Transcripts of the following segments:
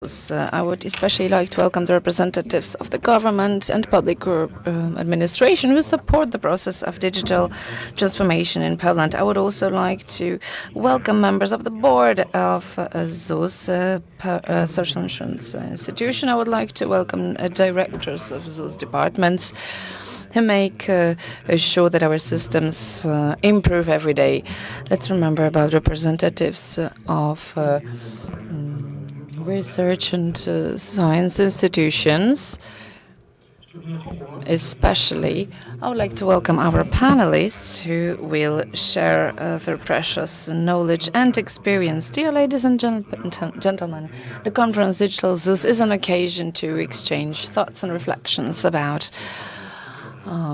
ZUS. I would especially like to welcome the representatives of the government and public administration who support the process of digital transformation in Poland. I would also like to welcome members of the board of ZUS, Social Insurance Institution. I would like to welcome directors of ZUS departments to make sure that our systems improve every day. Let's remember about representatives of research and science institutions. Especially, I would like to welcome our panelists who will share their precious knowledge and experience. Dear ladies and gentlemen, the conference Digital ZUS is an occasion to exchange thoughts and reflections about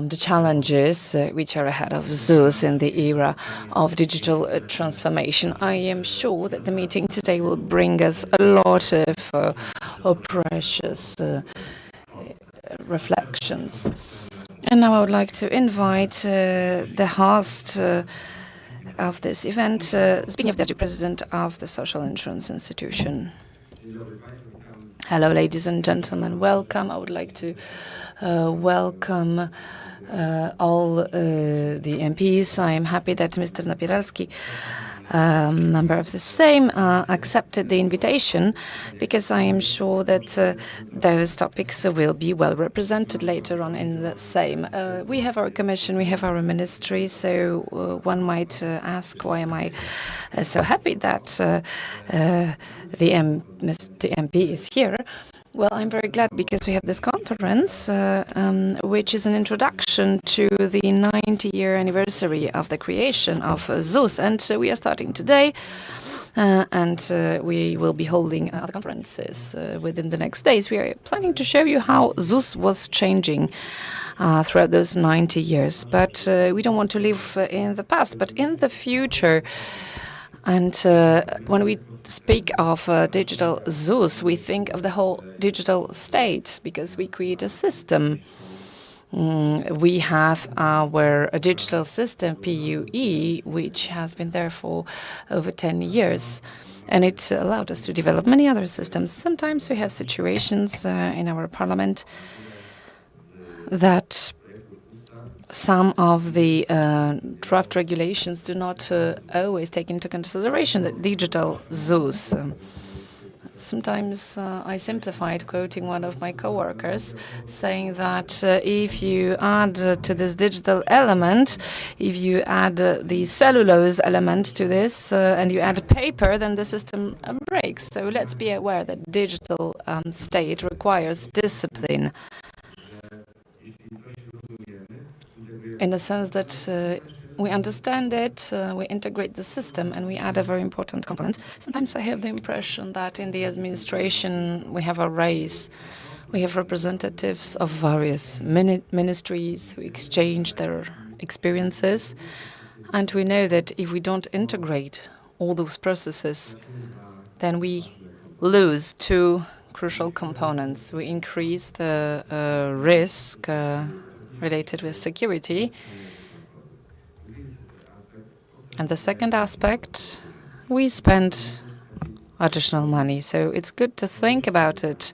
the challenges which are ahead of ZUS in the era of digital transformation. I am sure that the meeting today will bring us a lot of precious reflections. And now I would like to invite the host of this event, Zbigniew Derczy, President of the Social Insurance Institution. Hello, ladies and gentlemen. Welcome. I would like to welcome all the MPs. I am happy that Mr. Napieralski, member of the Sejm, accepted the invitation, because I am sure that those topics will be well represented later on in the Sejm. We have our commission, we have our ministry, so one might ask, why am I so happy that the MP is here? Well, I'm very glad because we have this conference, which is an introduction to the 90-year anniversary of the creation of ZUS. And we are starting today, and we will be holding other conferences within the next days. We are planning to show you how ZUS was changing throughout those 90 years. But we don't want to live in the past, but in the future. And when we speak of digital ZUS, we think of the whole digital state, because we create a system. We have our digital system, PUE, which has been there for over 10 years. And it allowed us to develop many other systems. Sometimes we have situations in our parliament that some of the draft regulations do not always take into consideration the digital ZUS. Sometimes I simplified, quoting one of my coworkers, saying that if you add to this digital element, if you add the cellulose element to this and you add paper, then the system breaks. So let's be aware that digital state requires discipline, in the sense that we understand it, we integrate the system, and we add a very important component. Sometimes I have the impression that in the administration we have a race. We have representatives of various ministries who exchange their experiences. And we know that if we don't integrate all those processes, then we lose two crucial components. We increase the risk related with security. And the second aspect, we spend additional money. So it's good to think about it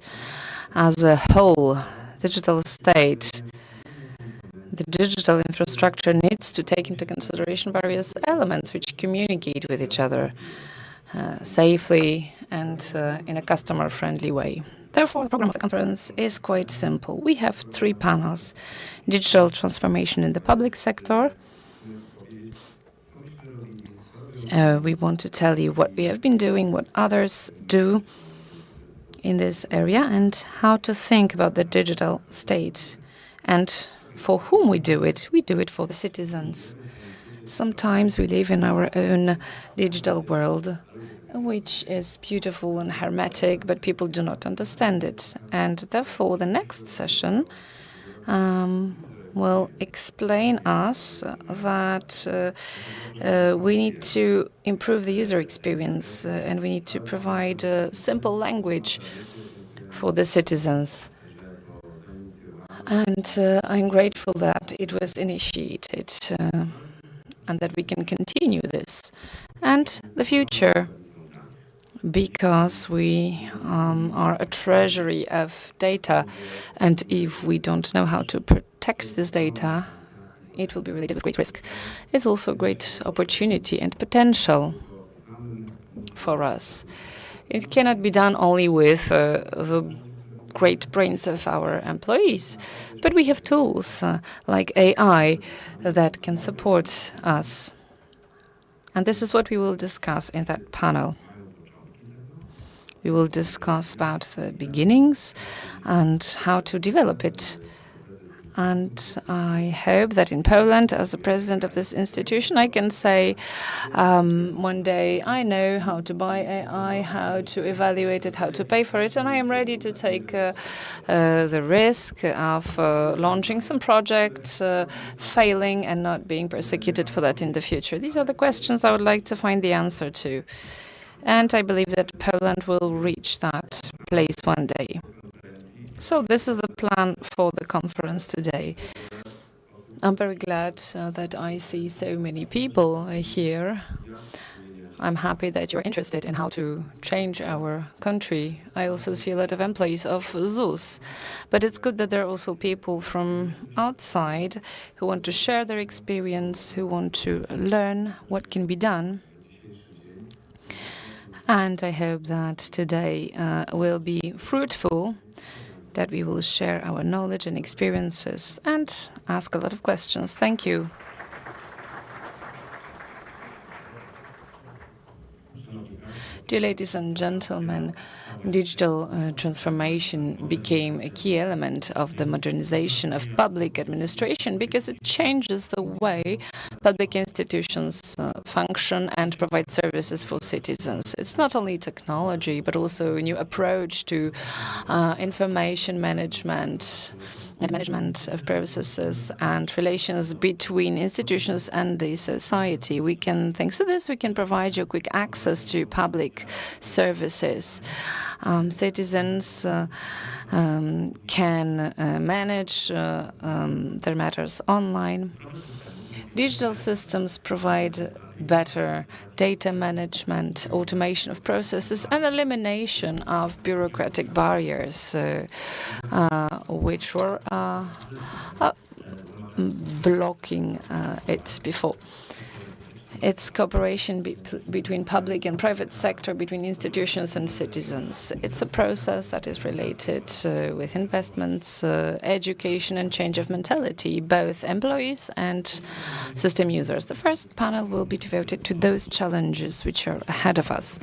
as a whole digital state. The digital infrastructure needs to take into consideration various elements which communicate with each other safely and in a customer-friendly way. Therefore, the program of the conference is quite simple. We have 3 panels: digital transformation in the public sector. We want to tell you what we have been doing, what others do in this area, and how to think about the digital state. And for whom we do it for the citizens. Sometimes we live in our own digital world, which is beautiful and hermetic, but people do not understand it. And therefore, the next session will explain us that we need to improve the user experience and we need to provide a simple language for the citizens. And I'm grateful that it was initiated and that we can continue this. And the future because we are a treasury of data, and if we don't know how to protect this data, it will be related with great risk. It's also a great opportunity and potential for us. It cannot be done only with the great brains of our employees, but we have tools like AI that can support us. And this is what we will discuss in that panel. We will discuss about the beginnings and how to develop it. And I hope that in Poland, as the president of this institution, I can say one day I know how to buy AI, how to evaluate it, how to pay for it, and I am ready to take the risk of launching some project, failing, and not being persecuted for that in the future. These are the questions I would like to find the answer to. And I believe that Poland will reach that place one day. So this is the plan for the conference today. I'm very glad that I see so many people here. I'm happy that you're interested in how to change our country. I also see a lot of employees of ZUS. But it's good that there are also people from outside who want to share their experience, who want to learn what can be done. And I hope that today will be fruitful, that we will share our knowledge and experiences and ask a lot of questions. Thank you. Dear ladies and gentlemen, digital transformation became a key element of the modernization of public administration because it changes the way public institutions function and provide services for citizens. It's not only technology, but also a new approach to information management and management of processes and relations between institutions and the society. We can, thanks to this, we can provide you quick access to public services. Citizens can manage their matters online. Digital systems provide better data management, automation of processes, and elimination of bureaucratic barriers, which were blocking it before. It's cooperation between public and private sector, between institutions and citizens. It's a process that is related with investments, education, and change of mentality, both employees and system users. The first panel will be devoted to those challenges which are ahead of us.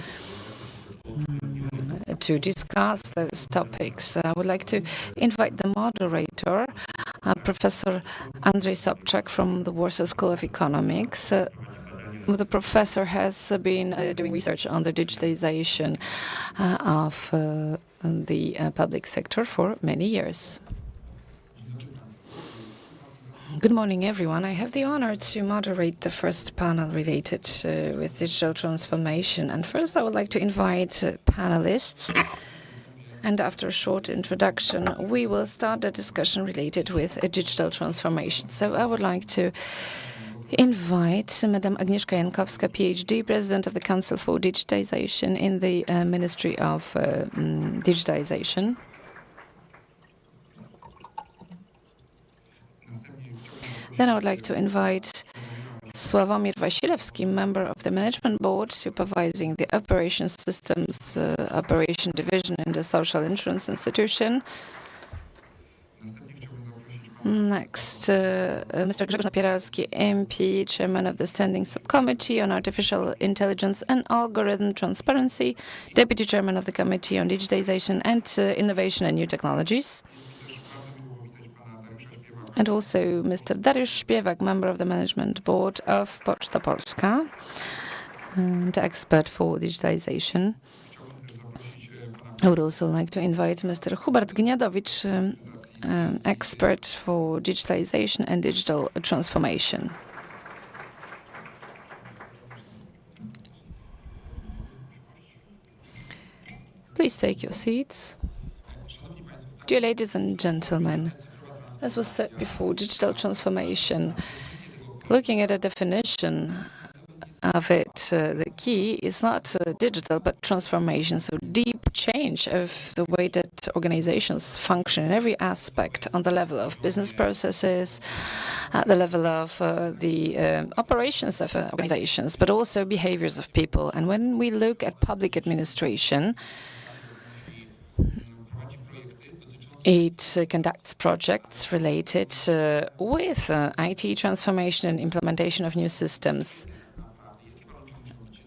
To discuss those topics, I would like to invite the moderator, Professor Andrzej Sobczak from the Warsaw School of Economics. The professor has been doing research on the digitalization of the public sector for many years. Good morning, everyone. I have the honor to moderate the first panel related with digital transformation. And first, I would like to invite panelists. And after a short introduction, we will start the discussion related with digital transformation. So I would like to invite Madam Agnieszka Jankowska, PhD, President of the Council for Digitization in the Ministry of Digitization. Then I would like to invite Sławomir Wasilewski, member of the Management Board, supervising the Operations Systems Operation Division in the Social Insurance Institution. Next, Mr. Grzegorz Napieralski, MP, Chairman of the Standing Subcommittee on Artificial Intelligence and Algorithm Transparency, Deputy Chairman of the Committee on Digitization and Innovation and New Technologies. And also Mr. Dariusz Śpiewak, Member of the Management Board of Poczta Polska, and expert for digitization. I would also like to invite Mr. Hubert Gniadowicz, expert for digitalization and digital transformation. Please take your seats. Dear ladies and gentlemen, as was said before, digital transformation, looking at a definition of it, the key is not digital, but transformation, so deep change of the way that organizations function in every aspect, on the level of business processes, at the level of the operations of organizations, but also behaviors of people. And when we look at public administration, it conducts projects related with IT transformation and implementation of new systems.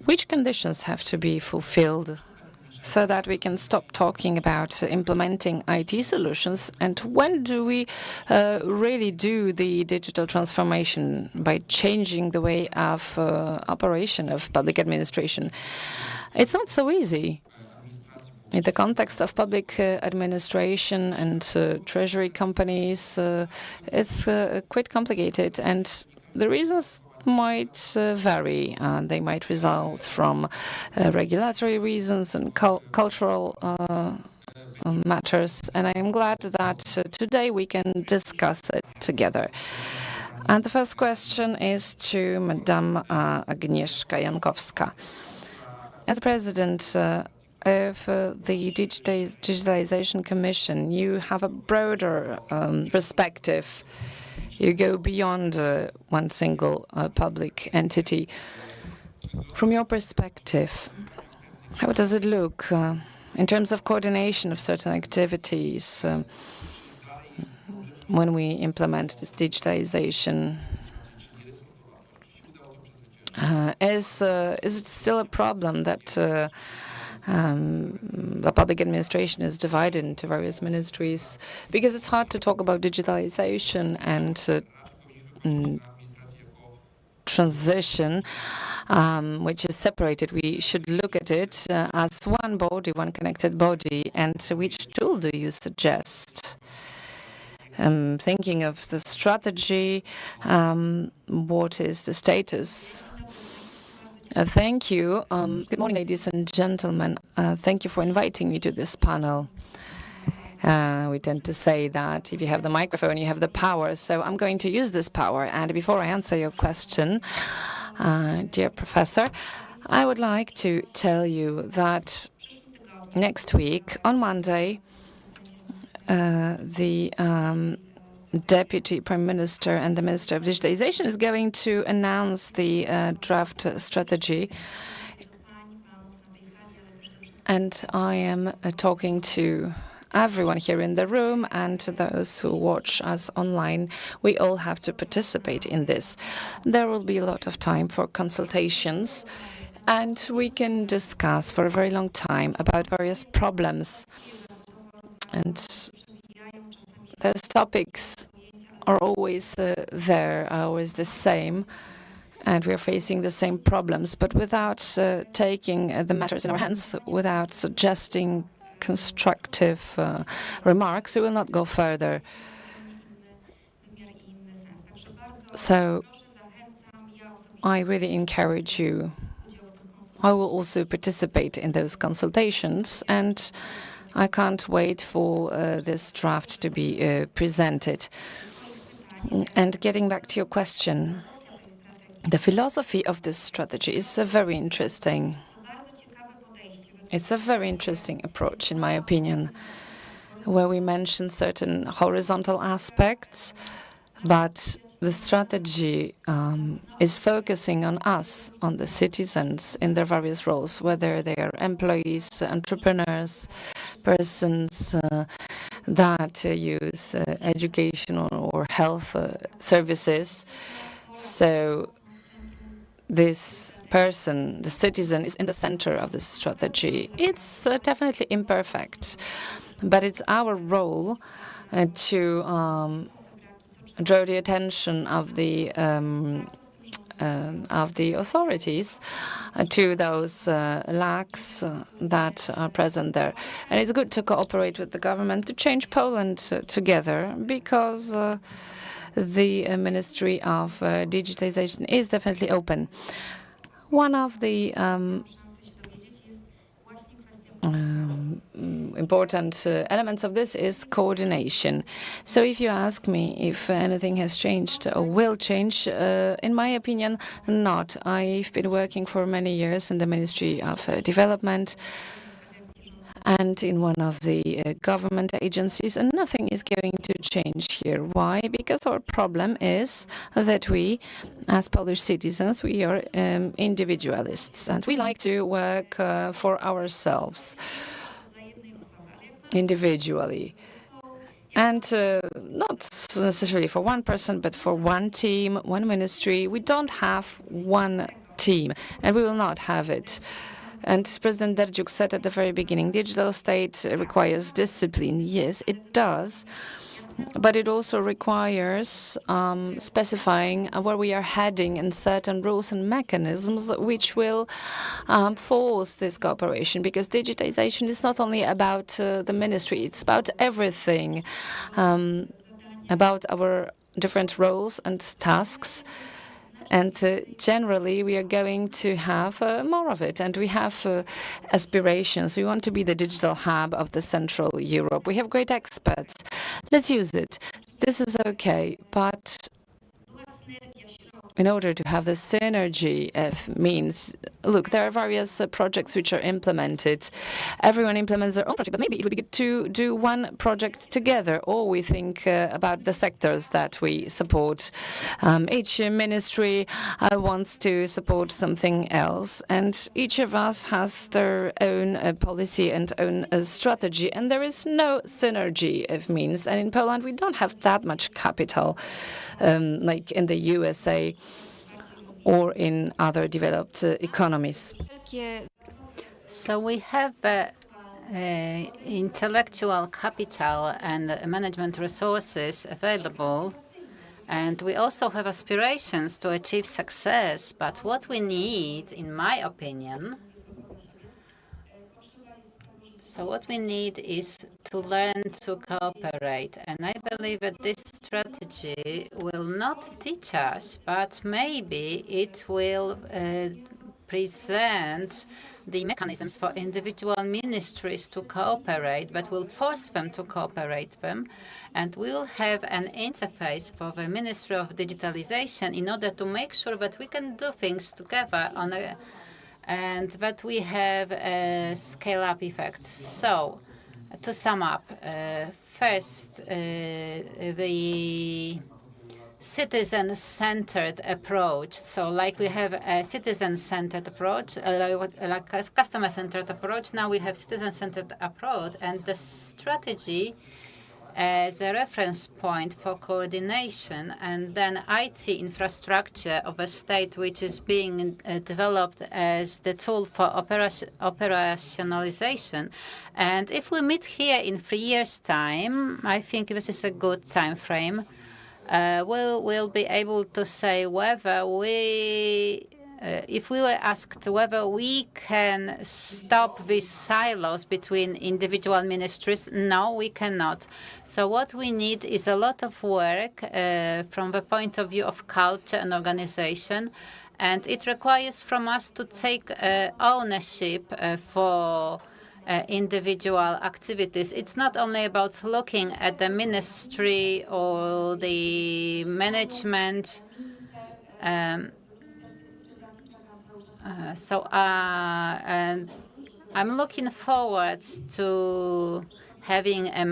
Which conditions have to be fulfilled so that we can stop talking about implementing IT solutions? And when do we really do the digital transformation by changing the way of operation of public administration? It's not so easy. In the context of public administration and treasury companies, it's quite complicated, and the reasons might vary. They might result from regulatory reasons and cultural matters, and I am glad that today we can discuss it together. And the first question is to Madame Agnieszka Jankowska. As president of the Digitalization Commission, you have a broader perspective. You go beyond one single public entity. From your perspective, how does it look in terms of coordination of certain activities when we implement this digitalization? Is it still a problem that the public administration is divided into various ministries? Because it's hard to talk about digitalization and transition, which is separated. We should look at it as one body, one connected body. And which tool do you suggest? Thinking of the strategy, what is the status? Thank you. Good morning, ladies and gentlemen. Thank you for inviting me to this panel. We tend to say that if you have the microphone, you have the power. So I'm going to use this power. And before I answer your question, dear professor, I would like to tell you that next week, on Monday, the Deputy Prime Minister and the Minister of Digitalization is going to announce the draft strategy. And I am talking to everyone here in the room and to those who watch us online. We all have to participate in this. There will be a lot of time for consultations, and we can discuss for a very long time about various problems. And those topics are always there, are always the same, and we're facing the same problems. But without taking the matters in our hands, without suggesting constructive remarks, we will not go further. So I really encourage you. I will also participate in those consultations, and I can't wait for this draft to be presented. And getting back to your question, the philosophy of this strategy is very interesting. It's a very interesting approach, in my opinion, where we mention certain horizontal aspects, but the strategy is focusing on us, on the citizens in their various roles, whether they are employees, entrepreneurs, persons that use educational or health services. So this person, the citizen, is in the center of this strategy. It's definitely imperfect, but it's our role to draw the attention of the authorities to those lacks that are present there. And it's good to cooperate with the government to change Poland together, because the Ministry of Digitalization is definitely open. One of the important elements of this is coordination. So if you ask me if anything has changed or will change, in my opinion, not. I've been working for many years in the Ministry of Development and in one of the government agencies, and nothing is going to change here. Why? Because our problem is that we, as Polish citizens, we are individualists, and we like to work for ourselves individually. And not necessarily for one person, but for one team, one ministry. We don't have one team, and we will not have it. And President Derdziuk said at the very beginning, digital state requires discipline. Yes, it does. But it also requires specifying where we are heading and certain rules and mechanisms which will force this cooperation. Because digitization is not only about the ministry, it's about everything, about our different roles and tasks. And generally, we are going to have more of it. And we have aspirations. We want to be the digital hub of the Central Europe. We have great experts. Let's use it. This is okay. But in order to have the synergy of means, look, there are various projects which are implemented. Everyone implements their own project, but maybe it would be good to do one project together, or we think about the sectors that we support. Each ministry wants to support something else, and each of us has their own policy and own strategy, and there is no synergy of means. And in Poland, we don't have that much capital, like in the USA or in other developed economies. So we have intellectual capital and management resources available, and we also have aspirations to achieve success. But what we need, in my opinion, what we need is to learn to cooperate. And I believe that this strategy will not teach us, but maybe it will present the mechanisms for individual ministries to cooperate, but will force them to cooperate them. And we will have an interface for the Ministry of Digitalization in order to make sure that we can do things together and that we have a scale-up effect. So, to sum up, first, the citizen-centered approach. So, like we have a citizen-centered approach, like a customer-centered approach, now we have citizen-centered approach, and the strategy as a reference point for coordination, and then IT infrastructure of a state which is being developed as the tool for operationalization. And if we meet here in 3 years' time, I think this is a good time frame. We'll be able to say whether if we were asked whether we can stop these silos between individual ministries, no, we cannot. So what we need is a lot of work from the point of view of culture and organization, and it requires from us to take ownership for individual activities. It's not only about looking at the ministry or the management. And I'm looking forward to having a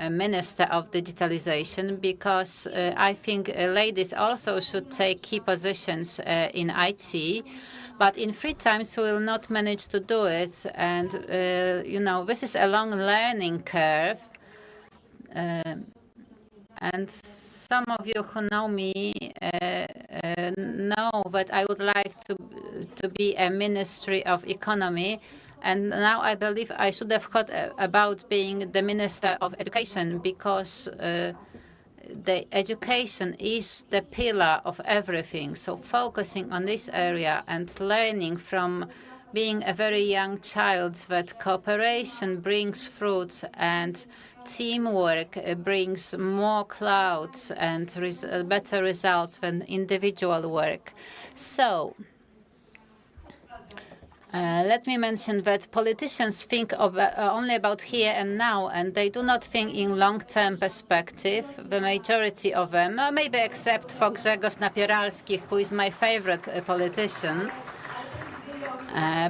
Minister of Digitalization, because I think ladies also should take key positions in IT. But in 3 times, we will not manage to do it. And, this is a long learning curve. And some of you who know me know that I would like to be a Ministry of Economy. And now I believe I should have thought about being the Minister of Education, because the education is the pillar of everything. So focusing on this area and learning from being a very young child that cooperation brings fruits and teamwork brings more clouds and better results than individual work. So Let me mention that politicians think only about here and now, and they do not think in long-term perspective, the majority of them, maybe except for Grzegorz Napieralski, who is my favorite politician.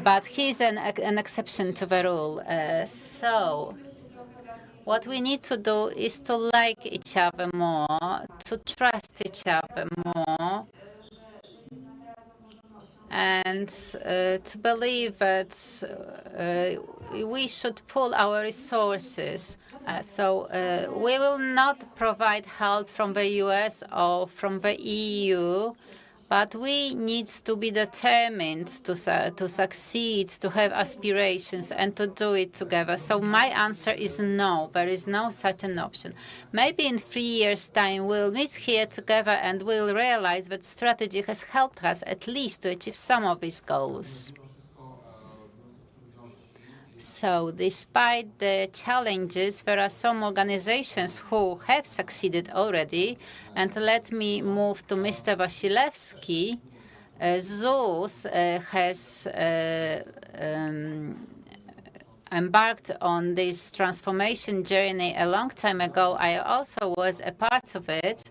But he's an exception to the rule. So what we need to do is to like each other more, to trust each other more, and to believe that we should pool our resources. So we will not provide help from the US or from the EU, but we need to be determined to succeed, to have aspirations, and to do it together. So my answer is no. There is no such an option. Maybe in 3 years' time we'll meet here together and we'll realize that strategy has helped us at least to achieve some of these goals. So despite the challenges, there are some organizations who have succeeded already. And let me move to Mr. Wasilewski. ZUS has embarked on this transformation journey a long time ago. I also was a part of it.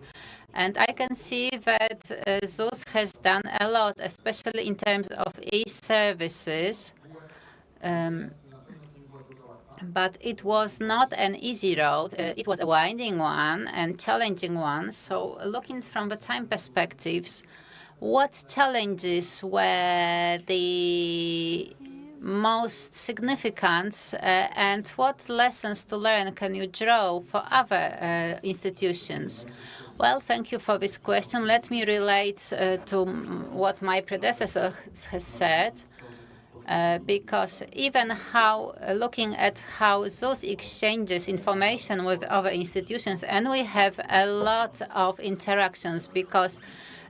And I can see that ZUS has done a lot, especially in terms of e-services. But it was not an easy road. It was a winding one and challenging one. So looking from the time perspectives, what challenges were the most significant and what lessons to learn can you draw for other institutions? Well, thank you for this question. Let me relate to what my predecessor has said. Because even looking at how ZUS exchanges information with other institutions, and we have a lot of interactions because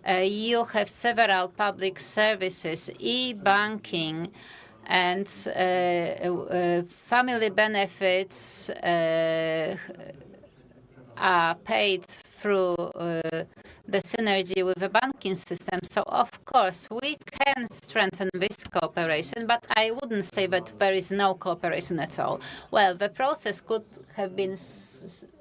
you have several public services, e-banking, and family benefits are paid through the synergy with the banking system. So, of course, we can strengthen this cooperation, but I wouldn't say that there is no cooperation at all. Well, the process could have been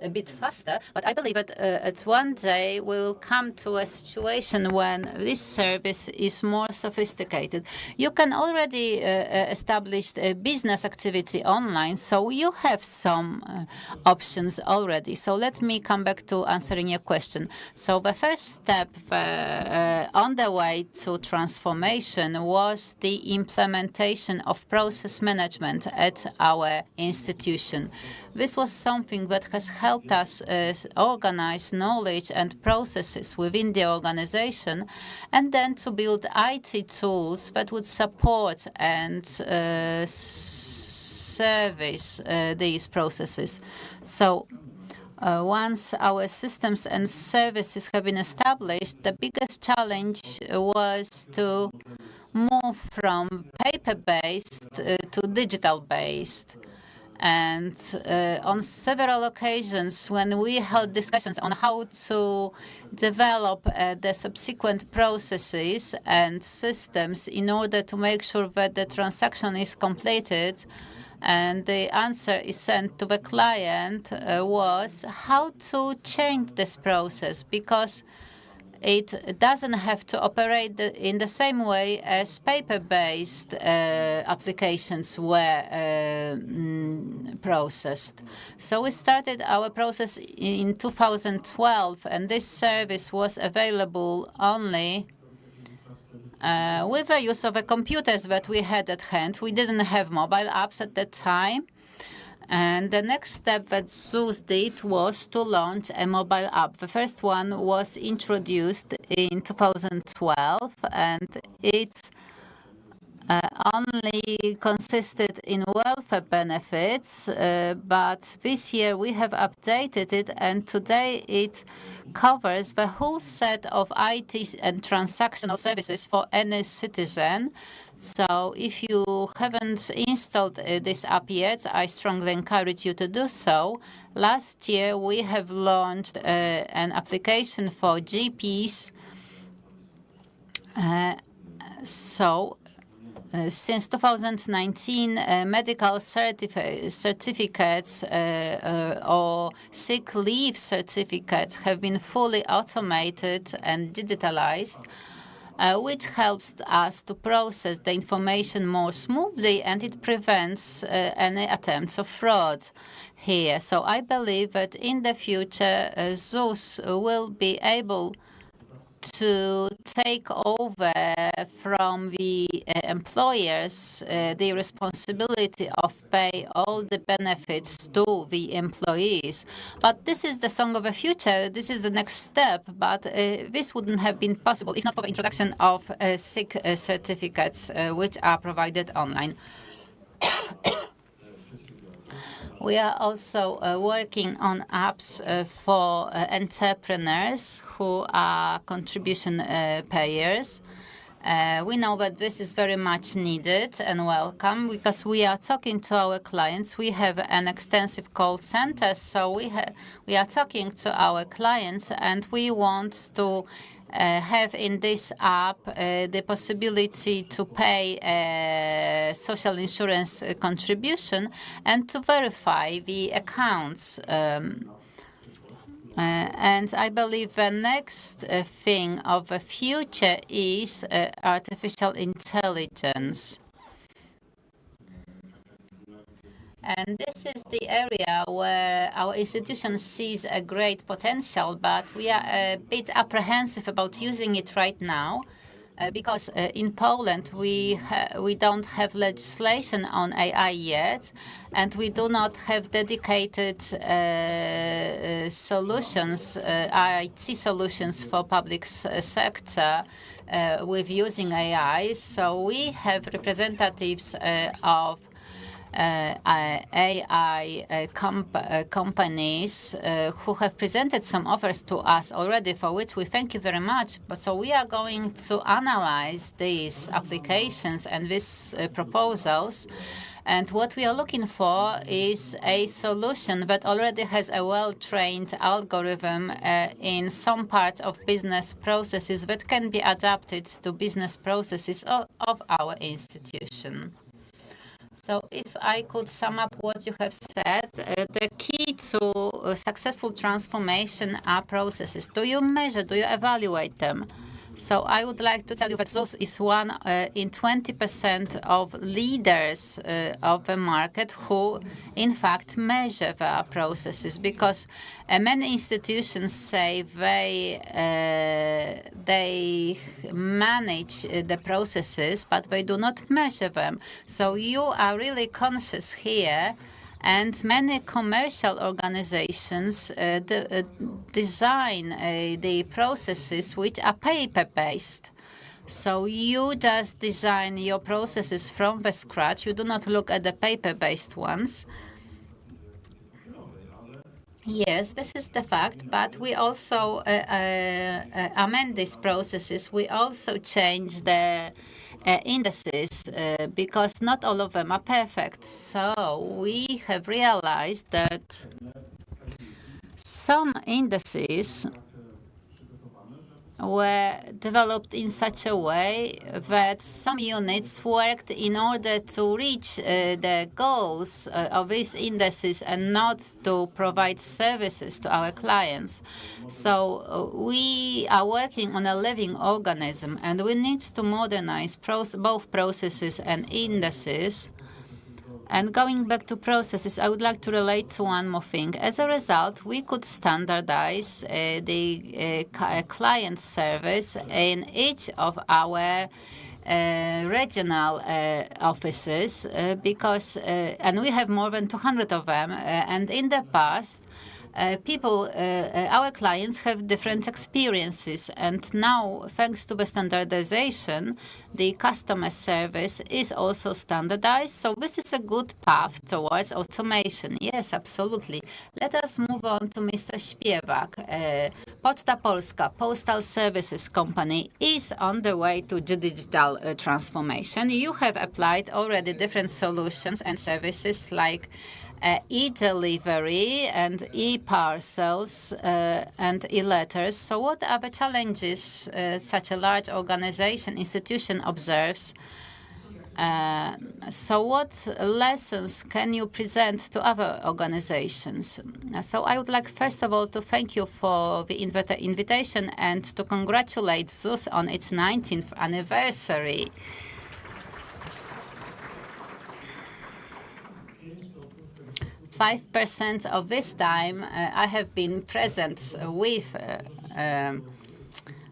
a bit faster, but I believe that at one day we will come to a situation when this service is more sophisticated. You can already establish a business activity online, so you have some options already. So let me come back to answering your question. So the first step on the way to transformation was the implementation of process management at our institution. This was something that has helped us organize knowledge and processes within the organization, and then to build IT tools that would support and service these processes. So once our systems and services have been established, the biggest challenge was to move from paper-based to digital-based. And on several occasions, when we held discussions on how to develop the subsequent processes and systems in order to make sure that the transaction is completed and the answer is sent to the client, was how to change this process, because it doesn't have to operate in the same way as paper-based applications were processed. So we started our process in 2012, and this service was available only with the use of the computers that we had at hand. We didn't have mobile apps at that time. And the next step that ZUS did was to launch a mobile app. The first one was introduced in 2012, and it only consisted in welfare benefits, but this year we have updated it, and today it covers the whole set of IT and transactional services for any citizen. So if you haven't installed this app yet, I strongly encourage you to do so. Last year, we have launched an application for GPs. So since 2019, medical certificates or sick leave certificates have been fully automated and digitalized, which helps us to process the information more smoothly, and it prevents any attempts of fraud here. So I believe that in the future, ZUS will be able to take over from the employers the responsibility of pay all the benefits to the employees. But this is the song of the future. This is the next step. But this wouldn't have been possible if not for the introduction of sick certificates, which are provided online. We are also working on apps for entrepreneurs who are contribution payers. We know that this is very much needed and welcome because we are talking to our clients. We have an extensive call center, so we are talking to our clients, and we want to have in this app the possibility to pay a social insurance contribution and to verify the accounts. And I believe the next thing of the future is artificial intelligence. And this is the area where our institution sees a great potential, but we are a bit apprehensive about using it right now because in Poland we don't have legislation on AI yet, and we do not have dedicated solutions, IT solutions for public sector with using AI. So we have representatives of AI companies who have presented some offers to us already, for which we thank you very much. But so we are going to analyze these applications and these proposals. And what we are looking for is a solution that already has a well-trained algorithm in some parts of business processes that can be adapted to business processes of our institution. So if I could sum up what you have said, the key to successful transformation are processes. Do you measure, do you evaluate them? So I would like to tell you that ZUS is one in 20% of leaders of the market who, in fact, measure their processes, because many institutions say they manage the processes, but they do not measure them. So you are really conscious here. And many commercial organizations design the processes which are paper-based. So you just design your processes from the scratch. You do not look at the paper-based ones. Yes, this is the fact, but we also amend these processes. We also change the indices because not all of them are perfect. So we have realized that some indices were developed in such a way that some units worked in order to reach the goals of these indices and not to provide services to our clients. So we are working on a living organism, and we need to modernize both processes and indices. And going back to processes, I would like to relate to one more thing. As a result, we could standardize the client service in each of our regional offices because, and we have more than 200 of them. And in the past, our clients have different experiences, and now, thanks to the standardization, the customer service is also standardized. So this is a good path towards automation. Yes, absolutely. Let us move on to Mr. Śpiewak. Poczta Polska, Postal Services Company, is on the way to digital transformation. You have applied already different solutions and services like e-delivery and e-parcels and e-letters. So what are the challenges such a large institution observes? So what lessons can you present to other organizations? So I would like, first of all, to thank you for the invitation and to congratulate ZUS on its 19th anniversary. 5% of this time I have been present with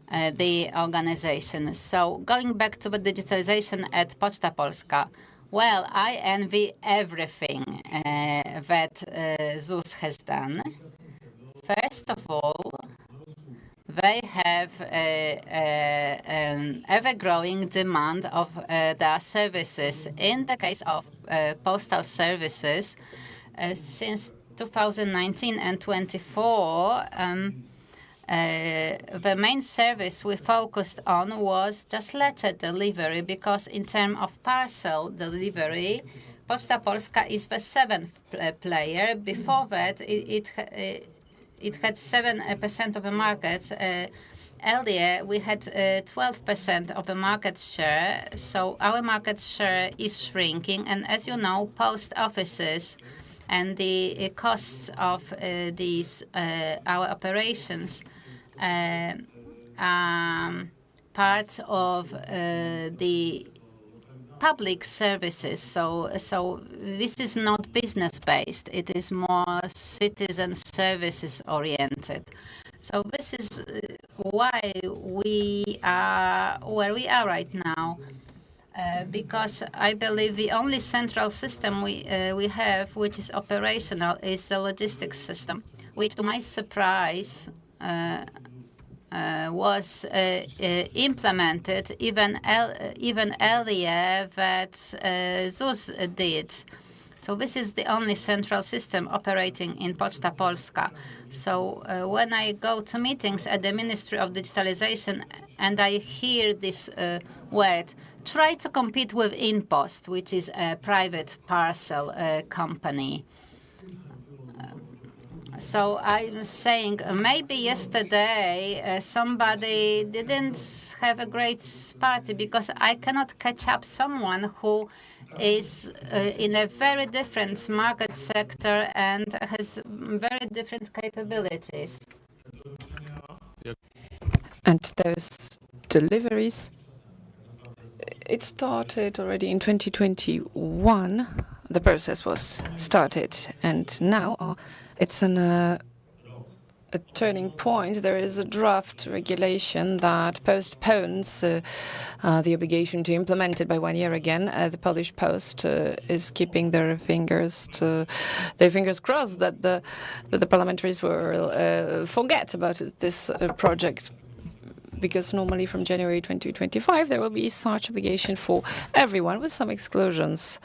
the organization. So going back to the digitalization at Poczta Polska, well, I envy everything that ZUS has done. First of all, they have an ever-growing demand of their services. In the case of postal services, since 2019 and 24, the main service we focused on was just letter delivery, because in terms of parcel delivery, Poczta Polska is the seventh player. Before that, it had 7% of the market. Earlier, we had 12% of the market share. So our market share is shrinking. And as you know, post offices and the costs of these our operations part of the public services. So this is not business based. It is more citizen services oriented. So this is why we are where we are right now. Because I believe the only central system we have, which is operational, is the logistics system, which, to my surprise, was implemented even earlier that ZUS did. So this is the only central system operating in Poczta Polska. So when I go to meetings at the Ministry of Digitalization and I hear this word, try to compete with InPost, which is a private parcel company. So I'm saying maybe yesterday somebody didn't have a great party, because I cannot catch up someone who is in a very different market sector and has very different capabilities. And those deliveries, it started already in 2021. The process was started, and now it's a turning point. There is a draft regulation that postpones the obligation to implement it by 1 year again. The Polish Post is keeping their fingers crossed that the parliamentaries will forget about this project, because normally from January 2025 there will be such obligation for everyone, with some exclusions.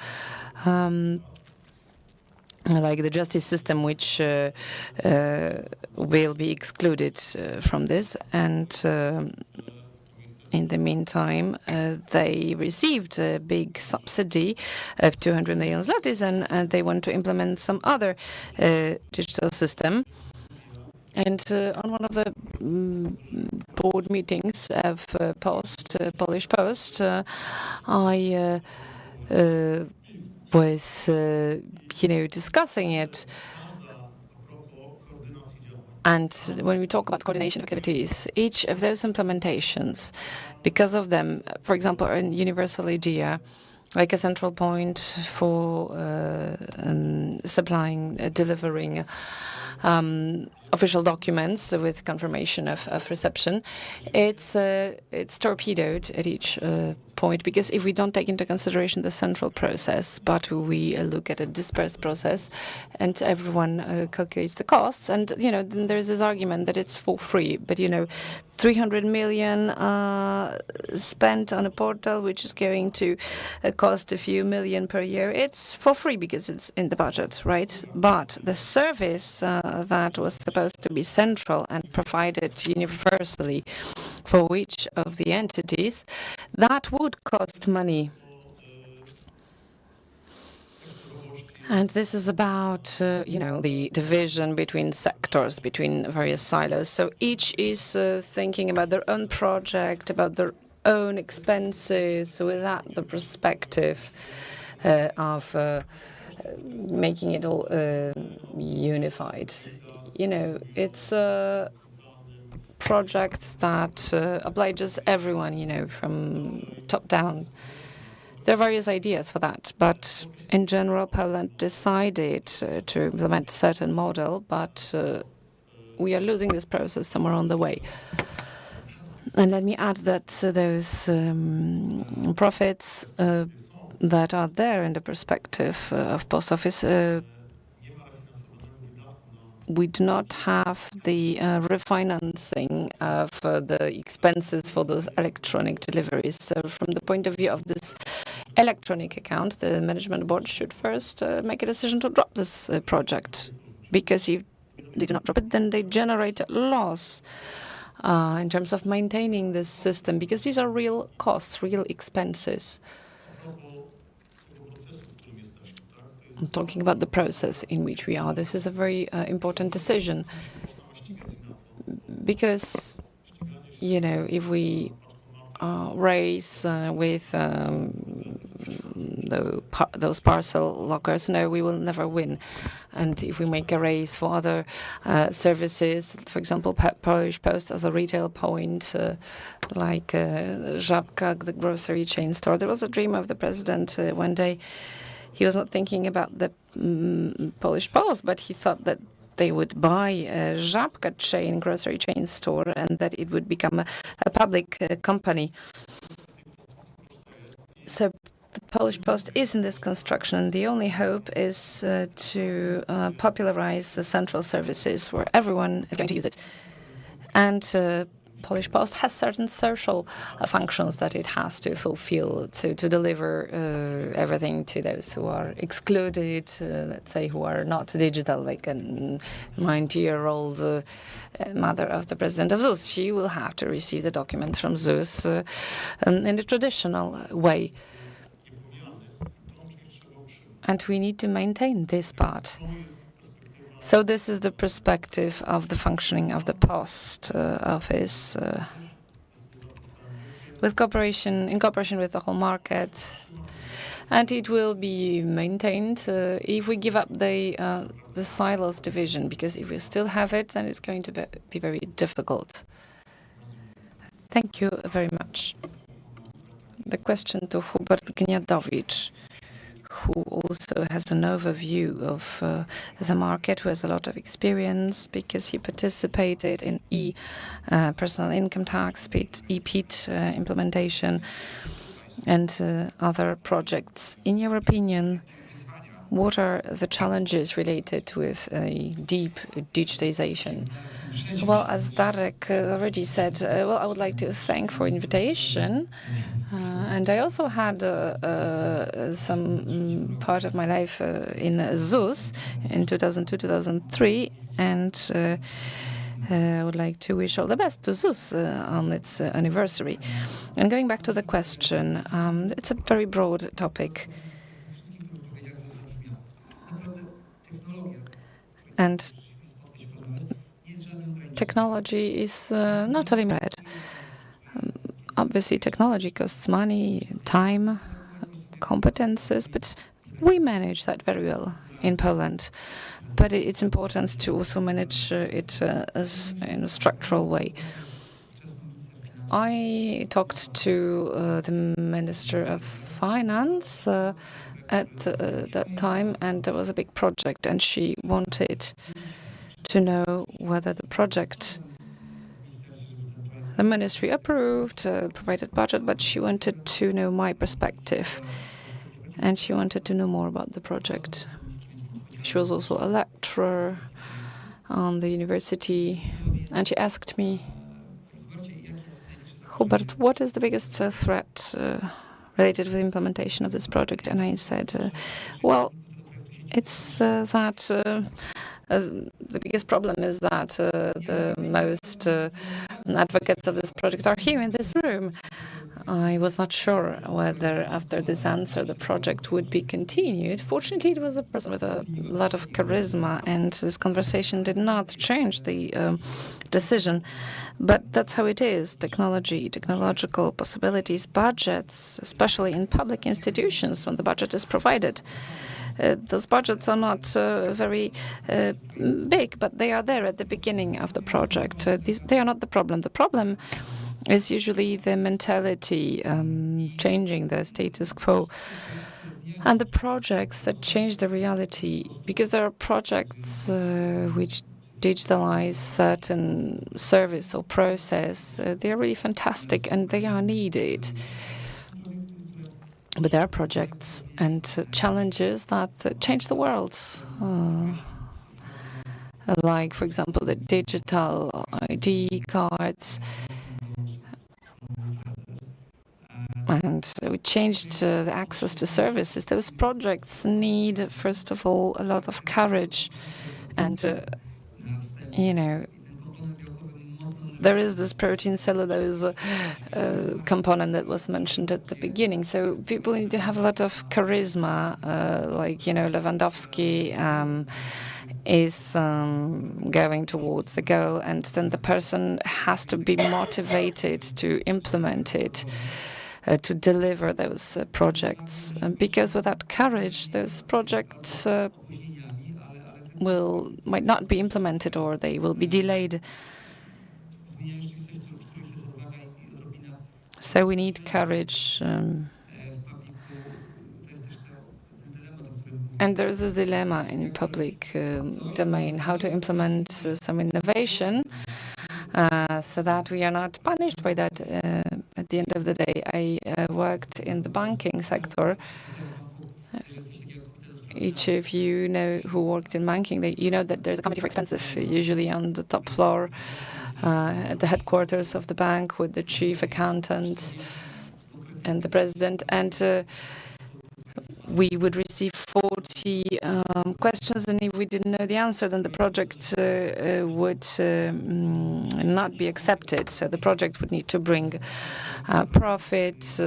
Like the justice system, which will be excluded from this. And in the meantime, they received a big subsidy of 200 million zlotys, and they want to implement some other digital system. And on one of the board meetings of Polish Post, I was, discussing it. And when we talk about coordination activities, each of those implementations, because of them, for example, in universal idea, like a central point for supplying, delivering official documents with confirmation of reception, it's torpedoed at each point, because if we don't take into consideration the central process, but we look at a dispersed process and everyone calculates the costs, and then there's this argument that it's for free, but 300 million spent on a portal which is going to cost a few million per year. It's for free because it's in the budget, right? But the service that was supposed to be central and provided universally for each of the entities, that would cost money. And this is about, the division between sectors, between various silos. So each is thinking about their own project, about their own expenses without the perspective of making it all unified. It's a project that obliges everyone, from top down. There are various ideas for that, but in general, Poland decided to implement a certain model, but we are losing this process somewhere on the way. And let me add that those profits that are there in the perspective of post office, we do not have the refinancing of the expenses for those electronic deliveries. So from the point of view of this electronic account, the management board should first make a decision to drop this project, because if they do not drop it, then they generate a loss in terms of maintaining this system, because these are real costs, real expenses. I'm talking about the process in which we are. This is a very important decision, because, if we race with those parcel lockers, no, we will never win. And if we make a race for other services, for example, Polish Post as a retail point, like Żabka, the grocery chain store, there was a dream of the president one day. He was not thinking about the Polish Post, but he thought that they would buy a Żabka chain, grocery chain store, and that it would become a public company. So the Polish Post is in this construction, and the only hope is to popularize the central services where everyone is going to use it. And Polish Post has certain social functions that it has to fulfill to deliver everything to those who are excluded, let's say, who are not digital, like a 90-year-old mother of the president of ZUS. She will have to receive the documents from ZUS in the traditional way. And we need to maintain this part. So this is the perspective of the functioning of the post office in cooperation with the whole market, and it will be maintained if we give up the silos division, because if we still have it, then it's going to be very difficult. Thank you very much. The question to Hubert Gniadowicz, who also has an overview of the market, who has a lot of experience because he participated in personal income tax, EPIT implementation, and other projects. In your opinion, what are the challenges related with a deep digitization? Well, as Darek already said, I would like to thank for invitation. And I also had some part of my life in ZUS in 2002-2003, and I would like to wish all the best to ZUS on its anniversary. And going back to the question, it's a very broad topic. And technology is not a limit. Obviously, technology costs money, time, competences, but we manage that very well in Poland. But it's important to also manage it as in a structural way. I talked to the Minister of Finance at that time, and there was a big project, and she wanted to know whether the project the ministry approved, provided budget, but she wanted to know my perspective, and she wanted to know more about the project. She was also a lecturer on the university, and she asked me, Hubert, what is the biggest threat related with the implementation of this project? And I said, well, it's that the biggest problem is that the most advocates of this project are here in this room. I was not sure whether after this answer the project would be continued. Fortunately, it was a person with a lot of charisma, and this conversation did not change the decision. But that's how it is. Technology, technological possibilities, budgets, especially in public institutions when the budget is provided. Those budgets are not very big, but they are there at the beginning of the project. They are not the problem. The problem is usually the mentality, changing the status quo, and the projects that change the reality. Because there are projects which digitalize certain service or process. They are really fantastic and they are needed. But there are projects and challenges that change the world. Like, for example, the digital ID cards. And we changed the access to services. Those projects need, first of all, a lot of courage. And, there is this protein cellulose component that was mentioned at the beginning. So people need to have a lot of charisma, like, Lewandowski is going towards the goal, and then the person has to be motivated to implement it, to deliver those projects. Because without courage, those projects might not be implemented, or they will be delayed. So we need courage. And there's this dilemma in public domain, how to implement some innovation so that we are not punished by that at the end of the day. I worked in the banking sector. Each of you know who worked in banking, you know that there's a committee for expenses, usually on the top floor at the headquarters of the bank, with the chief accountant and the president. And we would receive 40 questions, and if we didn't know the answer, then the project would not be accepted. So the project would need to bring profit,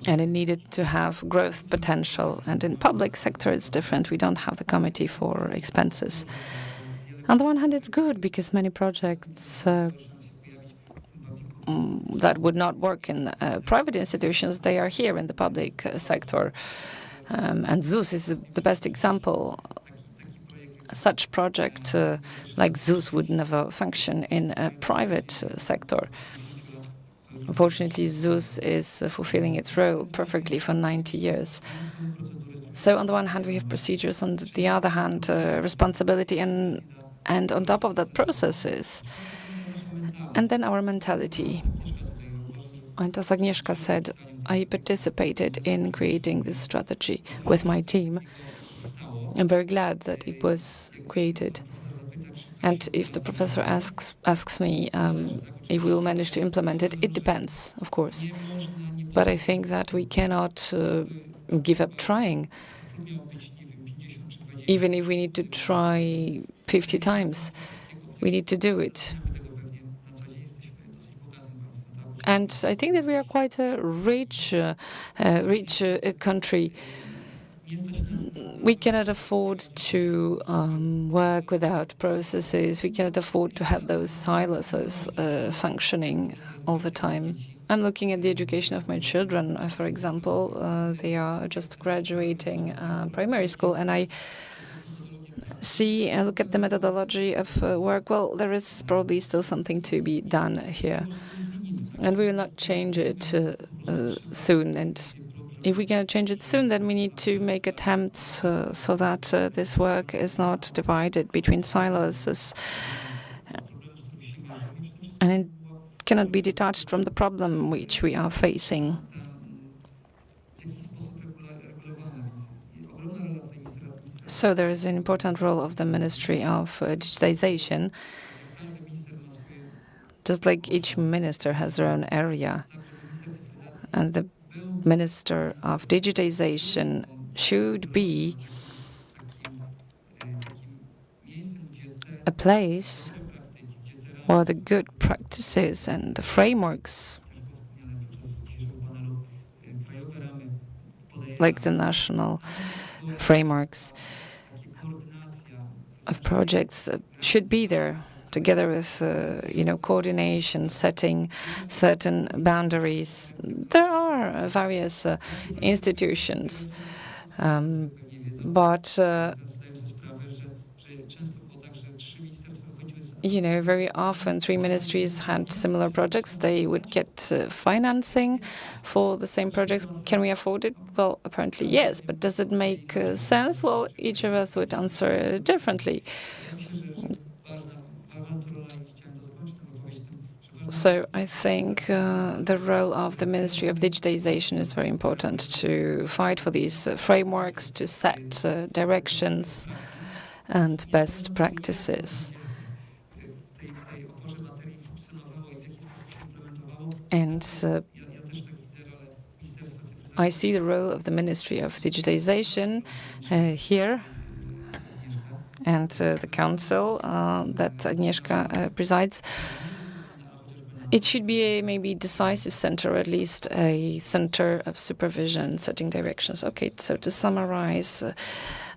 and it needed to have growth potential. And in public sector, it's different. We don't have the committee for expenses. On the one hand, it's good because many projects that would not work in private institutions, they are here in the public sector. And ZUS is the best example. Such project like ZUS would never function in a private sector. Unfortunately, ZUS is fulfilling its role perfectly for 90 years. So on the one hand, we have procedures, on the other hand, responsibility, and on top of that, processes. And then our mentality. And as Agnieszka said, I participated in creating this strategy with my team. I'm very glad that it was created. And if the professor asks me if we will manage to implement it, it depends, of course. But I think that we cannot give up trying. Even if we need to try 50 times, we need to do it. And I think that we are quite a rich country. We cannot afford to work without processes. We cannot afford to have those silos functioning all the time. I'm looking at the education of my children, for example. They are just graduating primary school, and I look at the methodology of work. Well, there is probably still something to be done here. And we will not change it soon. And if we cannot change it soon, then we need to make attempts so that this work is not divided between silos. And it cannot be detached from the problem which we are facing. So there is an important role of the Ministry of Digitization. Just like each minister has their own area. And the Minister of Digitization should be a place what are the good practices and the frameworks, like the national frameworks of projects that should be there, together with coordination, setting certain boundaries. There are various institutions, but very often 3 ministries had similar projects. They would get financing for the same projects. Can we afford it? Well, apparently yes, but does it make sense? Well, each of us would answer differently. So I think the role of the Ministry of Digitization is very important to fight for these frameworks, to set directions and best practices. And I see the role of the Ministry of Digitization here, and the council that Agnieszka presides. It should be a maybe decisive center, or at least a center of supervision, setting directions. Okay, so to summarize,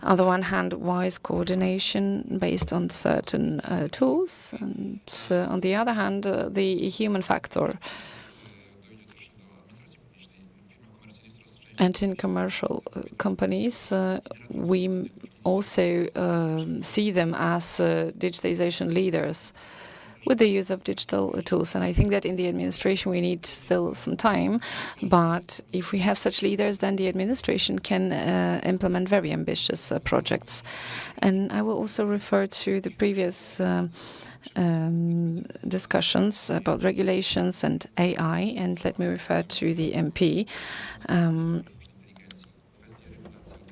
on the one hand, wise coordination based on certain tools, and on the other hand, the human factor. And in commercial companies, we also see them as digitization leaders with the use of digital tools. And I think that in the administration, we need still some time. But if we have such leaders, then the administration can implement very ambitious projects. And I will also refer to the previous discussions about regulations and AI, and let me refer to the MP.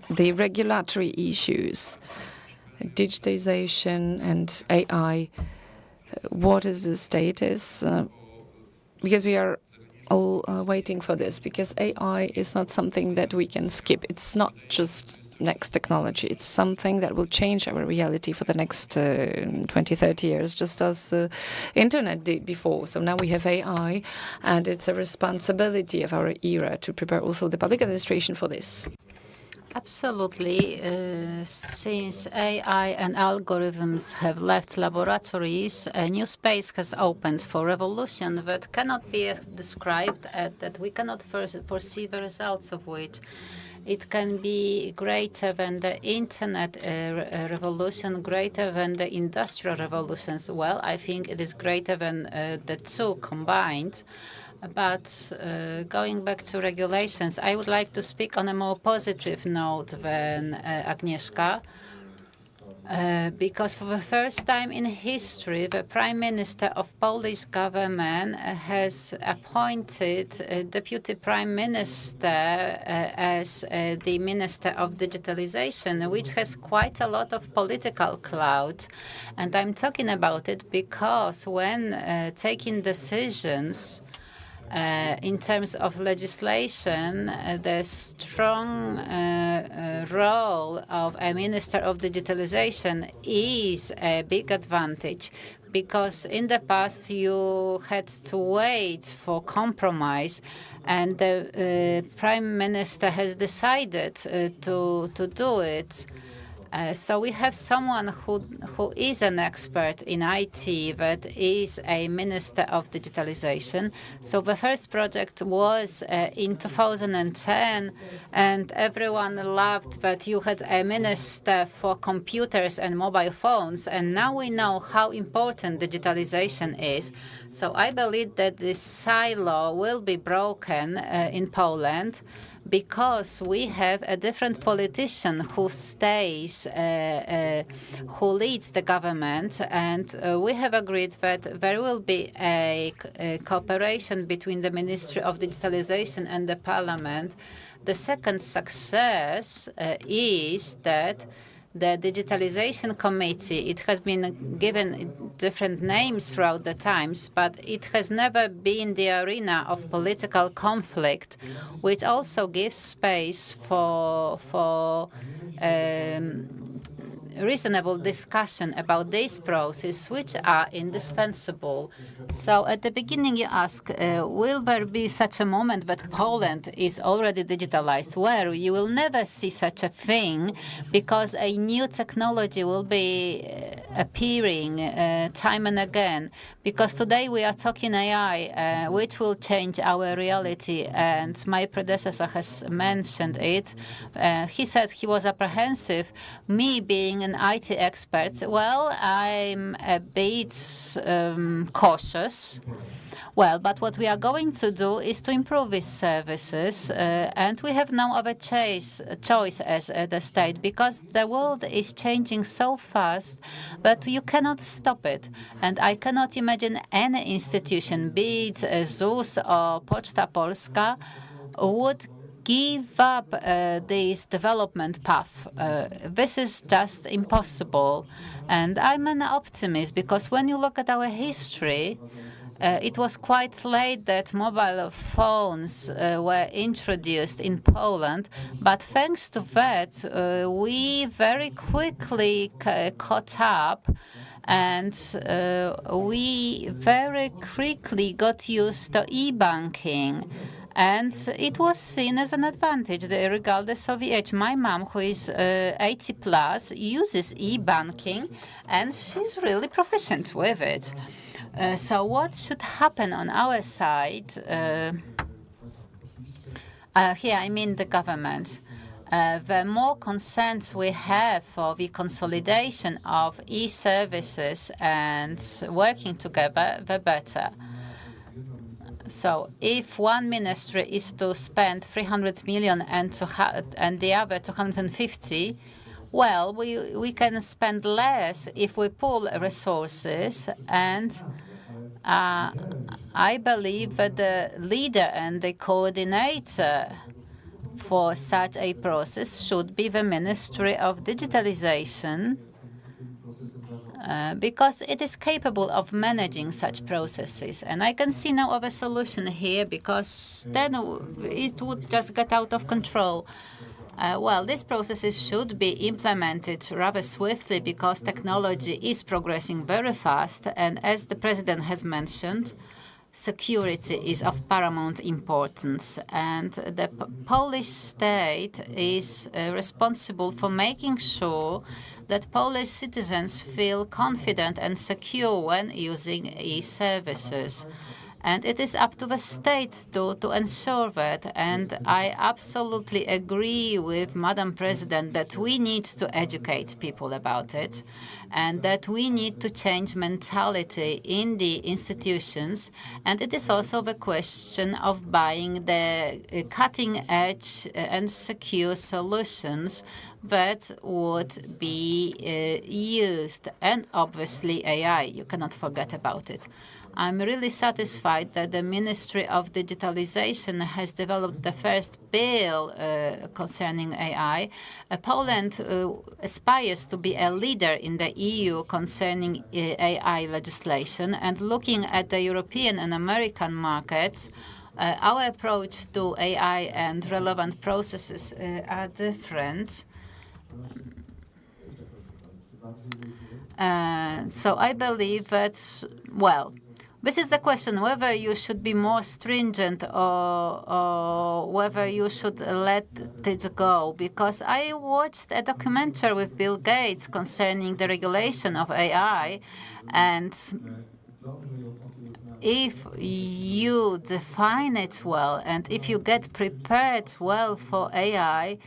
The regulatory issues, digitization and AI, what is the status? Because we are all waiting for this, because AI is not something that we can skip. It's not just next technology. It's something that will change our reality for the next 20, 30 years, just as the internet did before. So now we have AI, and it's a responsibility of our era to prepare also the public administration for this. Absolutely. Since AI and algorithms have left laboratories, a new space has opened for revolution that cannot be described, that we cannot foresee the results of which. It can be greater than the internet revolution, greater than the industrial revolutions. Well, I think it is greater than the two combined. But going back to regulations, I would like to speak on a more positive note than Agnieszka. Because for the first time in history, the Prime Minister of Polish government has appointed a Deputy Prime Minister as the Minister of Digitalization, which has quite a lot of political clout. And I'm talking about it because when taking decisions in terms of legislation, the strong role of a Minister of Digitalization is a big advantage, because in the past you had to wait for compromise, and the Prime Minister has decided to do it. So we have someone who is an expert in IT, that is a Minister of Digitalization. So the first project was in 2010, and everyone loved that you had a Minister for computers and mobile phones. And now we know how important digitalization is. So I believe that this silo will be broken in Poland, because we have a different politician who stays, who leads the government, and we have agreed that there will be a cooperation between the Ministry of Digitalization and the Parliament. The second success is that the Digitalization Committee, it has been given different names throughout the times, but it has never been the arena of political conflict, which also gives space for reasonable discussion about this process, which are indispensable. So at the beginning you ask, will there be such a moment that Poland is already digitalized? Well, you will never see such a thing, because a new technology will be appearing time and again. Because today we are talking AI, which will change our reality, and my predecessor has mentioned it. He said he was apprehensive. Me being an IT expert, well, I'm a bit cautious. Well, but what we are going to do is to improve these services, and we have no other choice as the state, because the world is changing so fast that you cannot stop it. And I cannot imagine any institution, be it ZUS or Poczta Polska, would give up this development path. This is just impossible. And I'm an optimist, because when you look at our history, it was quite late that mobile phones were introduced in Poland, but thanks to that, we very quickly caught up, and we very quickly got used to e-banking. And it was seen as an advantage, regardless of the age. My mom, who is 80 plus, uses e-banking, and she's really proficient with it. So what should happen on our side? Here I mean the government. The more consent we have for the consolidation of e-services and working together, the better. So if one ministry is to spend 300 million and the other 250, well, we can spend less if we pool resources. And I believe that the leader and the coordinator for such a process should be the Ministry of Digitalization, because it is capable of managing such processes. And I can see no other solution here, because then it would just get out of control. Well, these processes should be implemented rather swiftly, because technology is progressing very fast. And as the President has mentioned, security is of paramount importance. And the Polish state is responsible for making sure that Polish citizens feel confident and secure when using e-services. And it is up to the state to ensure that. And I absolutely agree with Madam President that we need to educate people about it, and that we need to change mentality in the institutions. And it is also the question of buying the cutting-edge and secure solutions that would be used. And obviously AI, you cannot forget about it. I'm really satisfied that the Ministry of Digitalization has developed the first bill concerning AI. Poland aspires to be a leader in the EU concerning AI legislation. And looking at the European and American markets, our approach to AI and relevant processes are different. So I believe that, well, this is the question, whether you should be more stringent or whether you should let it go. Because I watched a documentary with Bill Gates concerning the regulation of AI, and if you define it well and if you get prepared well for AI,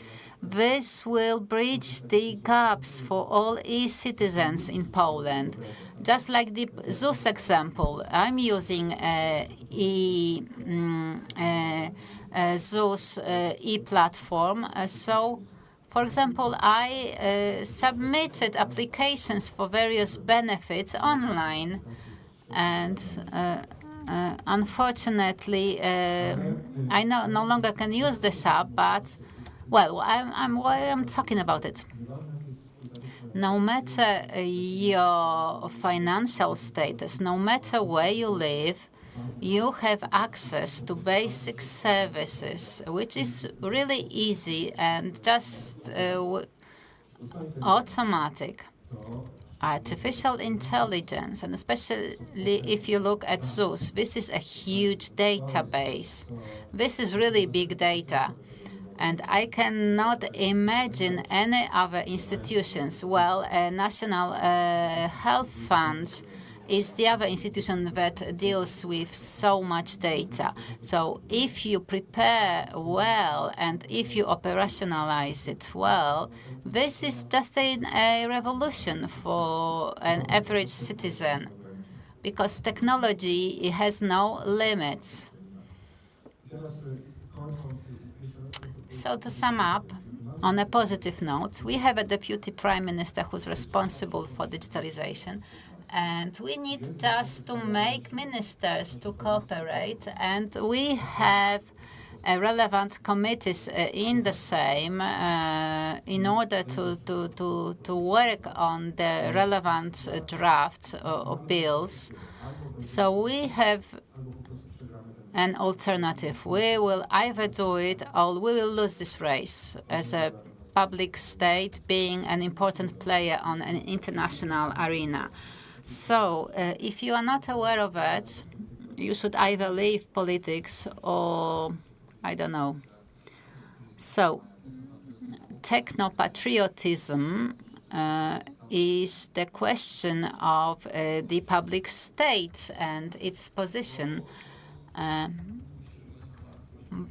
this will bridge the gaps for all e-citizens in Poland. Just like the ZUS example, I'm using ZUS e-platform. So, for example, I submitted applications for various benefits online, and unfortunately, I no longer can use this app, but well, I'm talking about it. No matter your financial status, no matter where you live, you have access to basic services, which is really easy. And just automatic artificial intelligence, and especially if you look at ZUS, this is a huge database. This is really big data. And I cannot imagine any other institutions. Well, National Health Fund is the other institution that deals with so much data. So if you prepare well and if you operationalize it well, this is just a revolution for an average citizen, because technology has no limits. So to sum up, on a positive note, we have a deputy prime minister who's responsible for digitalization, and we need just to make ministers to cooperate, and we have relevant committees in the same in order to work on the relevant drafts or bills. So we have an alternative. We will either do it or we will lose this race as a public state being an important player on an international arena. So if you are not aware of it, you should either leave politics or, I don't know. So techno-patriotism is the question of the public state and its position.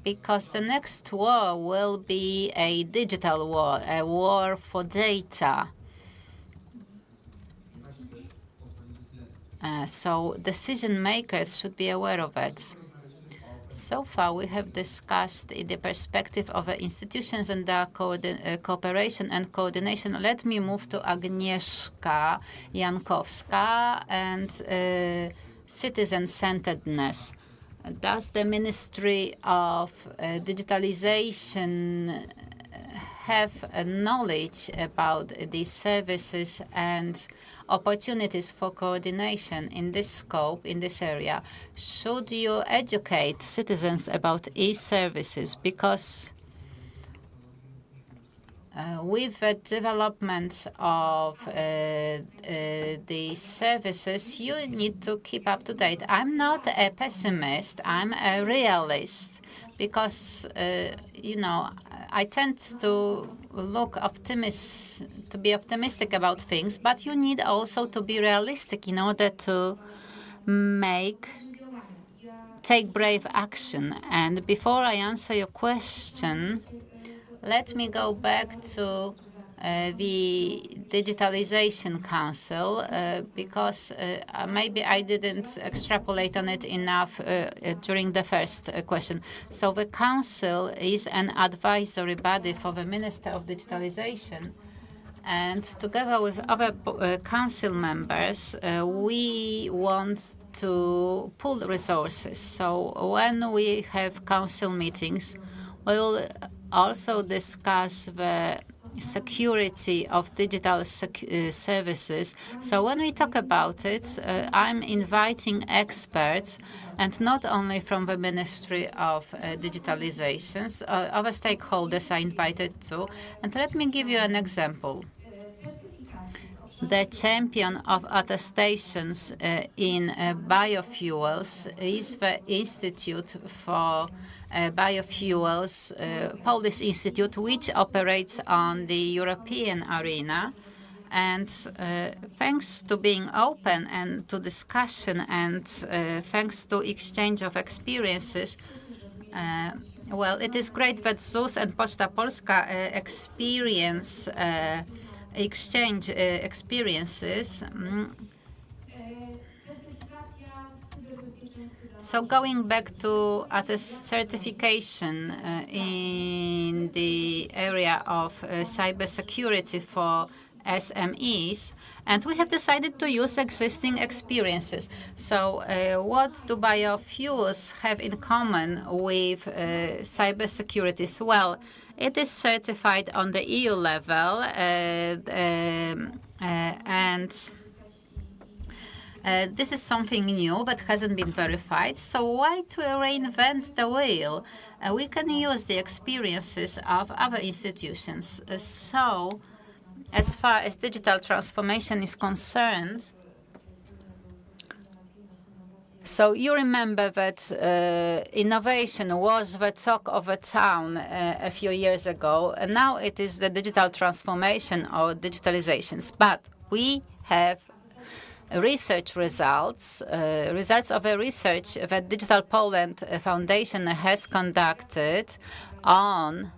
Because the next war will be a digital war, a war for data. So decision makers should be aware of it. So far, we have discussed in the perspective of the institutions and their cooperation and coordination. Let me move to Agnieszka Jankowska and citizen-centeredness. Does the Ministry of Digitalization have knowledge about these services and opportunities for coordination in this scope, in this area? Should you educate citizens about e-services? Because with the development of the services, you need to keep up to date. I'm not a pessimist, I'm a realist, because, I tend to be optimistic about things, but you need also to be realistic in order to take brave action. And before I answer your question, let me go back to the Digitalization Council, because maybe I didn't extrapolate on it enough during the first question. So the Council is an advisory body for the Minister of Digitalization. And together with other council members, we want to pool resources. So when we have council meetings, we will also discuss the security of digital services. So when we talk about it, I'm inviting experts, and not only from the Ministry of Digitalization, other stakeholders are invited too. And let me give you an example. The champion of attestations in biofuels is the Institute for Biofuels, Polish Institute, which operates on the European arena. And thanks to being open and to discussion, and thanks to exchange of experiences, well, it is great that ZUS and Poczta Polska exchange experiences. So going back to certification in the area of cybersecurity for SMEs, and we have decided to use existing experiences. So what do biofuels have in common with cybersecurity? Well, it is certified on the EU level, and this is something new that hasn't been verified. So why to reinvent the wheel? We can use the experiences of other institutions. So As far as digital transformation is concerned, so you remember that innovation was the talk of the town a few years ago, and now it is the digital transformation or digitalizations. But we have research results of a research that Digital Poland Foundation has conducted on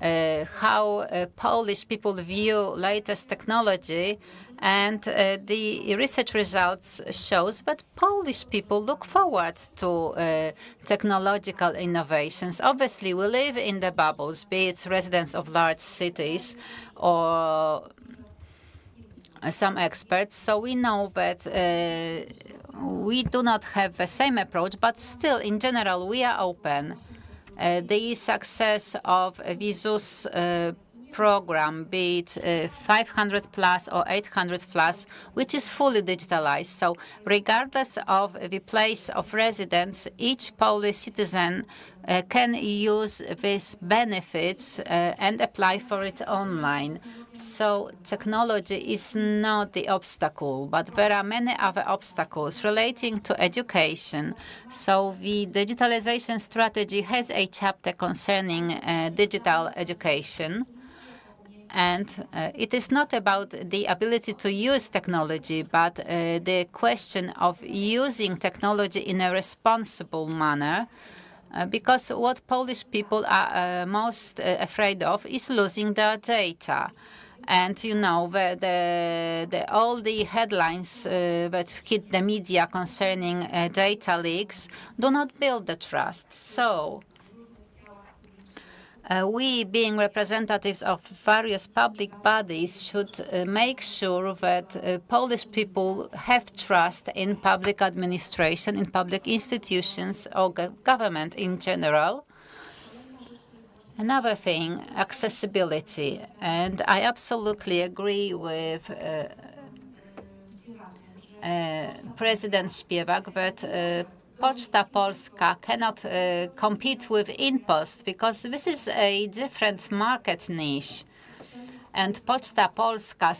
how Polish people view latest technology, and the research results shows that Polish people look forward to technological innovations. Obviously, we live in the bubbles, be it residents of large cities or some experts. So we know that we do not have the same approach, but still, in general, we are open. The success of the ZUS program, be it 500 plus or 800 plus, which is fully digitalized. So regardless of the place of residence, each Polish citizen can use these benefits and apply for it online. So technology is not the obstacle, but there are many other obstacles relating to education. So the digitalization strategy has a chapter concerning digital education. And it is not about the ability to use technology, but the question of using technology in a responsible manner. Because what Polish people are most afraid of is losing their data. And you know, all the headlines that hit the media concerning data leaks do not build the trust. So we, being representatives of various public bodies, should make sure that Polish people have trust in public administration, in public institutions, or government in general. Another thing, accessibility. And I absolutely agree with President Śpiewak that Poczta Polska cannot compete with InPost because this is a different market niche. And Poczta Polska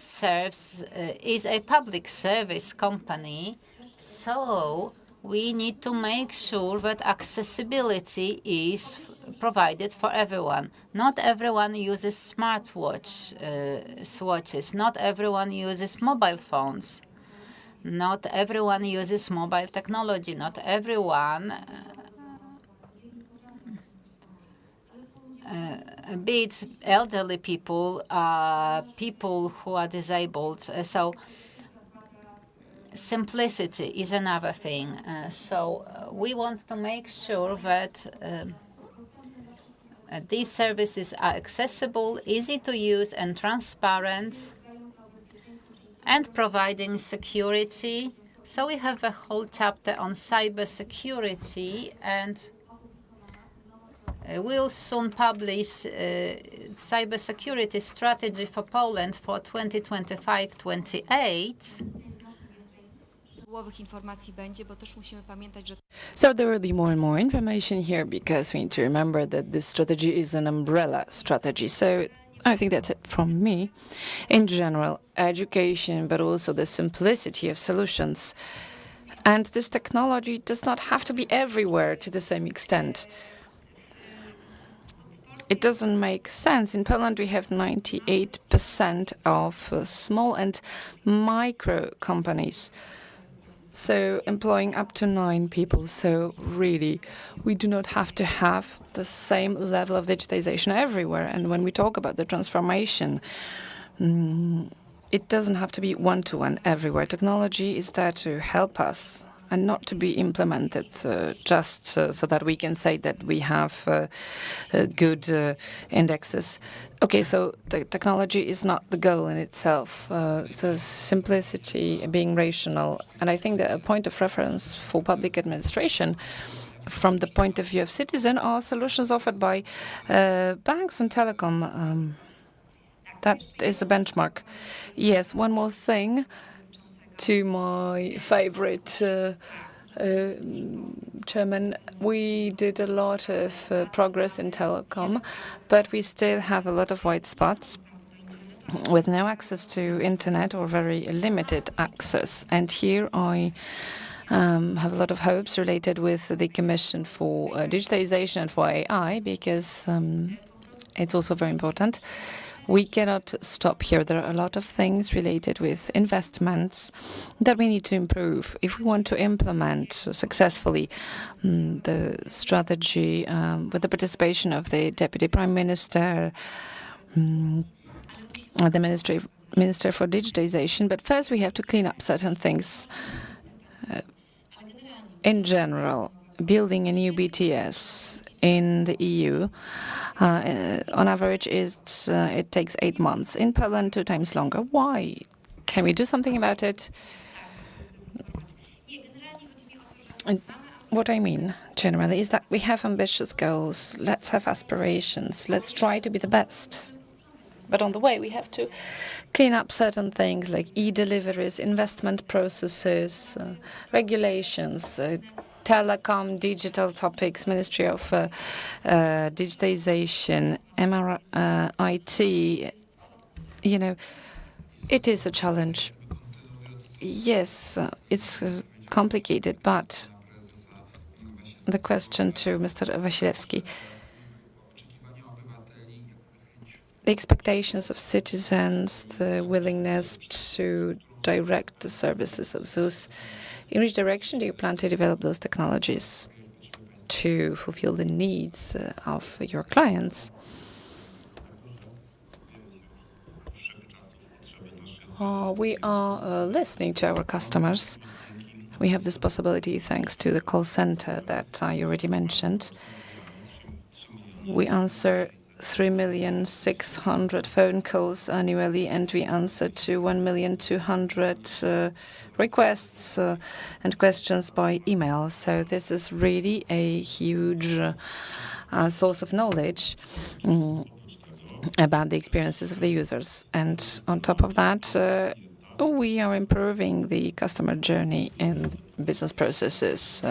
is a public service company, so we need to make sure that accessibility is provided for everyone. Not everyone uses swatches. Not everyone uses mobile phones. Not everyone uses mobile technology. Not everyone, be it elderly people, people who are disabled. So simplicity is another thing. So we want to make sure that these services are accessible, easy to use, and transparent, and providing security. So we have a whole chapter on cybersecurity, and we'll soon publish cybersecurity strategy for Poland for 2025-28. So there will be more and more information here because we need to remember that this strategy is an umbrella strategy. So I think that's it from me. In general, education, but also the simplicity of solutions. And this technology does not have to be everywhere to the same extent. It doesn't make sense. In Poland, we have 98% of small and micro companies, so employing up to 9 people. So really, we do not have to have the same level of digitization everywhere. And when we talk about the transformation, it doesn't have to be one-to-one everywhere. Technology is there to help us and not to be implemented just so that we can say that we have good indexes. Okay, so the technology is not the goal in itself. The simplicity, being rational, and I think that a point of reference for public administration from the point of view of citizen are solutions offered by banks and telecom. That is the benchmark. Yes, one more thing to my favorite chairman. We did a lot of progress in telecom, but we still have a lot of white spots. with no access to internet or very limited access. And here I have a lot of hopes related with the Commission for Digitalization and for AI, because it's also very important. We cannot stop here. There are a lot of things related with investments that we need to improve if we want to implement successfully the strategy with the participation of the Deputy Prime Minister, the Minister for Digitalization. But first, we have to clean up certain things. In general, building a new BTS in the EU, on average, it takes 8 months. In Poland, 2 times longer. Why? Can we do something about it? And what I mean, generally, is that we have ambitious goals. Let's have aspirations. Let's try to be the best. But on the way, we have to clean up certain things like e-deliveries, investment processes, regulations, telecom, digital topics, Ministry of Digitalization, MRIT. You know, it is a challenge. Yes, it's complicated, but the question to Mr. Wasilewski, the expectations of citizens, the willingness to direct the services of ZUS, in which direction do you plan to develop those technologies to fulfill the needs of your clients? We are listening to our customers. We have this possibility thanks to the call center that I already mentioned. We answer 3,600,000 phone calls annually, and we answer to 1,200,000 requests and questions by email. So this is really a huge source of knowledge about the experiences of the users. And on top of that, we are improving the customer journey and business processes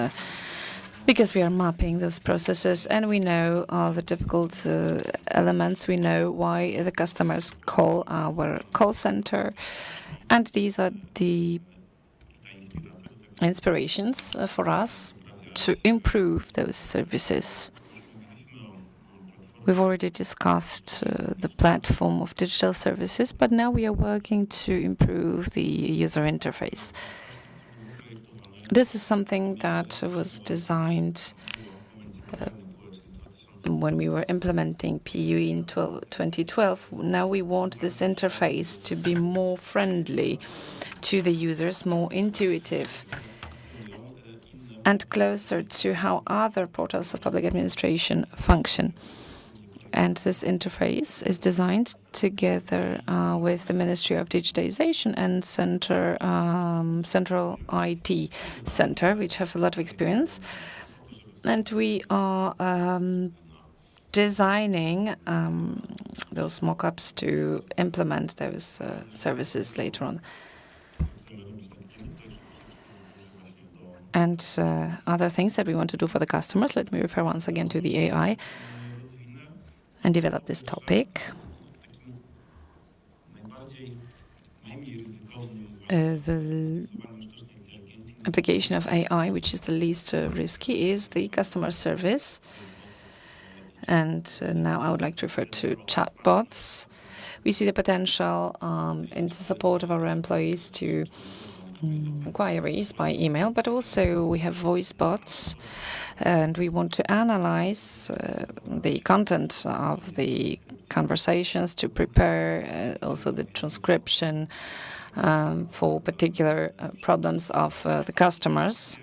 because we are mapping those processes, and we know all the difficult elements. We know why the customers call our call center, and these are the inspirations for us to improve those services. We've already discussed the platform of digital services, but now we are working to improve the user interface. This is something that was designed when we were implementing PUE in 2012. Now we want this interface to be more friendly to the users, more intuitive, and closer to how other portals of public administration function. And this interface is designed together with the Ministry of Digitalization and Central IT Center, which have a lot of experience. And we are designing those mock-ups to implement those services later on. And other things that we want to do for the customers, let me refer once again to the AI and develop this topic. The application of AI, which is the least risky, is the customer service. And now I would like to refer to chatbots. We see the potential in the support of our employees to inquiries by email, but also we have voice bots, and we want to analyze the content of the conversations to prepare also the transcription for particular problems of the customers.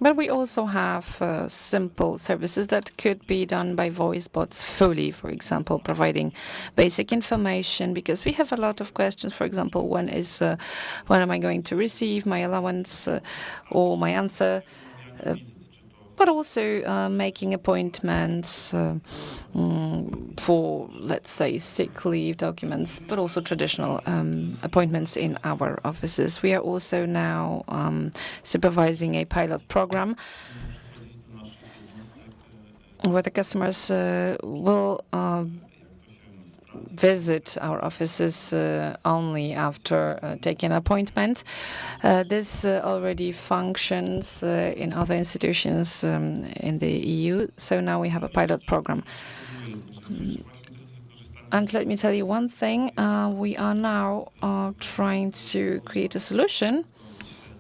But we also have simple services that could be done by voice bots fully, for example, providing basic information, because we have a lot of questions. For example, when am I going to receive my allowance or my answer? But also making appointments for, let's say, sick leave documents, but also traditional appointments in our offices. We are also now supervising a pilot program where the customers will visit our offices only after taking an appointment. This already functions in other institutions in the EU. So now we have a pilot program. And let me tell you one thing. We are now trying to create a solution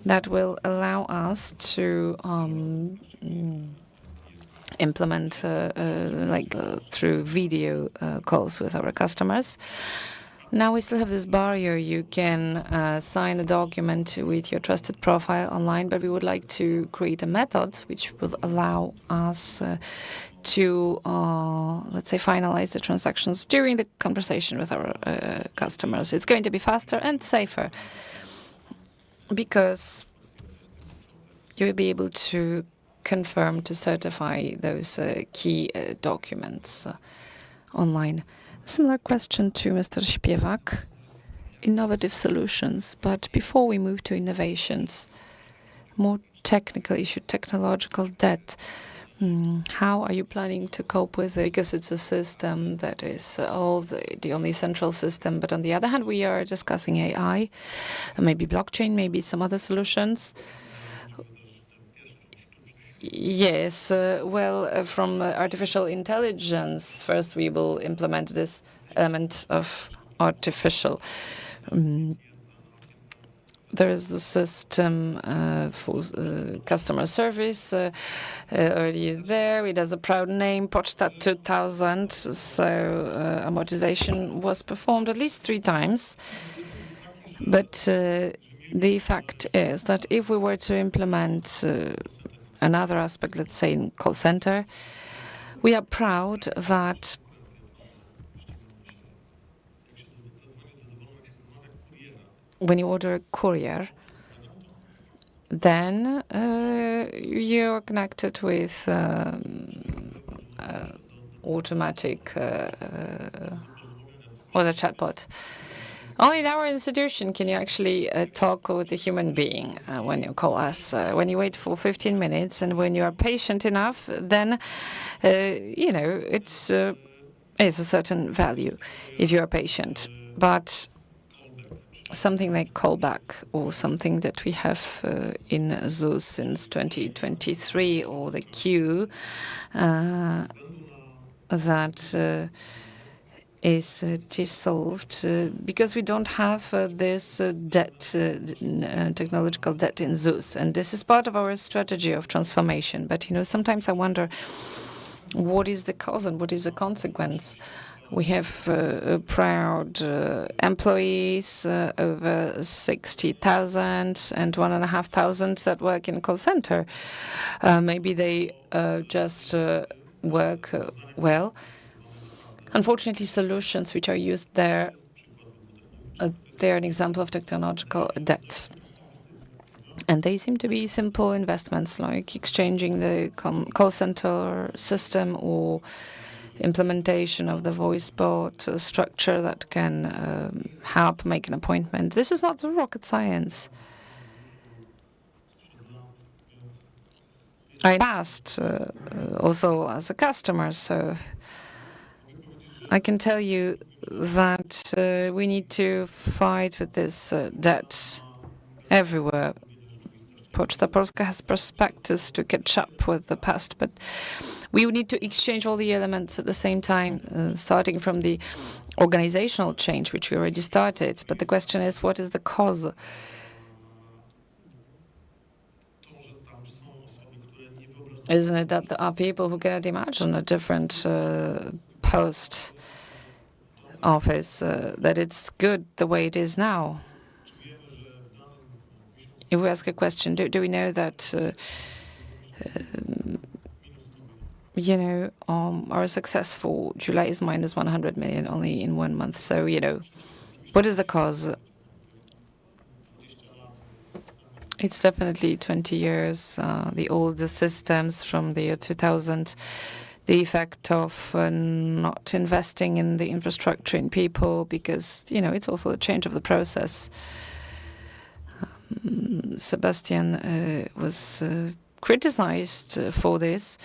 that will allow us to implement through video calls with our customers. Now we still have this barrier. You can sign a document with your trusted profile online, but we would like to create a method which will allow us to, let's say, finalize the transactions during the conversation with our customers. It's going to be faster and safer because you will be able to confirm, to certify those key documents online. Similar question to Mr. Śpiewak. Innovative solutions. But before we move to innovations, more technical issue, technological debt. How are you planning to cope with it? Because it's a system that is the only central system. But on the other hand, we are discussing AI, maybe blockchain, maybe some other solutions. Yes, from artificial intelligence, first we will implement this element of artificial. There is a system for customer service already there. It has a proud name, Poczta 2000. So amortization was performed at least 3 times. But the fact is that if we were to implement another aspect, let's say in call center, we are proud that when you order a courier, then you're connected with automatic or the chatbot. Only in our institution can you actually talk with a human being when you call us. When you wait for 15 minutes and when you are patient enough, then, it's a certain value if you are patient. But something like callback or something that we have in ZUS since 2023 or the queue that is dissolved because we don't have this technological debt in ZUS. And this is part of our strategy of transformation. But, sometimes I wonder what is the cause and what is the consequence. We have proud employees, over 60,000 and 1,500 that work in call center. Maybe they just work well. Unfortunately, solutions which are used there, they're an example of technological debt. And they seem to be simple investments like exchanging the call center system or implementation of the voice bot structure that can help make an appointment. This is not rocket science. I passed also as a customer, so I can tell you that we need to fight with this debt everywhere. Poczta Polska has perspectives to catch up with the past, but we need to exchange all the elements at the same time, starting from the organizational change, which we already started. But the question is, what is the cause? Isn't it that there are people who cannot imagine a different post office, that it's good the way it is now? If we ask a question, do we know that our success for July is minus 100 million only in 1 month? So, what is the cause? It's definitely 20 years, the older systems from the year 2000, the effect of not investing in the infrastructure in people, because, it's also a change of the process. Sebastian was criticized for this,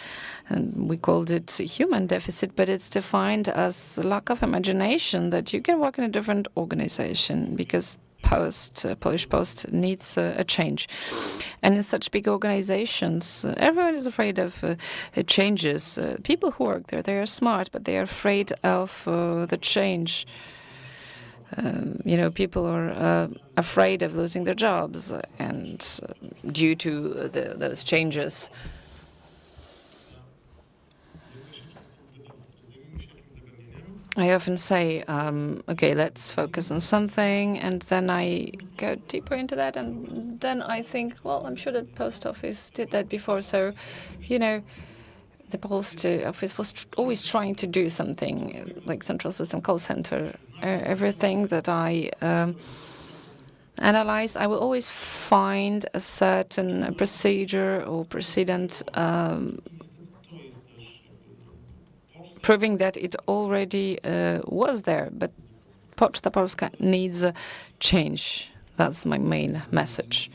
and we called it human deficit, but it's defined as lack of imagination, that you can work in a different organization because Polish Post needs a change. And in such big organizations, everyone is afraid of changes. People who work there, they are smart, but they are afraid of the change. People are afraid of losing their jobs, and due to those changes. I often say, okay, let's focus on something, and then I go deeper into that, and then I think, well, I'm sure that post office did that before. So, the post office was always trying to do something, like central system, call center, everything that I analyze, I will always find a certain procedure or precedent proving that it already was there. But Poczta Polska needs a change. That's my main message.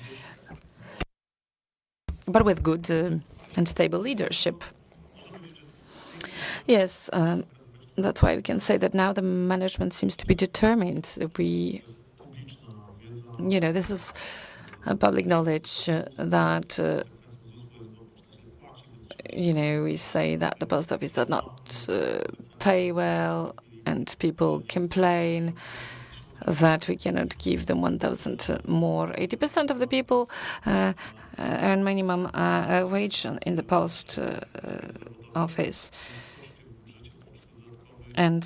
But with good and stable leadership. Yes, that's why we can say that now the management seems to be determined. This is public knowledge that, we say that the post office does not pay well, and people complain that we cannot give them 1,000 more. 80% of the people earn minimum wage in the post office. And,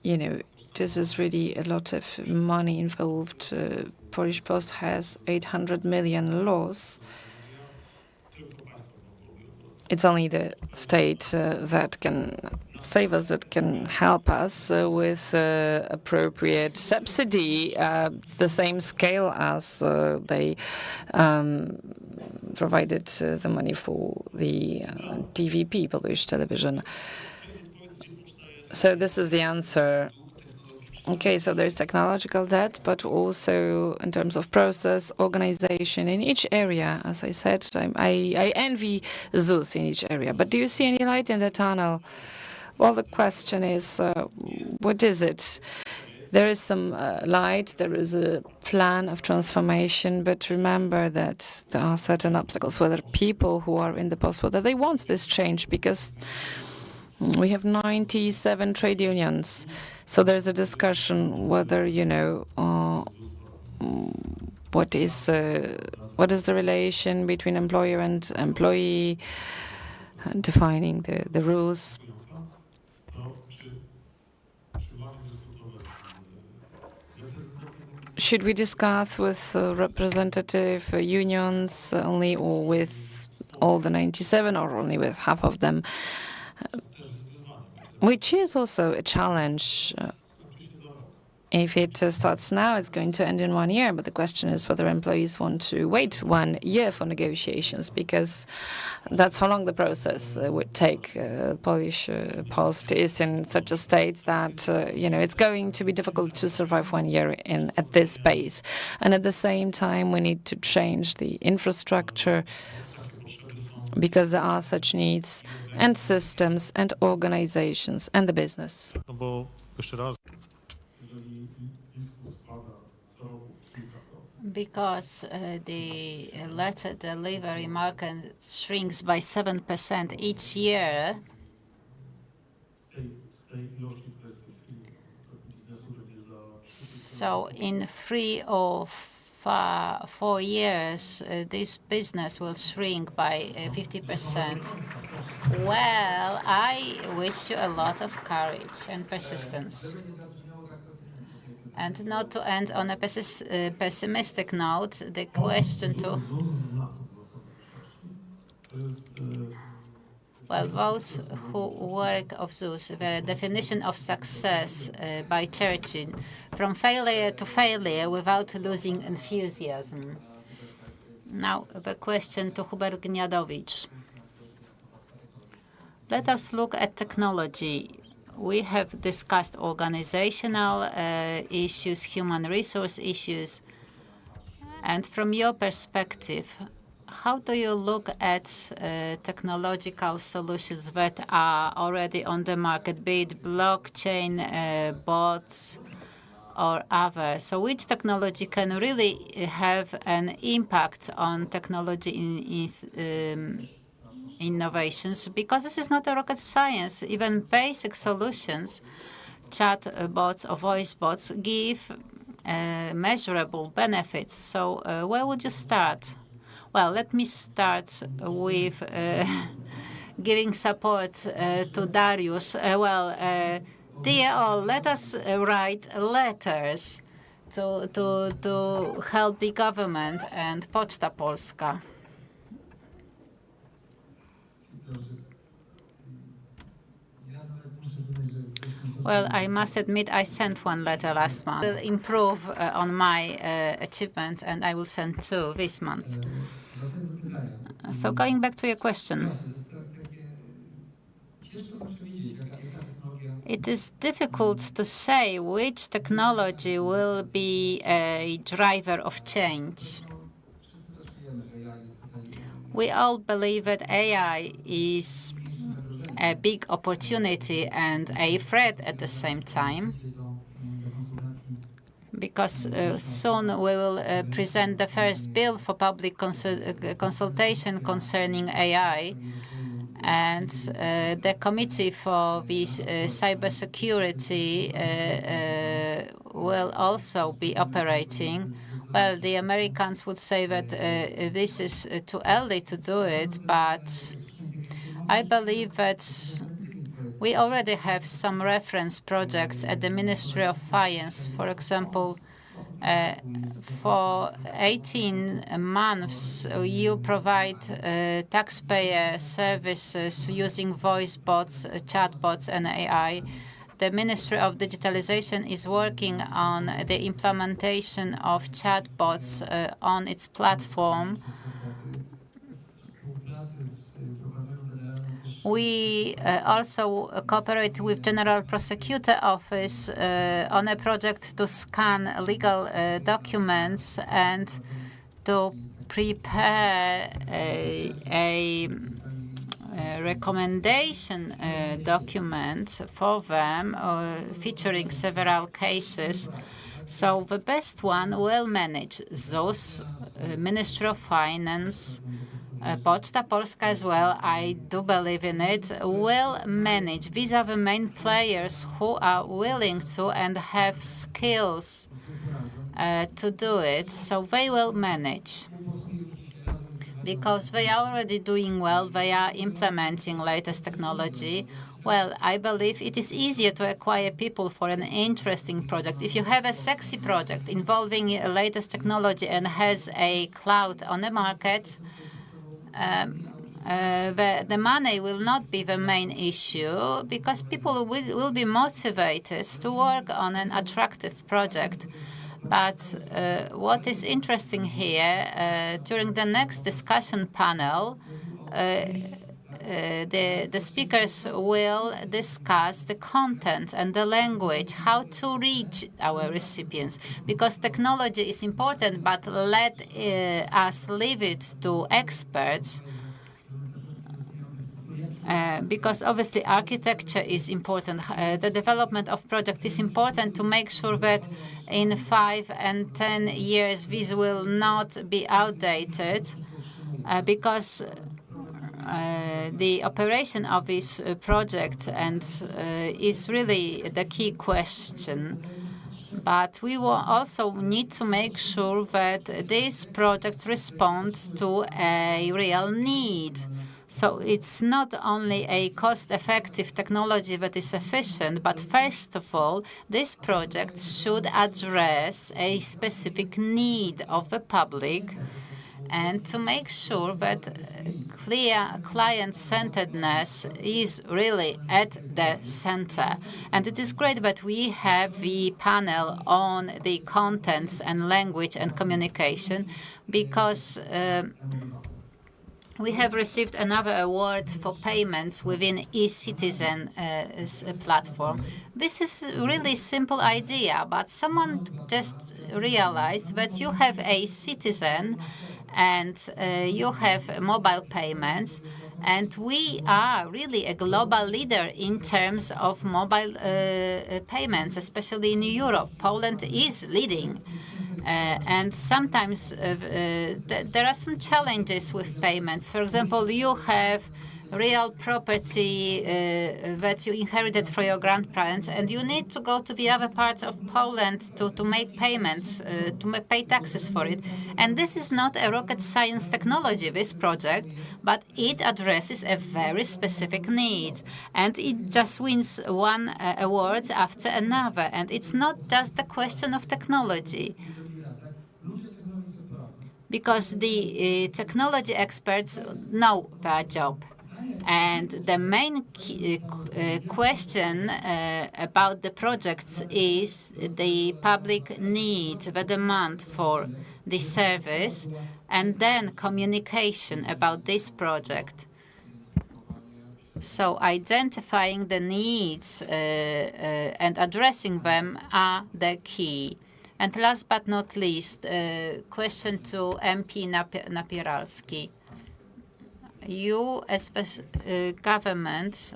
this is really a lot of money involved. Polish Post has 800 million loss. It's only the state that can save us, that can help us with appropriate subsidy, the same scale as they provided the money for the TVP, Polish television. So this is the answer. Okay, so there's technological debt, but also in terms of process, organization in each area. As I said, I envy ZUS in each area. But do you see any light in the tunnel? Well, the question is, what is it? There is some light, there is a plan of transformation, but remember that there are certain obstacles, whether people who are in the post, whether they want this change, because we have 97 trade unions. So there's a discussion whether, what is the relation between employer and employee, and defining the rules. Should we discuss with representative unions only, or with all the 97, or only with half of them? Which is also a challenge. If it starts now, it's going to end in 1 year. But the question is whether employees want to wait 1 year for negotiations, because that's how long the process would take. Polish Post is in such a state that it's going to be difficult to survive 1 year at this pace. And at the same time, we need to change the infrastructure, because there are such needs, and systems, and organizations, and the business. Because the letter delivery market shrinks by 7% each year, so in 3 or 4 years, this business will shrink by 50%. Well, I wish you a lot of courage and persistence. And not to end on a pessimistic note, the question to, well, those who work of ZUS, the definition of success by Churchill, from failure to failure without losing enthusiasm. Now, the question to Hubert Gniadowicz. Let us look at technology. We have discussed organizational issues, human resource issues, and from your perspective, how do you look at technological solutions that are already on the market, be it blockchain, bots, or other? So which technology can really have an impact on technology innovations? Because this is not a rocket science. Even basic solutions, chat bots or voice bots, give measurable benefits. So where would you start? Well, let me start with giving support to Darius. Dear all, let us write letters to help the government and Poczta Polska. Well, I must admit I sent one letter last month. I will improve on my achievements, and I will send two this month. So going back to your question, it is difficult to say which technology will be a driver of change. We all believe that AI is a big opportunity and a threat at the same time, because soon we will present the first bill for public consultation concerning AI, and the Committee for the Cybersecurity will also be operating. Well, the Americans would say that this is too early to do it, but I believe that we already have some reference projects at the Ministry of Finance. For example, for 18 months, you provide taxpayer services using voice bots, chatbots, and AI. The Ministry of Digitalization is working on the implementation of chatbots on its platform. We also cooperate with General Prosecutor Office on a project to scan legal documents and to prepare a recommendation document for them featuring several cases. So the best one will manage ZUS, Ministry of Finance, Poczta Polska as well, I do believe in it, will manage. These are the main players who are willing to and have skills to do it, so they will manage. Because they are already doing well, they are implementing latest technology. Well, I believe it is easier to acquire people for an interesting project. If you have a sexy project involving latest technology and has a cloud on the market, the money will not be the main issue, because people will be motivated to work on an attractive project. But what is interesting here, during the next discussion panel, the speakers will discuss the content and the language, how to reach our recipients. Because technology is important, but let us leave it to experts. Because obviously architecture is important. The development of projects is important to make sure that in 5 and 10 years this will not be outdated, because the operation of this project is really the key question. But we will also need to make sure that these projects respond to a real need. So it's not only a cost-effective technology that is efficient, but first of all, this project should address a specific need of the public, and to make sure that clear client-centeredness is really at the center. And it is great that we have the panel on the contents and language and communication, because we have received another award for payments within e-citizen platform. This is a really simple idea, but someone just realized that you have a citizen and you have mobile payments. And we are really a global leader in terms of mobile payments, especially in Europe. Poland is leading. And sometimes there are some challenges with payments. For example, you have real property that you inherited from your grandparents, and you need to go to the other parts of Poland to make payments, to pay taxes for it. And this is not a rocket science technology, this project, but it addresses a very specific need. And it just wins one award after another. And it's not just a question of technology, because the technology experts know their job. And the main question about the projects is the public need, the demand for the service, and then communication about this project. So identifying the needs and addressing them are the key. And last but not least, question to MP Napieralski. You, as government,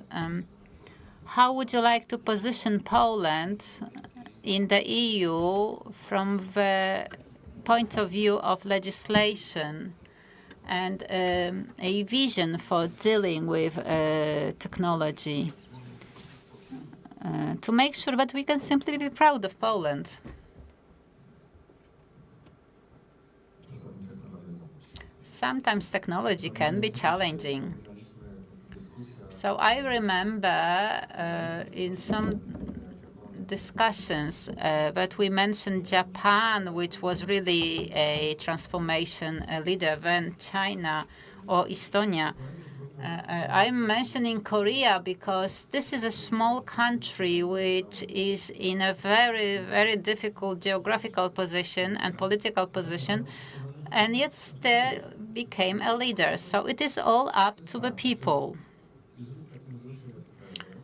how would you like to position Poland in the EU from the point of view of legislation and a vision for dealing with technology to make sure that we can simply be proud of Poland? Sometimes technology can be challenging. So I remember in some discussions that we mentioned Japan, which was really a transformation leader, then China or Estonia. I'm mentioning Korea because this is a small country which is in a very, very difficult geographical position and political position, and yet still became a leader. So it is all up to the people.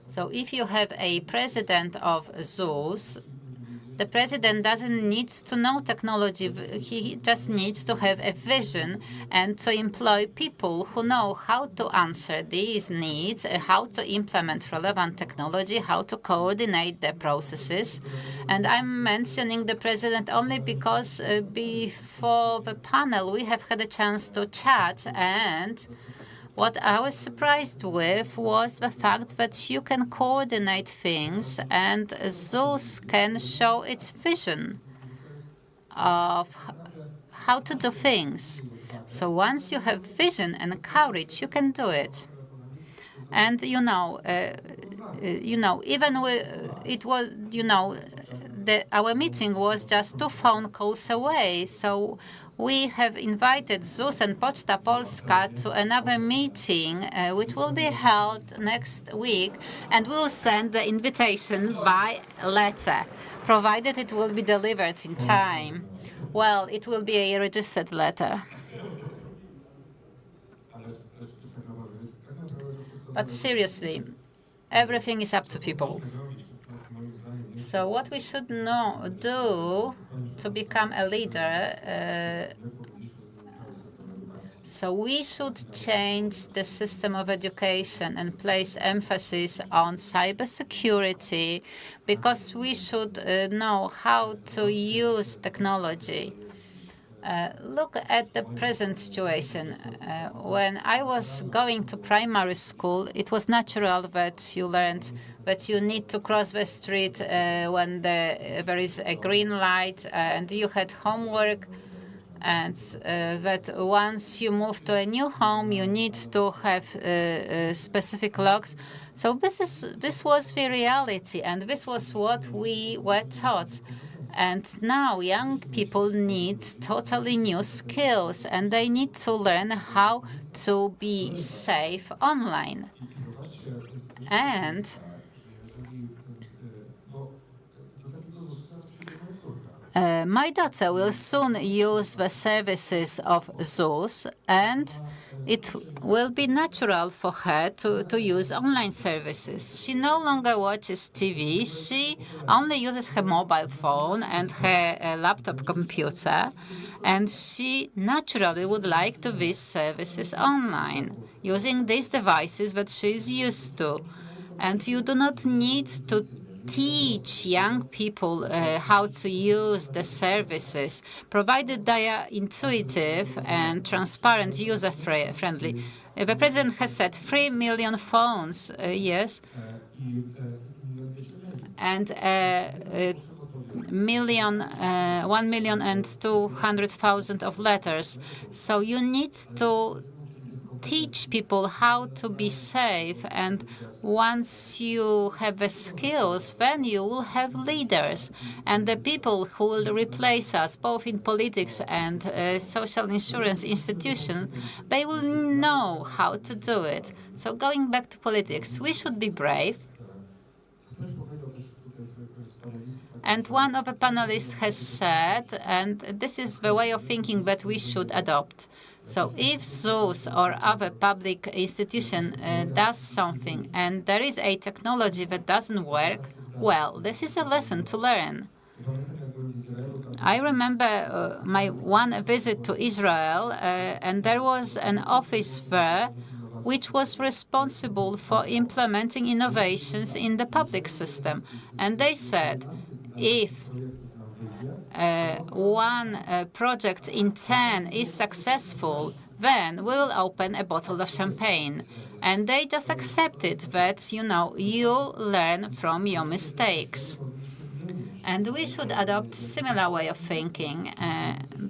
So if you have a president of ZUS, the president doesn't need to know technology. He just needs to have a vision and to employ people who know how to answer these needs, how to implement relevant technology, how to coordinate the processes. And I'm mentioning the president only because before the panel, we have had a chance to chat, and what I was surprised with was the fact that you can coordinate things and ZUS can show its vision of how to do things. So once you have vision and courage, you can do it. And even it was, our meeting was just 2 phone calls away. So we have invited ZUS and Poczta Polska to another meeting, which will be held next week, and we'll send the invitation by letter, provided it will be delivered in time. Well, it will be a registered letter. But seriously, everything is up to people. So what we should do to become a leader, so we should change the system of education and place emphasis on cybersecurity, because we should know how to use technology. Look at the present situation. When I was going to primary school, it was natural that you learned that you need to cross the street when there is a green light, and you had homework, and that once you move to a new home, you need to have specific locks. So this was the reality, and this was what we were taught. And now young people need totally new skills, and they need to learn how to be safe online. And my daughter will soon use the services of ZUS, and it will be natural for her to use online services. She no longer watches TV. She only uses her mobile phone and her laptop computer. and she naturally would like to visit services online using these devices that she's used to. And you do not need to teach young people how to use the services, provided they are intuitive and transparent, user-friendly. The president has said 3 million phones, yes, and 1,200,000 of letters. So you need to teach people how to be safe, and once you have the skills, then you will have leaders, and the people who will replace us, both in politics and social insurance institution, they will know how to do it. So going back to politics, we should be brave. And one of the panelists has said, and this is the way of thinking that we should adopt. So if ZUS or other public institution does something and there is a technology that doesn't work, well, this is a lesson to learn. I remember my one visit to Israel, and there was an office there which was responsible for implementing innovations in the public system. And they said, if one project in 10 is successful, then we'll open a bottle of champagne. And they just accepted that, you learn from your mistakes. And we should adopt a similar way of thinking,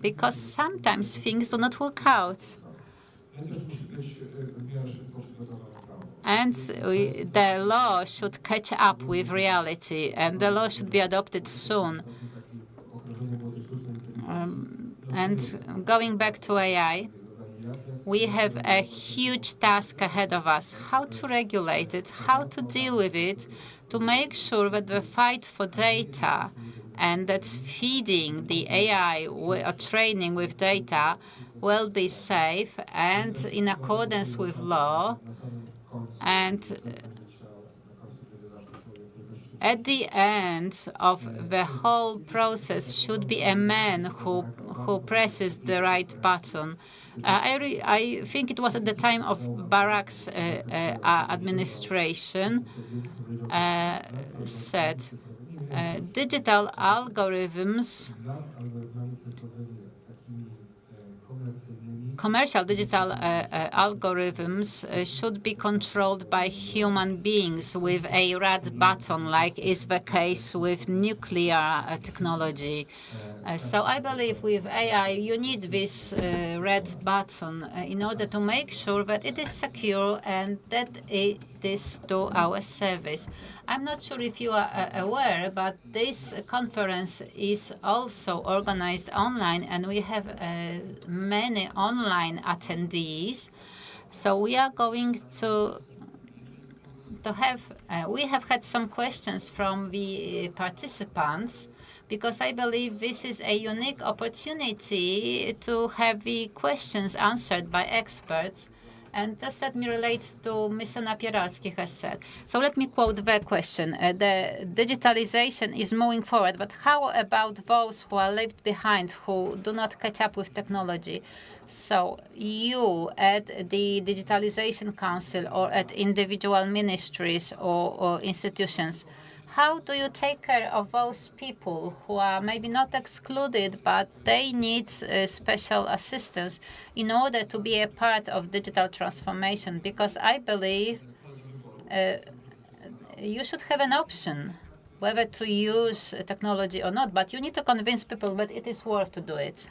because sometimes things do not work out. And the law should catch up with reality, and the law should be adopted soon. And going back to AI, we have a huge task ahead of us: how to regulate it, how to deal with it, to make sure that the fight for data and that's feeding the AI or training with data will be safe and in accordance with law. And at the end of the whole process should be a man who presses the right button. I think it was at the time of Barack's administration said digital algorithms, commercial digital algorithms should be controlled by human beings with a red button, like is the case with nuclear technology. So I believe with AI, you need this red button in order to make sure that it is secure and that it is to our service. I'm not sure if you are aware, but this conference is also organized online, and we have many online attendees. So we are going to have, we have had some questions from the participants, because I believe this is a unique opportunity to have the questions answered by experts. And just let me relate to Mr. Napieralski has said. So let me quote the question. The digitalization is moving forward, but how about those who are left behind, who do not catch up with technology? So you at the Digitalization Council or at individual ministries or institutions, how do you take care of those people who are maybe not excluded, but they need special assistance in order to be a part of digital transformation? Because I believe you should have an option whether to use technology or not, but you need to convince people that it is worth to do it.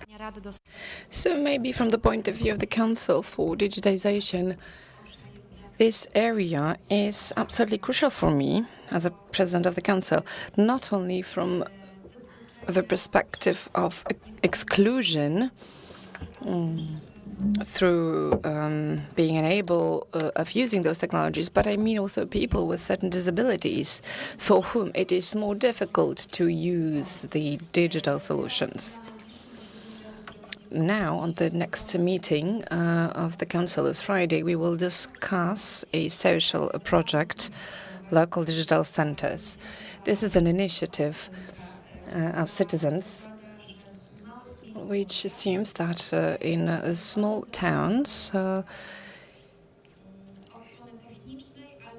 So maybe from the point of view of the Council for Digitization, this area is absolutely crucial for me as a president of the Council, not only from the perspective of exclusion through being unable of using those technologies, but I mean also people with certain disabilities for whom it is more difficult to use the digital solutions. Now, on the next meeting of the Council this Friday, we will discuss a social project, local digital centers. This is an initiative of citizens which assumes that in small towns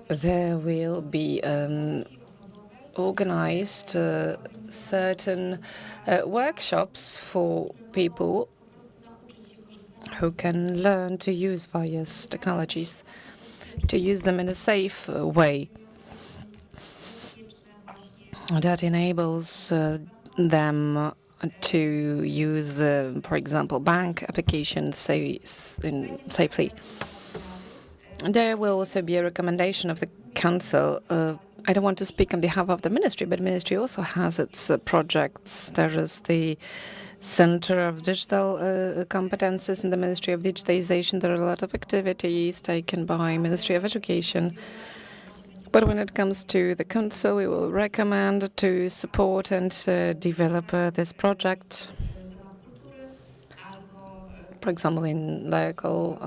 there will be organized certain workshops for people who can learn to use various technologies, to use them in a safe way. That enables them to use, for example, bank applications safely. There will also be a recommendation of the Council. I don't want to speak on behalf of the Ministry, but the Ministry also has its projects. There is the Center of Digital Competences in the Ministry of Digitization. There are a lot of activities taken by Ministry of Education. But when it comes to the Council, we will recommend to support and develop this project. For example, in local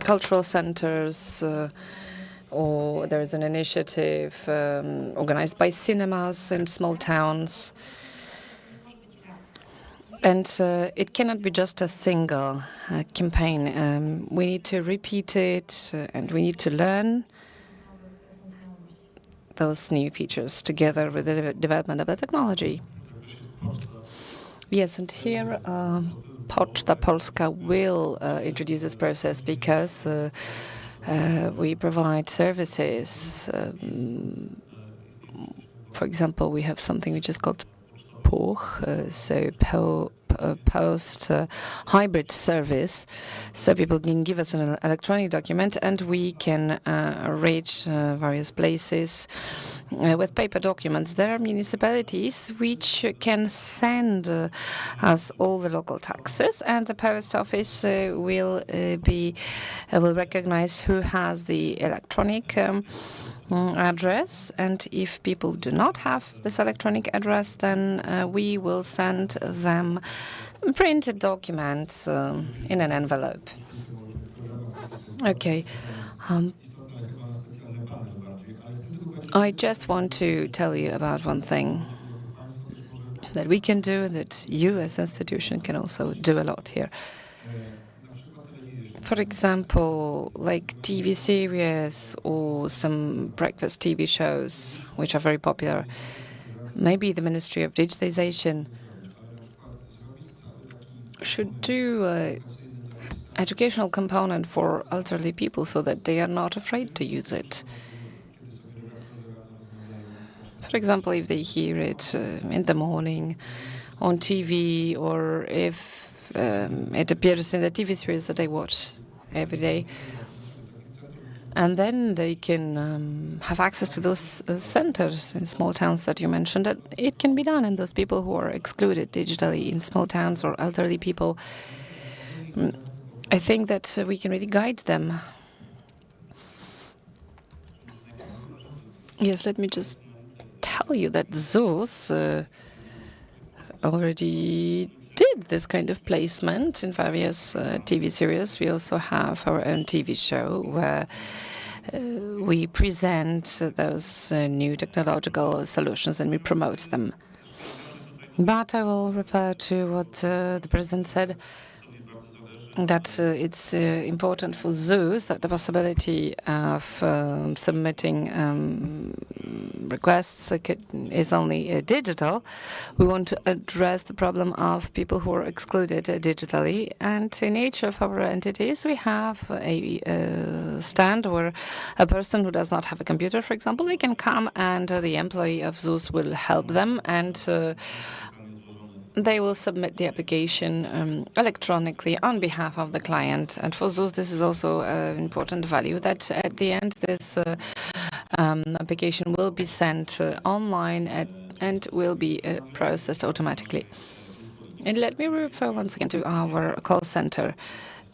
cultural centers, or there is an initiative organized by cinemas in small towns. And it cannot be just a single campaign. We need to repeat it, and we need to learn those new features together with the development of the technology. Yes, and here Poczta Polska will introduce this process because we provide services. For example, we have something which is called PUCH, so post hybrid service. So people can give us an electronic document and we can reach various places with paper documents. There are municipalities which can send us all the local taxes, and the post office will recognize who has the electronic address, and if people do not have this electronic address, then we will send them printed documents in an envelope. Okay. I just want to tell you about one thing that we can do, that you as an institution can also do a lot here. For example, like TV series or some breakfast TV shows, which are very popular. Maybe the Ministry of Digitization should do an educational component for elderly people so that they are not afraid to use it. For example, if they hear it in the morning on TV, or if it appears in the TV series that they watch every day, and then they can have access to those centers in small towns that you mentioned, that it can be done. And those people who are excluded digitally in small towns, or elderly people, I think that we can really guide them. Yes, let me just tell you that ZUS already did this kind of placement in various TV series. We also have our own TV show where we present those new technological solutions and we promote them. But I will refer to what the President said, that it's important for ZUS, that the possibility of submitting requests is only digital. We want to address the problem of people who are excluded digitally. And in each of our entities, we have a stand where a person who does not have a computer, for example, they can come, and the employee of ZUS will help them, and they will submit the application electronically on behalf of the client. And for ZUS, this is also an important value, that at the end, this application will be sent online and will be processed automatically. And let me refer once again to our call center,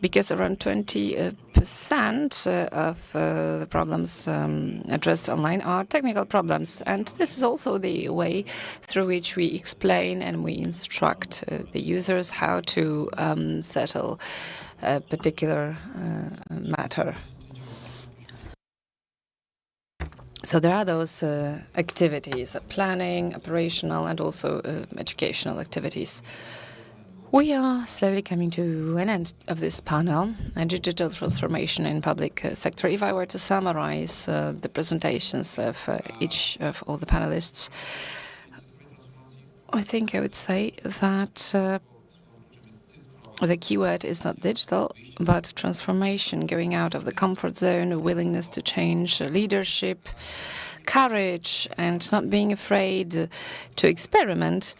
because around 20% of the problems addressed online are technical problems. And this is also the way through which we explain and we instruct the users how to settle a particular matter. So there are those activities, planning, operational, and also educational activities. We are slowly coming to an end of this panel, a digital transformation in public sector. If I were to summarize the presentations of each of all the panelists, I think I would say that the keyword is not digital, but transformation, going out of the comfort zone, a willingness to change, leadership, courage, and not being afraid to experiment,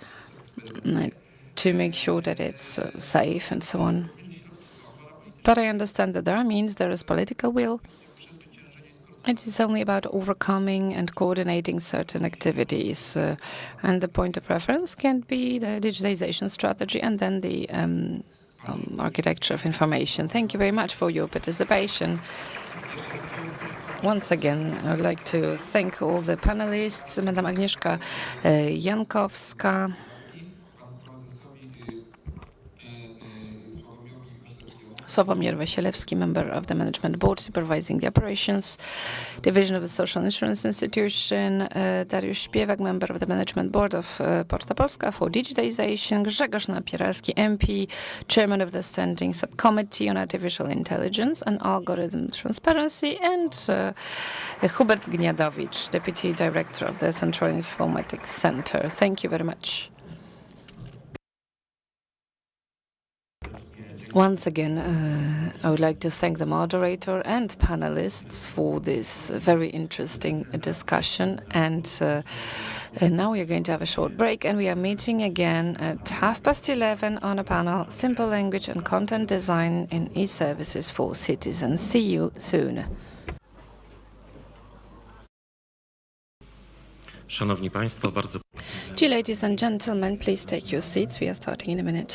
to make sure that it's safe and so on. But I understand that there is political will. It is only about overcoming and coordinating certain activities. And the point of reference can be the digitization strategy and then the architecture of information. Thank you very much for your participation. Once again, I would like to thank all the panelists, Madam Agnieszka Jankowska, Sławomir Wasielewski, member of the Management Board supervising the operations division of the Social Insurance Institution, Dariusz Śpiewak, member of the Management Board of Poczta Polska for digitization, Grzegorz Napieralski, MP, chairman of the Standing Subcommittee on Artificial Intelligence and Algorithm Transparency, and Hubert Gniadowicz, deputy director of the Central Informatics Center. Thank you very much. Once again, I would like to thank the moderator and panelists for this very interesting discussion. And now we are going to have a short break, and we are meeting again at 11:30 on a panel, Simple Language and Content Design in E-Services for Citizens. See you soon. Szanowni Państwo, bardzo... Dear ladies and gentlemen, please take your seats. We are starting in a minute.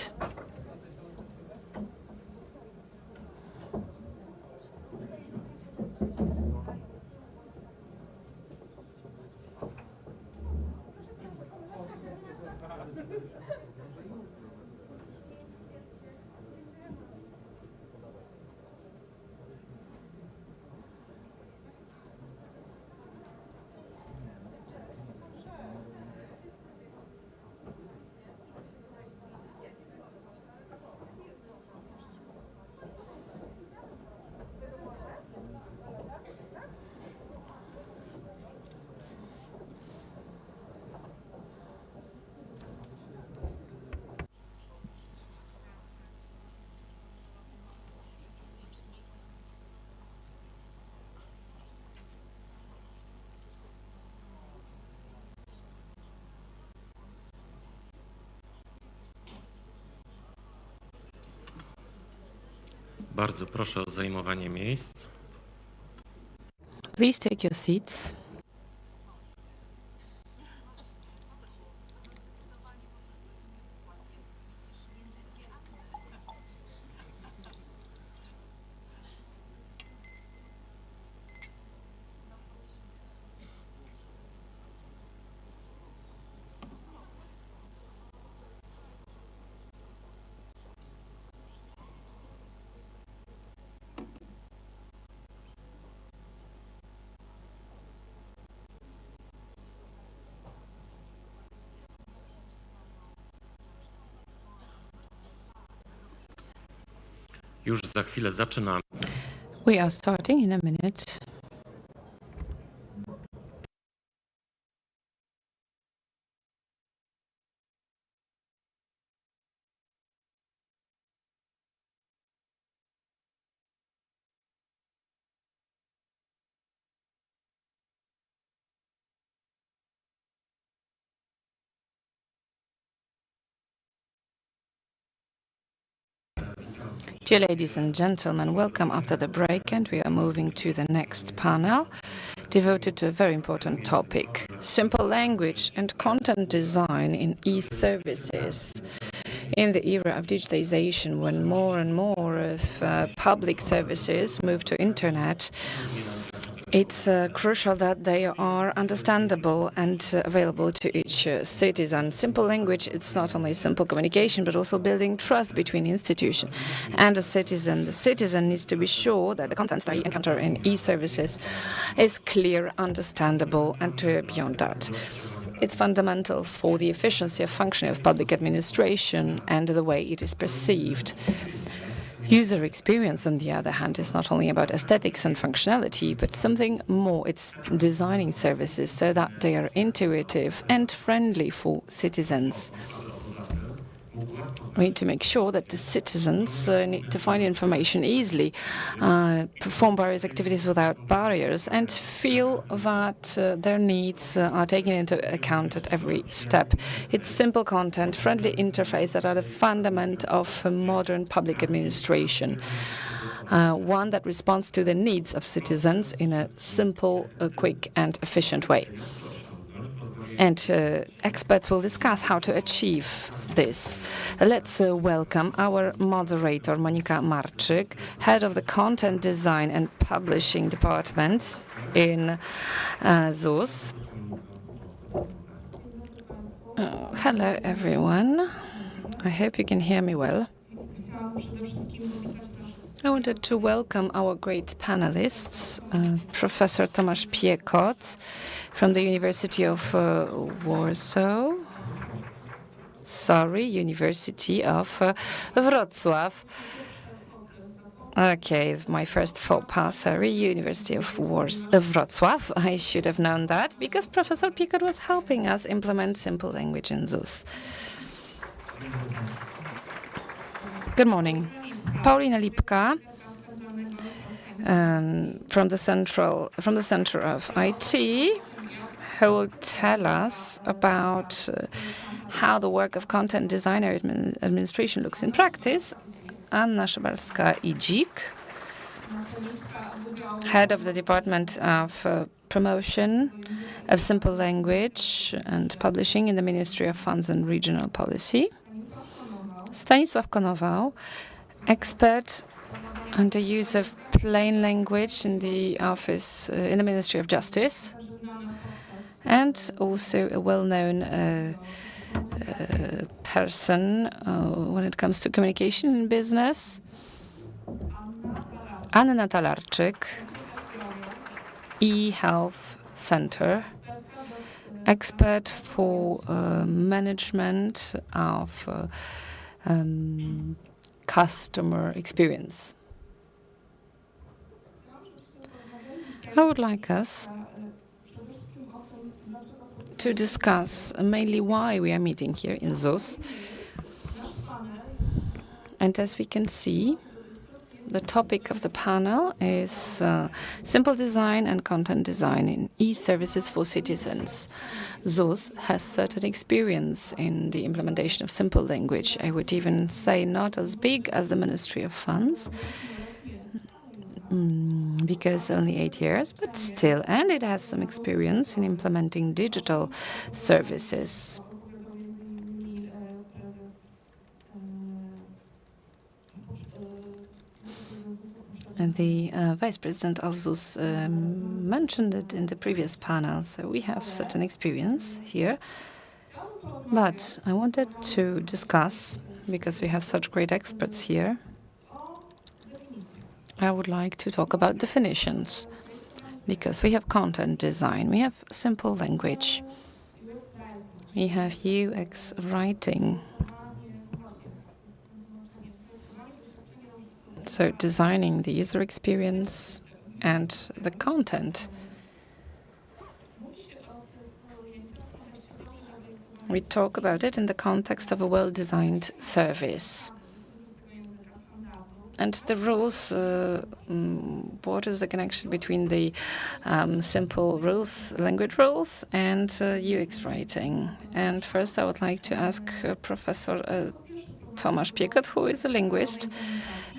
Bardzo proszę o zajmowanie miejsc. Please take your seats. Już za chwilę zaczynamy. We are starting in a minute. Dear ladies and gentlemen, welcome after the break, and we are moving to the next panel devoted to a very important topic: simple language and content design in e-services. In the era of digitization, when more and more of public services move to internet, it's crucial that they are understandable and available to each citizen. Simple language, it's not only simple communication, but also building trust between institution and the citizen. The citizen needs to be sure that the content they encounter in e-services is clear, understandable, and beyond that, It's fundamental for the efficiency of functioning of public administration and the way it is perceived. User experience, on the other hand, is not only about aesthetics and functionality, but something more. It's designing services so that they are intuitive and friendly for citizens. We need to make sure that the citizens need to find information easily, perform various activities without barriers, and feel that their needs are taken into account at every step. It's simple content, friendly interface that are the fundament of modern public administration. One that responds to the needs of citizens in a simple, quick, and efficient way. And experts will discuss how to achieve this. Let's welcome our moderator, Monika Marczyk, head of the Content Design and Publishing Department in ZUS. Hello, everyone. I hope you can hear me well. I wanted to welcome our great panelists, Professor Tomasz Piekot from the University of Warsaw. University of Wrocław. Okay, my first faux pas, University of Wrocław. I should have known that because Professor Piekot was helping us implement simple language in ZUS. Good morning. Paulina Lipka from the Center of IT, who will tell us about how the work of content designer administration looks in practice. Anna Szybalska-Idzik, head of the Department of Promotion of Simple Language and Publishing in the Ministry of Funds and Regional Policy. Stanisław Konował, expert on the use of plain language in the office in the Ministry of Justice, and also a well-known person when it comes to communication in business. Anna Talarczyk, eHealth Center, expert for management of customer experience. I would like us to discuss mainly why we are meeting here in ZUS. And as we can see, the topic of the panel is simple design and content design in e-services for citizens. ZUS has certain experience in the implementation of simple language. I would even say not as big as the Ministry of Funds, because only 8 years, but still, and it has some experience in implementing digital services. And the Vice President of ZUS mentioned it in the previous panel, so we have certain experience here. But I wanted to discuss, because we have such great experts here, I would like to talk about definitions, because we have content design, we have simple language, we have UX writing. So designing the user experience and the content. We talk about it in the context of a well-designed service. And the rules, what is the connection between the simple rules, language rules, and UX writing? And first I would like to ask Professor Tomasz Piekot, who is a linguist,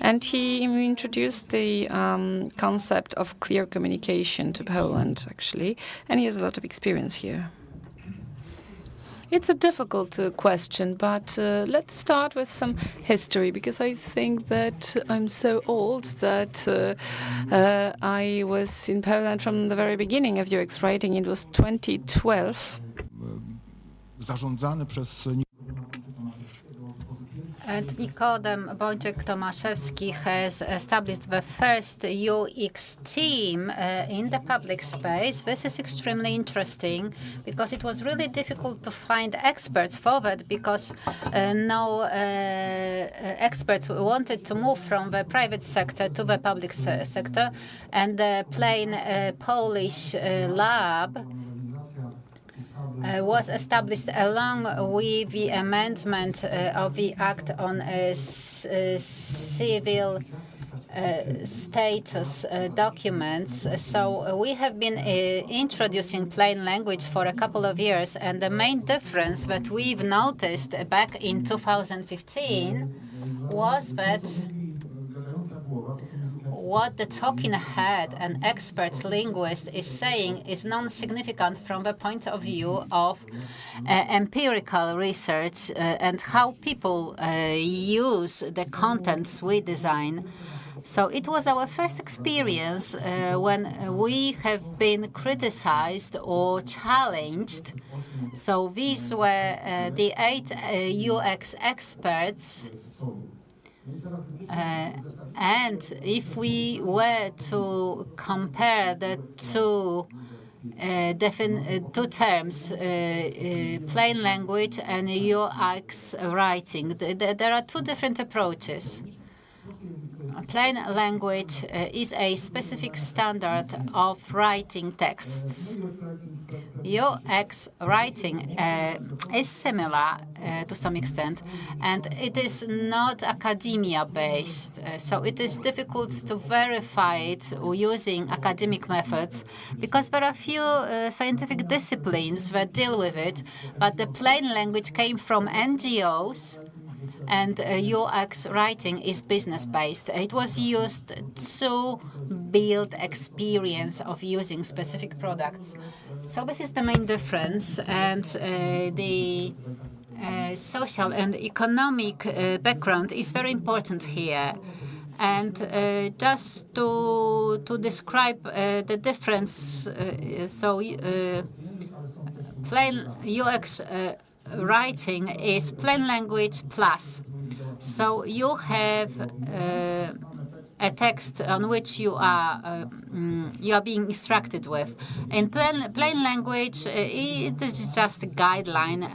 and he introduced the concept of clear communication to Poland, actually, and he has a lot of experience here. It's a difficult question, but let's start with some history, because I think that I'm so old that I was in Poland from the very beginning of UX writing. It was 2012. And Nikodem Wojciech-Tomaszewski has established the first UX team in the public space. This is extremely interesting because it was really difficult to find experts for that because no experts wanted to move from the private sector to the public sector. And the plain Polish lab was established along with the amendment of the Act on Civil Status documents. So we have been introducing plain language for a couple of years, and the main difference that we've noticed back in 2015 was that what the talking head, an expert linguist, is saying is non-significant from the point of view of empirical research and how people use the contents we design. So it was our first experience when we have been criticized or challenged. So these were the 8 UX experts. And if we were to compare the two terms, plain language and UX writing, there are two different approaches. Plain language is a specific standard of writing texts. UX writing is similar to some extent, and it is not academia-based, so it is difficult to verify it using academic methods because there are few scientific disciplines that deal with it, but the plain language came from NGOs, and UX writing is business-based. It was used to build experience of using specific products. So this is the main difference, and the social and economic background is very important here. And just to describe the difference, plain UX writing is plain language plus. So you have a text on which you are being instructed with. In plain language, it is just a guideline,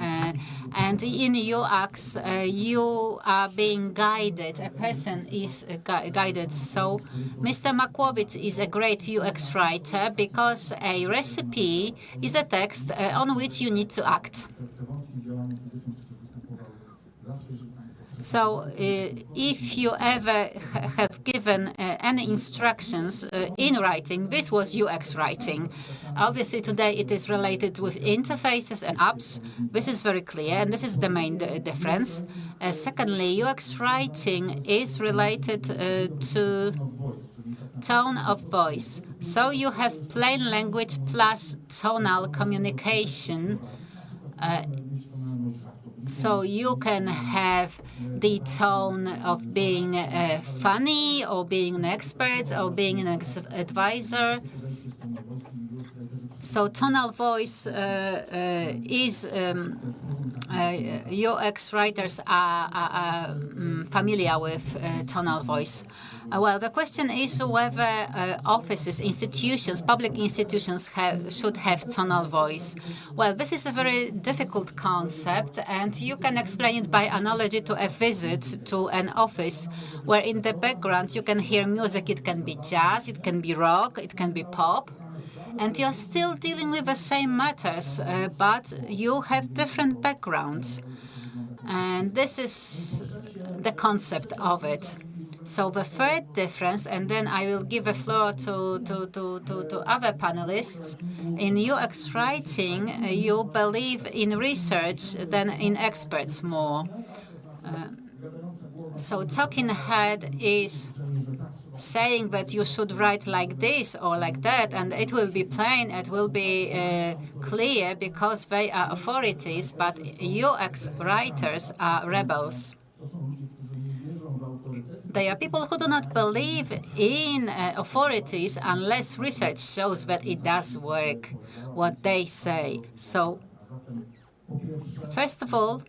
and in UX, you are being guided. A person is guided. So Mr. Makłowicz is a great UX writer because a recipe is a text on which you need to act. So if you ever have given any instructions in writing, this was UX writing. Obviously, today it is related with interfaces and apps. This is very clear, and this is the main difference. Secondly, UX writing is related to tone of voice. So you have plain language plus tonal communication. So you can have the tone of being funny, or being an expert, or being an advisor. So tonal voice is UX writers are familiar with tonal voice. Well, the question is whether offices, institutions, public institutions should have tonal voice. Well, this is a very difficult concept, and you can explain it by analogy to a visit to an office, where in the background you can hear music. It can be jazz, it can be rock, it can be pop. And you're still dealing with the same matters, but you have different backgrounds. And this is the concept of it. So the third difference, and then I will give the floor to other panelists. In UX writing, you believe in research than in experts more. So talking head is saying that you should write like this or like that, and it will be plain, it will be clear because they are authorities, but UX writers are rebels. They are people who do not believe in authorities unless research shows that it does work, what they say. So, first of all,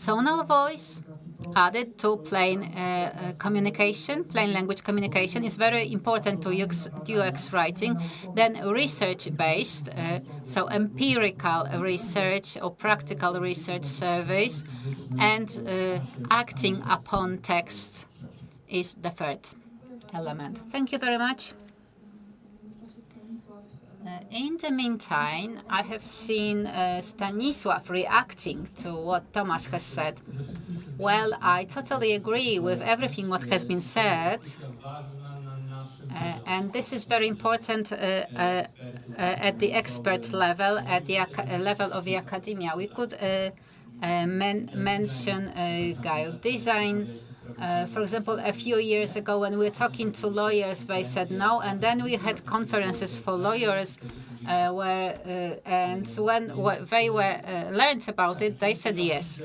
tonal voice added to plain language communication is very important to UX writing. Then research-based, so empirical research or practical research surveys, and acting upon text is the third element. Thank you very much. In the meantime, I have seen Stanisław reacting to what Tomasz has said. Well, I totally agree with everything what has been said. And this is very important at the expert level, at the level of the academia. We could mention guide design. For example, a few years ago, when we were talking to lawyers, they said no, and then we had conferences for lawyers, and when they were learned about it, they said yes.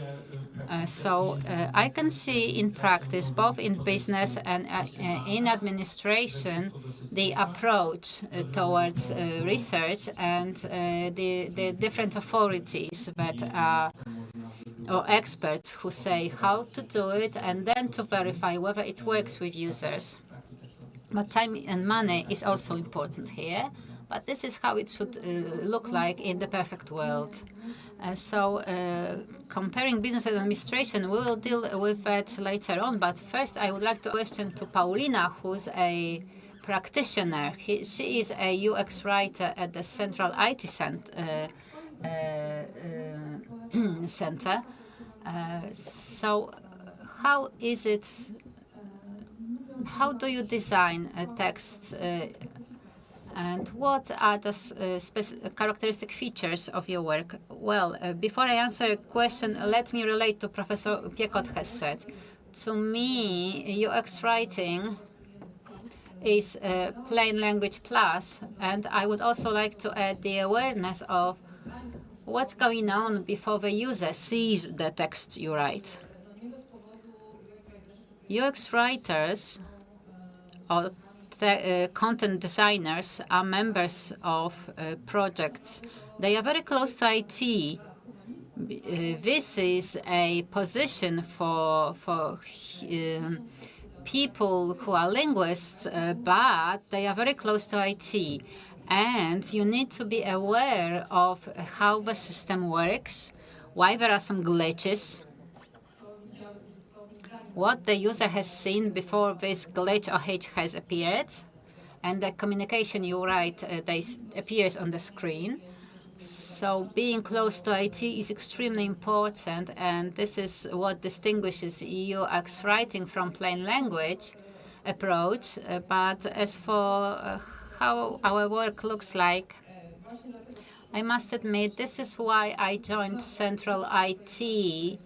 So I can see in practice, both in business and in administration, the approach towards research and the different authorities that are or experts who say how to do it and then to verify whether it works with users. But time and money is also important here. But this is how it should look like in the perfect world. Comparing business and administration, we will deal with that later on. But first, I would like to question to Paulina, who's a practitioner. She is a UX writer at the Central IT Center. So how is it, how do you design a text and what are the characteristic features of your work? Well, before I answer a question, let me relate to Professor Piekot has said. To me, UX writing is plain language plus, and I would also like to add the awareness of what's going on before the user sees the text you write. UX writers or content designers are members of projects. They are very close to IT. This is a position for people who are linguists, but they are very close to IT. And you need to be aware of how the system works, why there are some glitches, what the user has seen before this glitch or hitch has appeared, and the communication you write appears on the screen. So being close to IT is extremely important, and this is what distinguishes UX writing from plain language approach. But as for how our work looks like, I must admit, this is why I joined Central IT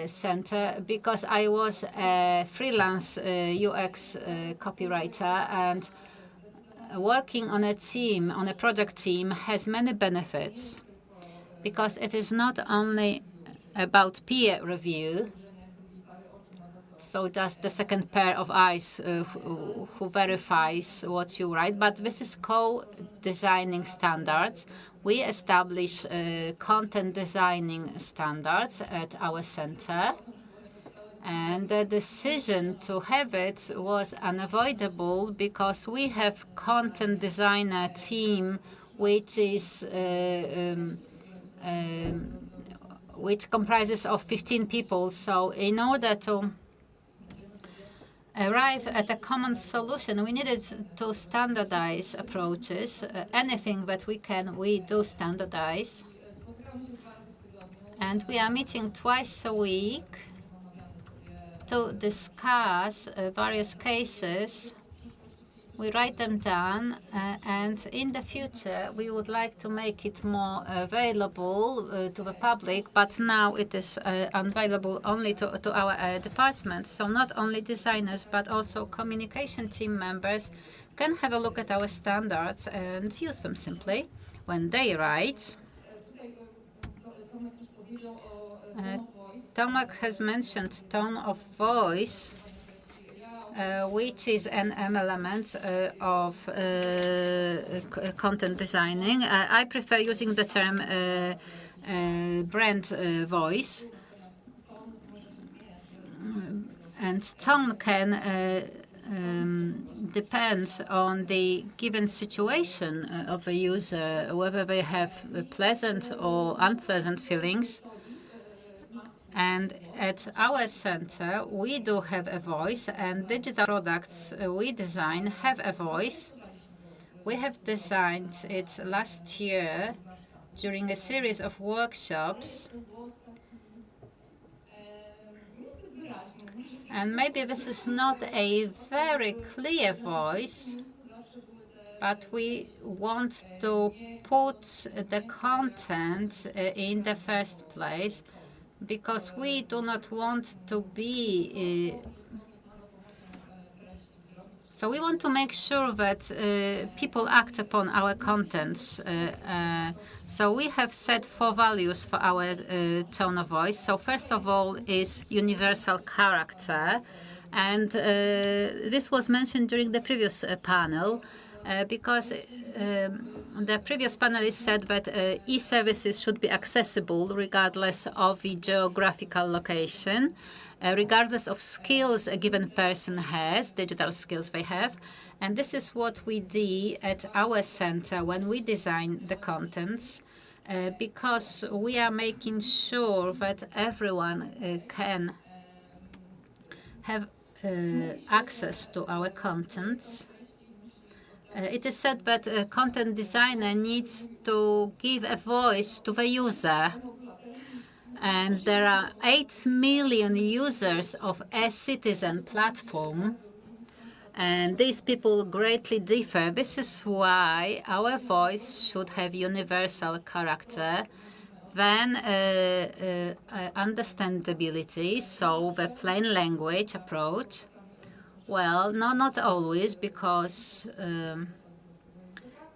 Center, because I was a freelance UX copywriter, and working on a team, on a project team, has many benefits, because it is not only about peer review, so just the second pair of eyes who verifies what you write, but this is co-designing standards. We establish content designing standards at our center, and the decision to have it was unavoidable because we have content designer team which is which comprises of 15 people. So in order to arrive at a common solution, we needed to standardize approaches. Anything that we can, we do standardize. And we are meeting twice a week to discuss various cases. We write them down, and in the future, we would like to make it more available to the public, but now it is available only to our department. So not only designers, but also communication team members can have a look at our standards and use them simply when they write. Tomek has mentioned tone of voice, which is an element of content designing. I prefer using the term brand voice. And tone can depend on the given situation of a user, whether they have pleasant or unpleasant feelings. And at our center, we do have a voice, and digital products we design have a voice. We have designed it last year during a series of workshops. And maybe this is not a very clear voice, but we want to put the content in the first place, because we do not want to be so we want to make sure that people act upon our contents. So we have set 4 values for our tone of voice. So first of all is universal character. And this was mentioned during the previous panel, because the previous panelist said that e-services should be accessible regardless of the geographical location, regardless of skills a given person has, digital skills they have. And this is what we did at our center when we design the contents, because we are making sure that everyone can have access to our contents. It is said that a content designer needs to give a voice to the user. And there are 8 million users of e-citizen platform, and these people greatly differ. This is why our voice should have universal character, then understandability, so the plain language approach. Well, no, not always, because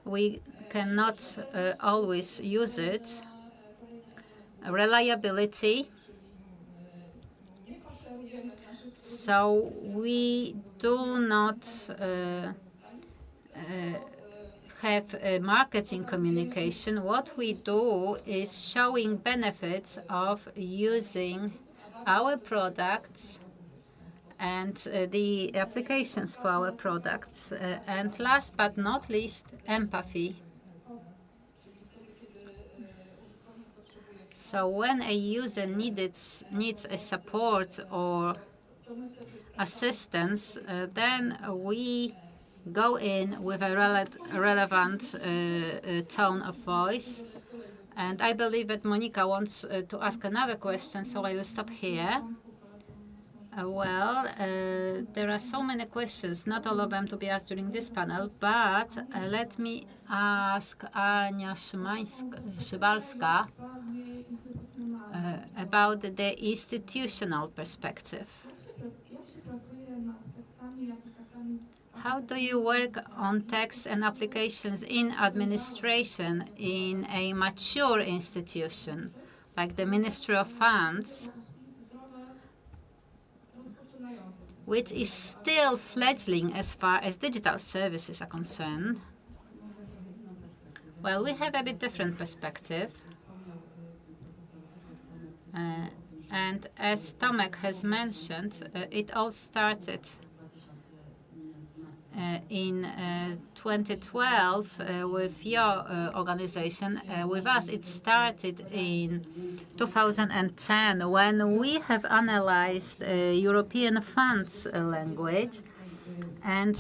we cannot always use it. Reliability. So we do not have marketing communication. What we do is showing benefits of using our products and the applications for our products. And last but not least, empathy. So when a user needs a support or assistance, then we go in with a relevant tone of voice. And I believe that Monica wants to ask another question, so I will stop here. There are so many questions, not all of them to be asked during this panel, but let me ask Ania Szybalska about the institutional perspective. How do you work on texts and applications in administration in a mature institution like the Ministry of Funds, which is still fledgling as far as digital services are concerned? Well, we have a bit different perspective. And as Tomek has mentioned, it all started in 2012 with your organization. With us, it started in 2010 when we have analyzed European funds language. And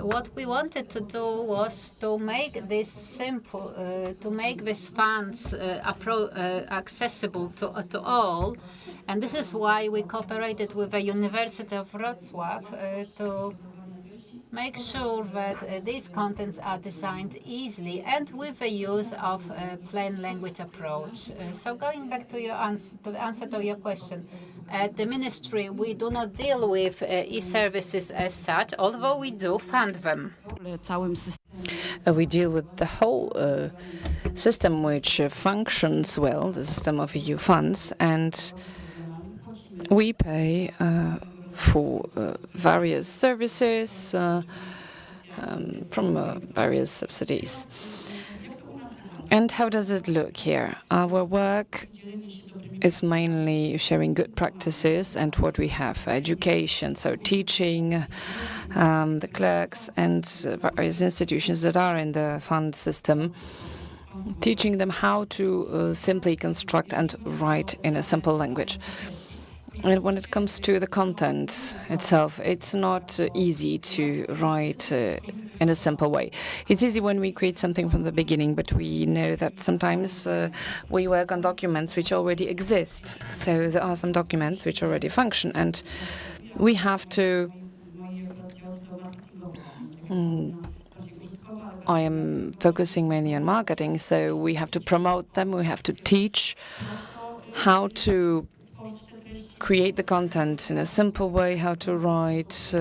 what we wanted to do was to make this simple, to make these funds accessible to all. And this is why we cooperated with the University of Wrocław to make sure that these contents are designed easily and with the use of a plain language approach. So going back to your answer to your question, at the ministry, we do not deal with e-services as such, although we do fund them. We deal with the whole system which functions well, the system of EU funds, and we pay for various services from various subsidies. And how does it look here? Our work is mainly sharing good practices and what we have, education, so teaching the clerks and various institutions that are in the fund system, teaching them how to simply construct and write in a simple language. And when it comes to the content itself, it's not easy to write in a simple way. It's easy when we create something from the beginning, but we know that sometimes we work on documents which already exist. So there are some documents which already function, and we have to. I am focusing mainly on marketing, so we have to promote them, we have to teach how to create the content in a simple way, how to write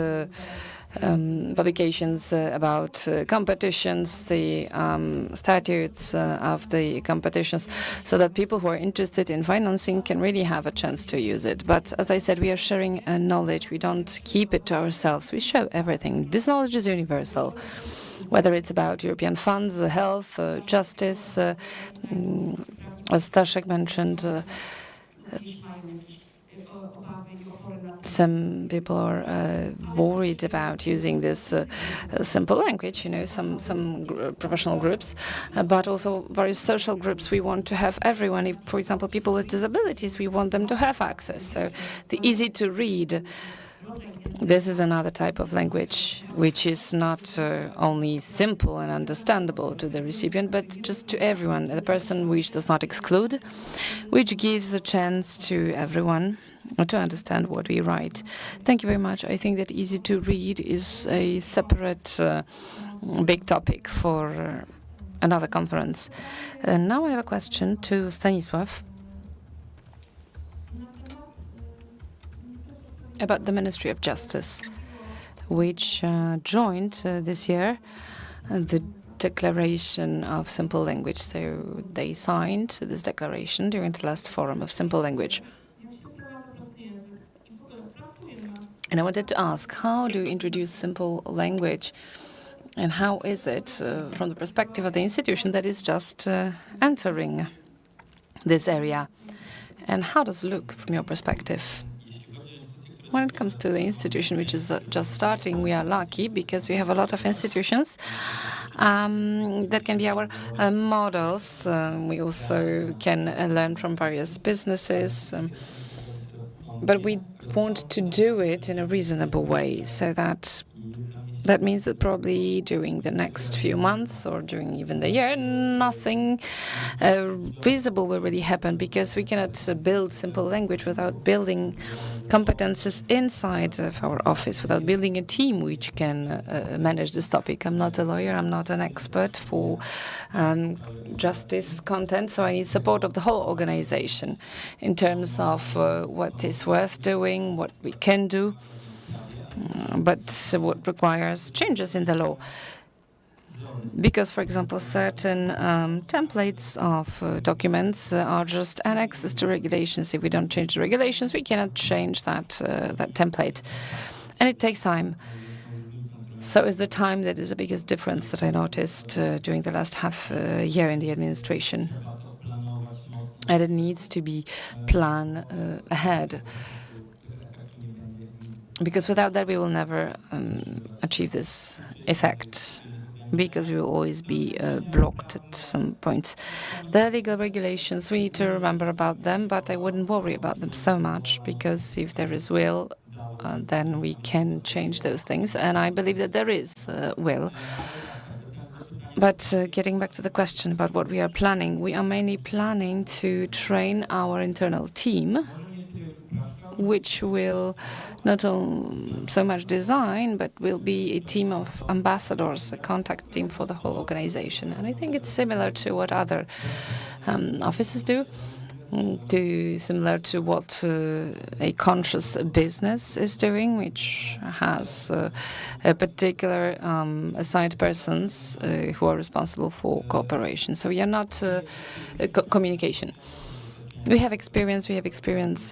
publications about competitions, the statutes of the competitions, so that people who are interested in financing can really have a chance to use it. But as I said, we are sharing knowledge. We don't keep it to ourselves. We show everything. This knowledge is universal, whether it's about European funds, health, justice, as Staszek mentioned. Some people are worried about using this simple language, some professional groups, but also various social groups. We want to have everyone, if, for example, people with disabilities, we want them to have access. So the easy to read, this is another type of language which is not only simple and understandable to the recipient, but just to everyone, the person which does not exclude, which gives a chance to everyone to understand what we write. Thank you very much. I think that easy to read is a separate big topic for another conference. Now I have a question to Stanisław about the Ministry of Justice, which joined this year the Declaration of Simple Language. So they signed this declaration during the last Forum of Simple Language. And I wanted to ask, how do you introduce simple language? And how is it from the perspective of the institution that is just entering this area? And how does it look from your perspective? When it comes to the institution, which is just starting, we are lucky because we have a lot of institutions that can be our models. We also can learn from various businesses. But we want to do it in a reasonable way, so that means that probably during the next few months or during even the year, nothing visible will really happen, because we cannot build simple language without building competences inside of our office, without building a team which can manage this topic. I'm not a lawyer, I'm not an expert for justice content, so I need support of the whole organization in terms of what is worth doing, what we can do, but what requires changes in the law. Because, for example, certain templates of documents are just annexes to regulations. If we don't change the regulations, we cannot change that template. And it takes time. So it's the time that is the biggest difference that I noticed during the last half year in the administration. And it needs to be planned ahead. Because without that, we will never achieve this effect, because we will always be blocked at some points. The legal regulations, we need to remember about them, but I wouldn't worry about them so much, because if there is will, then we can change those things. And I believe that there is will. But getting back to the question about what we are planning, we are mainly planning to train our internal team, which will not so much design, but will be a team of ambassadors, a contact team for the whole organization. And I think it's similar to what other offices do, similar to what a conscious business is doing, which has a particular assigned persons who are responsible for cooperation. So we are not communication. We have experience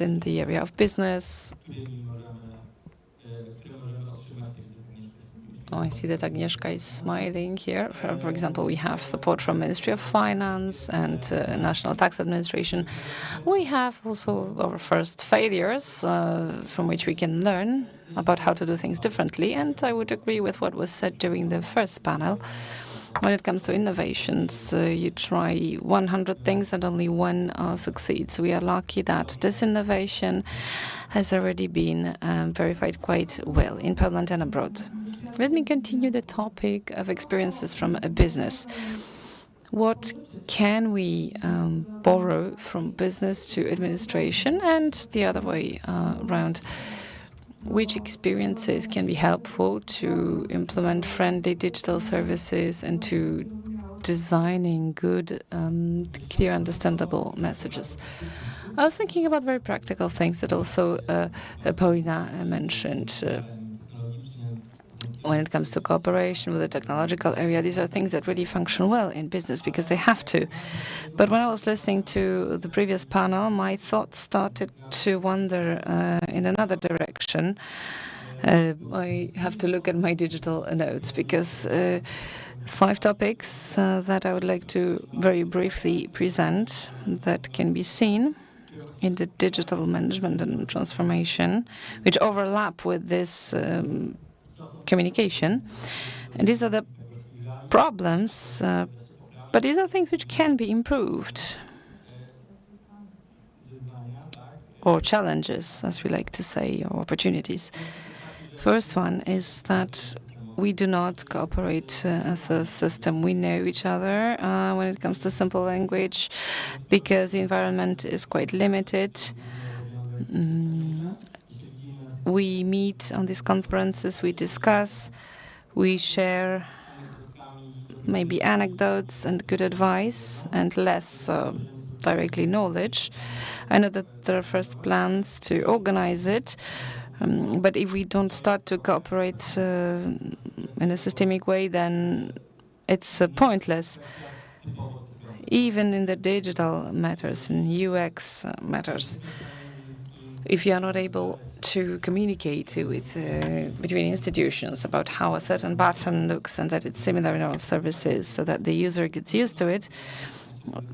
in the area of business. Oh, I see that Agnieszka is smiling here. For example, we have support from Ministry of Finance and National Tax Administration. We have also our first failures from which we can learn about how to do things differently. And I would agree with what was said during the first panel. When it comes to innovations, you try 100 things and only one succeeds. We are lucky that this innovation has already been verified quite well in Poland and abroad. Let me continue the topic of experiences from a business. What can we borrow from business to administration and the other way around? Which experiences can be helpful to implement friendly digital services and to designing good, clear, understandable messages? I was thinking about very practical things that also Paulina mentioned. When it comes to cooperation with the technological area, these are things that really function well in business because they have to. But when I was listening to the previous panel, my thoughts started to wander in another direction. I have to look at my digital notes because 5 topics that I would like to very briefly present that can be seen in the digital management and transformation, which overlap with this communication. And these are the problems, but these are things which can be improved, or challenges, as we like to say, or opportunities. First one is that we do not cooperate as a system. We know each other when it comes to simple language because the environment is quite limited. We meet on these conferences, we discuss, we share maybe anecdotes and good advice and less directly knowledge. I know that there are first plans to organize it, but if we don't start to cooperate in a systemic way, then it's pointless. Even in the digital matters, in UX matters, if you are not able to communicate with between institutions about how a certain button looks and that it's similar in all services so that the user gets used to it,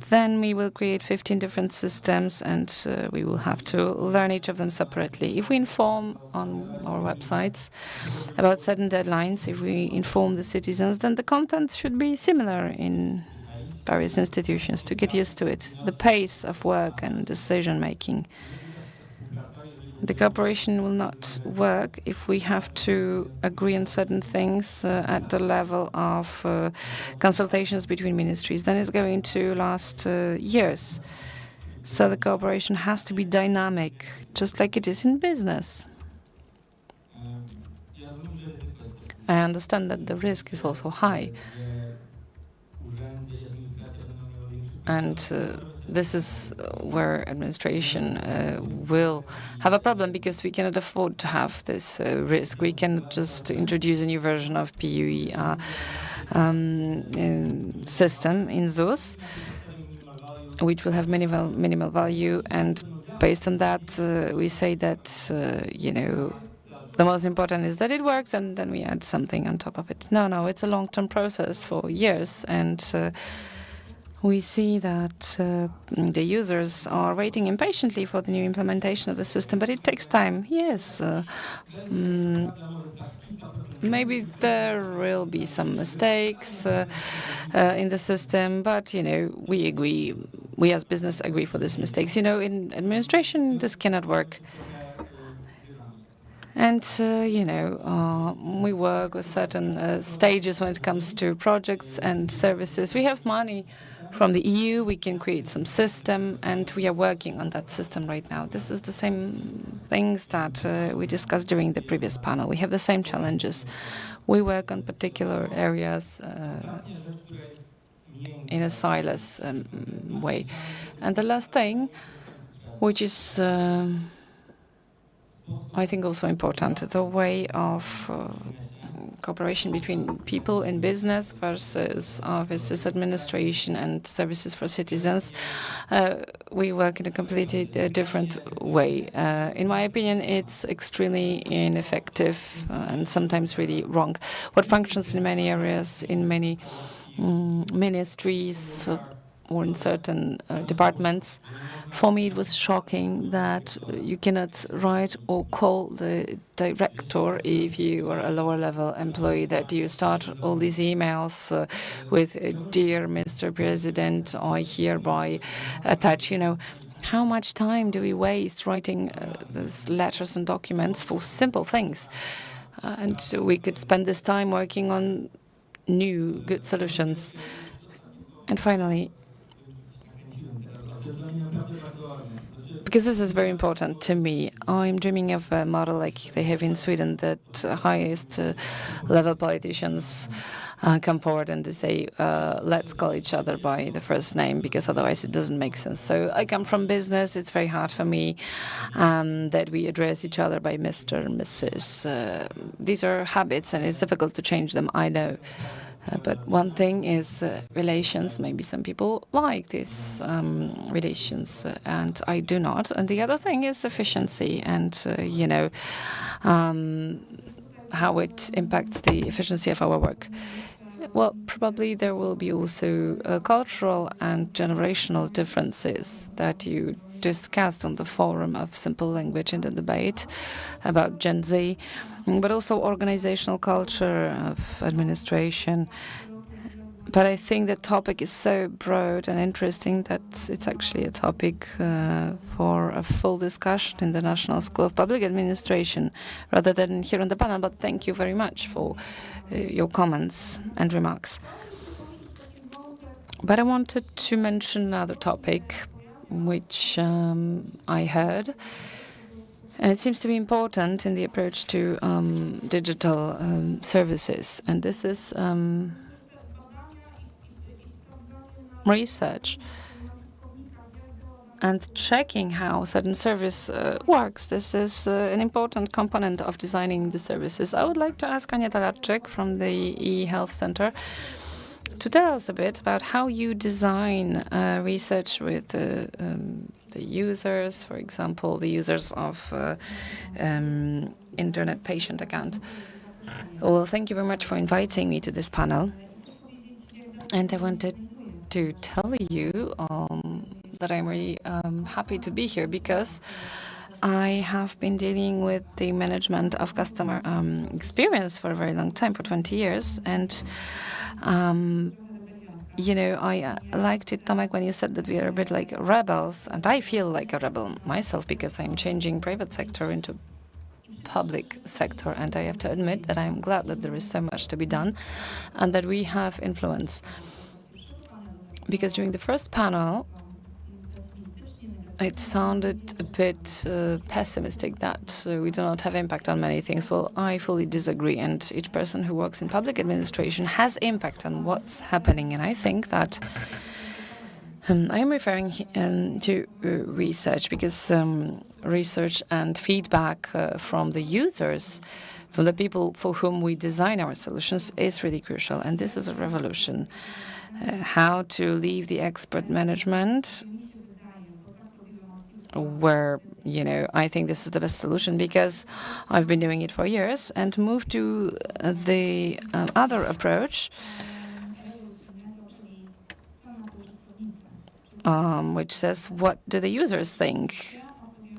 then we will create 15 different systems and we will have to learn each of them separately. If we inform on our websites about certain deadlines, if we inform the citizens, then the content should be similar in various institutions to get used to it. The pace of work and decision making. The cooperation will not work if we have to agree on certain things at the level of consultations between ministries. Then it's going to last years. So the cooperation has to be dynamic, just like it is in business. I understand that the risk is also high. And this is where administration will have a problem because we cannot afford to have this risk. We cannot just introduce a new version of PUE system in ZUS, which will have minimal value. And based on that, we say that, the most important is that it works, and then we add something on top of it. No, it's a long-term process for years. And we see that the users are waiting impatiently for the new implementation of the system, but it takes time. Yes, maybe there will be some mistakes in the system, but, we agree, we as business agree for these mistakes. In administration, this cannot work. And, we work with certain stages when it comes to projects and services. We have money from the EU, we can create some system, and we are working on that system right now. This is the same things that we discussed during the previous panel. We have the same challenges. We work on particular areas in a silos way. And the last thing, which is I think also important, the way of cooperation between people in business versus offices, administration, and services for citizens, we work in a completely different way. In my opinion, it's extremely ineffective and sometimes really wrong. What functions in many areas, in many ministries, or in certain departments. For me, it was shocking that you cannot write or call the director if you are a lower level employee, that you start all these emails with, "Dear Mr. President, I hereby attach," How much time do we waste writing those letters and documents for simple things? And we could spend this time working on new, good solutions. And finally, because this is very important to me, I'm dreaming of a model like they have in Sweden, that highest level politicians come forward and they say, let's call each other by the first name, because otherwise it doesn't make sense. So I come from business. It's very hard for me that we address each other by Mr. and Mrs. These are habits, and it's difficult to change them, I know. But one thing is relations. Maybe some people like these relations, and I do not. And the other thing is efficiency, and how it impacts the efficiency of our work. Well, probably there will be also cultural and generational differences that you discussed on the forum of simple language in the debate about Gen Z, but also organizational culture of administration. But I think the topic is so broad and interesting that it's actually a topic for a full discussion in the National School of Public Administration rather than here on the panel. But thank you very much for your comments and remarks. But I wanted to mention another topic which I heard, and it seems to be important in the approach to digital services. And this is research and checking how certain service works. This is an important component of designing the services. I would like to ask Ania Talarczyk from the e-health center to tell us a bit about how you design research with the users, for example, the users of internet patient account. Well, thank you very much for inviting me to this panel. And I wanted to tell you that I'm really happy to be here, because I have been dealing with the management of customer experience for a very long time, for 20 years. And I liked it, Tomek, when you said that we are a bit like rebels, and I feel like a rebel myself because I'm changing private sector into public sector, and I have to admit that I'm glad that there is so much to be done and that we have influence. Because during the first panel, it sounded a bit pessimistic that we do not have impact on many things. Well, I fully disagree, and each person who works in public administration has impact on what's happening. And I think that I'm referring to research, because research and feedback from the users, from the people for whom we design our solutions, is really crucial. And this is a revolution. How to leave the expert management, where, I think this is the best solution because I've been doing it for years, and move to the other approach, which says, what do the users think?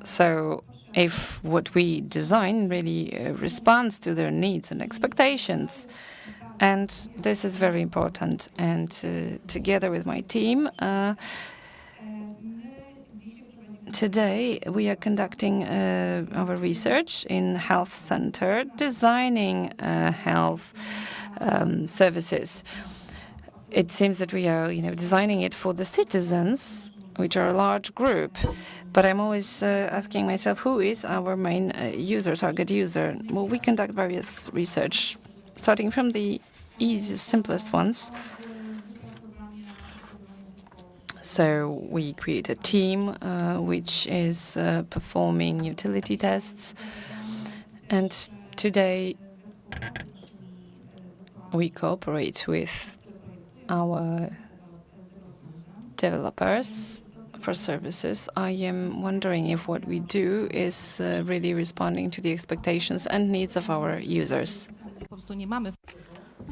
So if what we design really responds to their needs and expectations. And this is very important. And together with my team, today we are conducting our research in health center, designing health services. It seems that we are, designing it for the citizens, which are a large group. But I'm always asking myself, who is our main user, target user? Well, we conduct various research, starting from the easiest, simplest ones. So we create a team which is performing utility tests. And today we cooperate with our developers for services. I am wondering if what we do is really responding to the expectations and needs of our users.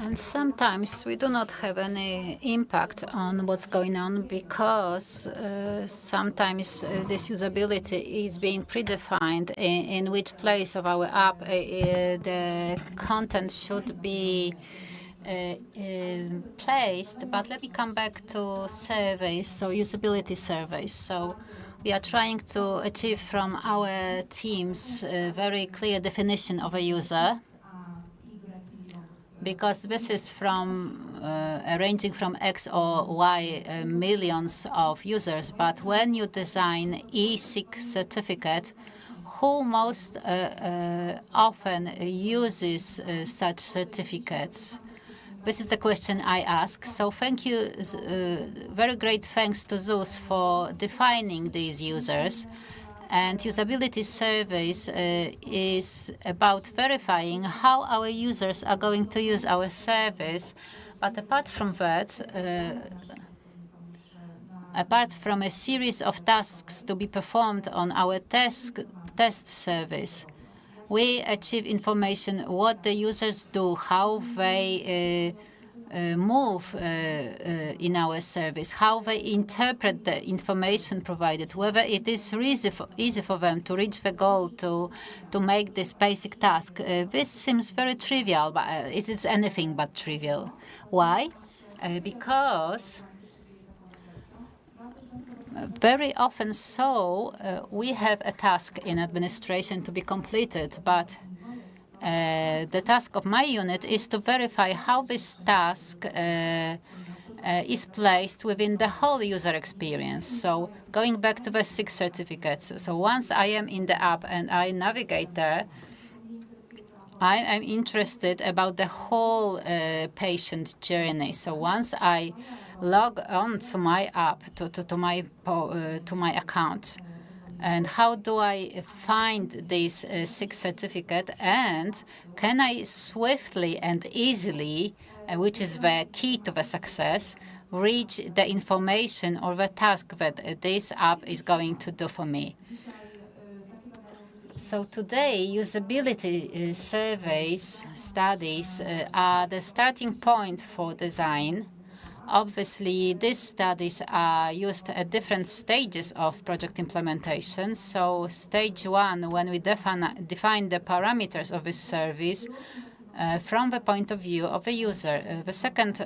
And sometimes we do not have any impact on what's going on because sometimes this usability is being predefined in which place of our app the content should be placed. But let me come back to surveys, so usability surveys. So we are trying to achieve from our teams a very clear definition of a user, because this is from ranging from X or Y millions of users. But when you design e-SIG certificate, who most often uses such certificates? This is the question I ask. So thank you, very great thanks to ZUS for defining these users. And usability surveys is about verifying how our users are going to use our service. But apart from that, apart from a series of tasks to be performed on our test service, we achieve information what the users do, how they move in our service, how they interpret the information provided, whether it is easy for them to reach the goal, to make this basic task. This seems very trivial, but it is anything but trivial. Why? Because very often we have a task in administration to be completed, but the task of my unit is to verify how this task is placed within the whole user experience. So going back to the SIG certificates, so once I am in the app and I navigate there, I am interested about the whole patient journey. So once I log on to my app, to my account, and how do I find this SIG certificate? And can I swiftly and easily, which is the key to the success, reach the information or the task that this app is going to do for me? So today, usability surveys, studies are the starting point for design. Obviously, these studies are used at different stages of project implementation. So stage one, when we define the parameters of this service from the point of view of the user. The second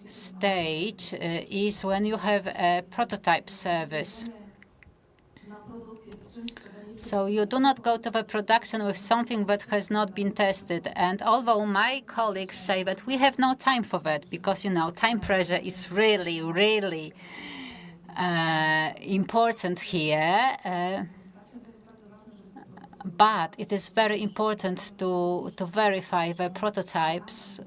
stage is when you have a prototype service. So you do not go to the production with something that has not been tested. And although my colleagues say that we have no time for that, because, time pressure is really, really important here. But it is very important to verify the prototypes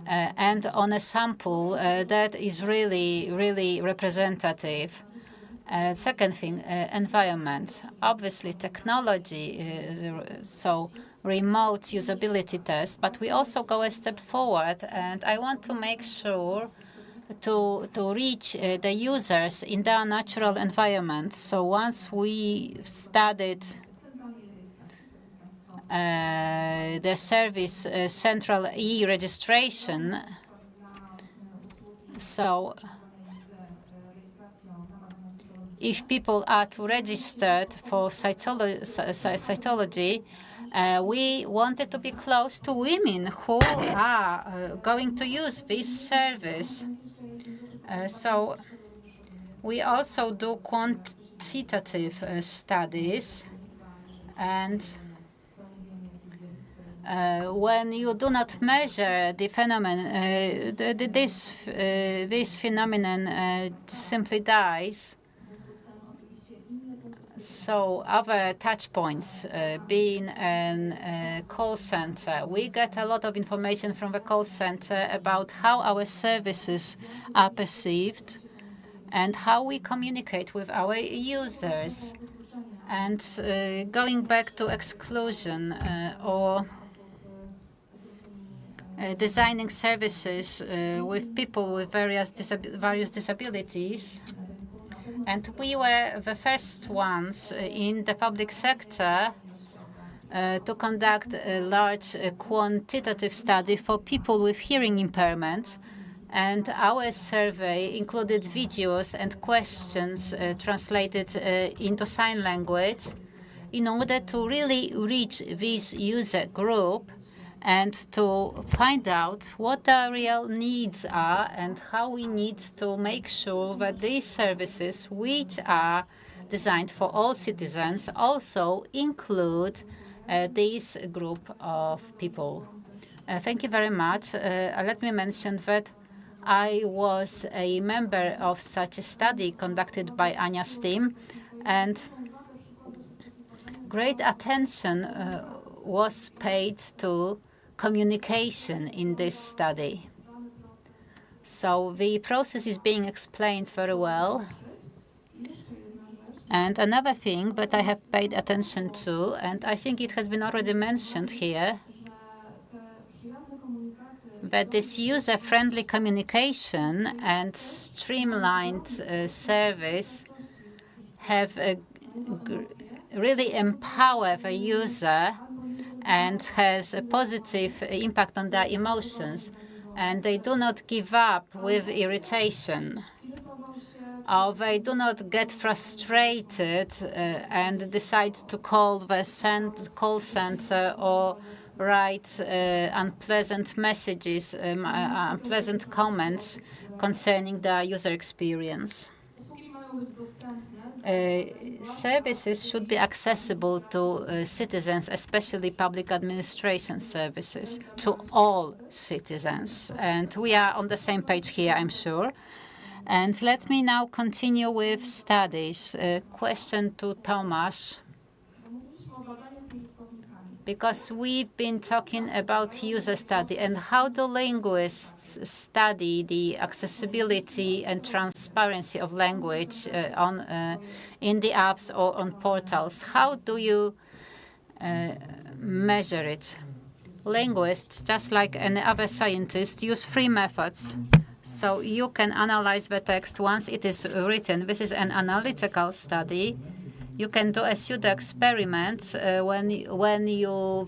and on a sample that is really, really representative. Second thing, environment. Obviously, technology, so remote usability tests, but we also go a step forward, and I want to make sure to reach the users in their natural environment. So once we studied the service central e-registration, so if people are to register for cytology, we wanted to be close to women who are going to use this service. So we also do quantitative studies, and when you do not measure the phenomenon, this phenomenon simply dies. So other touch points, being a call center, we get a lot of information from the call center about how our services are perceived and how we communicate with our users. And going back to exclusion or designing services with people with various disabilities. And we were the first ones in the public sector to conduct a large quantitative study for people with hearing impairments. And our survey included videos and questions translated into sign language in order to really reach this user group and to find out what their real needs are and how we need to make sure that these services, which are designed for all citizens, also include this group of people. Thank you very much. Let me mention that I was a member of such a study conducted by Anya's team, and great attention was paid to communication in this study. So the process is being explained very well. And another thing that I have paid attention to, and I think it has been already mentioned here, that this user-friendly communication and streamlined service have really empower the user and has a positive impact on their emotions, and they do not give up with irritation, or they do not get frustrated and decide to call the call center or write unpleasant messages, unpleasant comments concerning the user experience. Services should be accessible to citizens, especially public administration services, to all citizens. And we are on the same page here, I'm sure. And let me now continue with studies. Question to Tomasz, because we've been talking about user study and how do linguists study the accessibility and transparency of language in the apps or on portals. How do you measure it? Linguists, just like any other scientist, use three methods. So you can analyze the text once it is written. This is an analytical study. You can do a pseudo experiment when you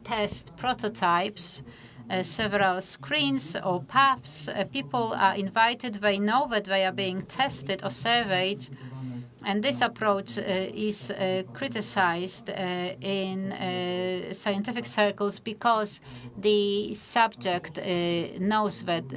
test prototypes, several screens or paths. People are invited. They know that they are being tested or surveyed. And this approach is criticized in scientific circles because the subject knows that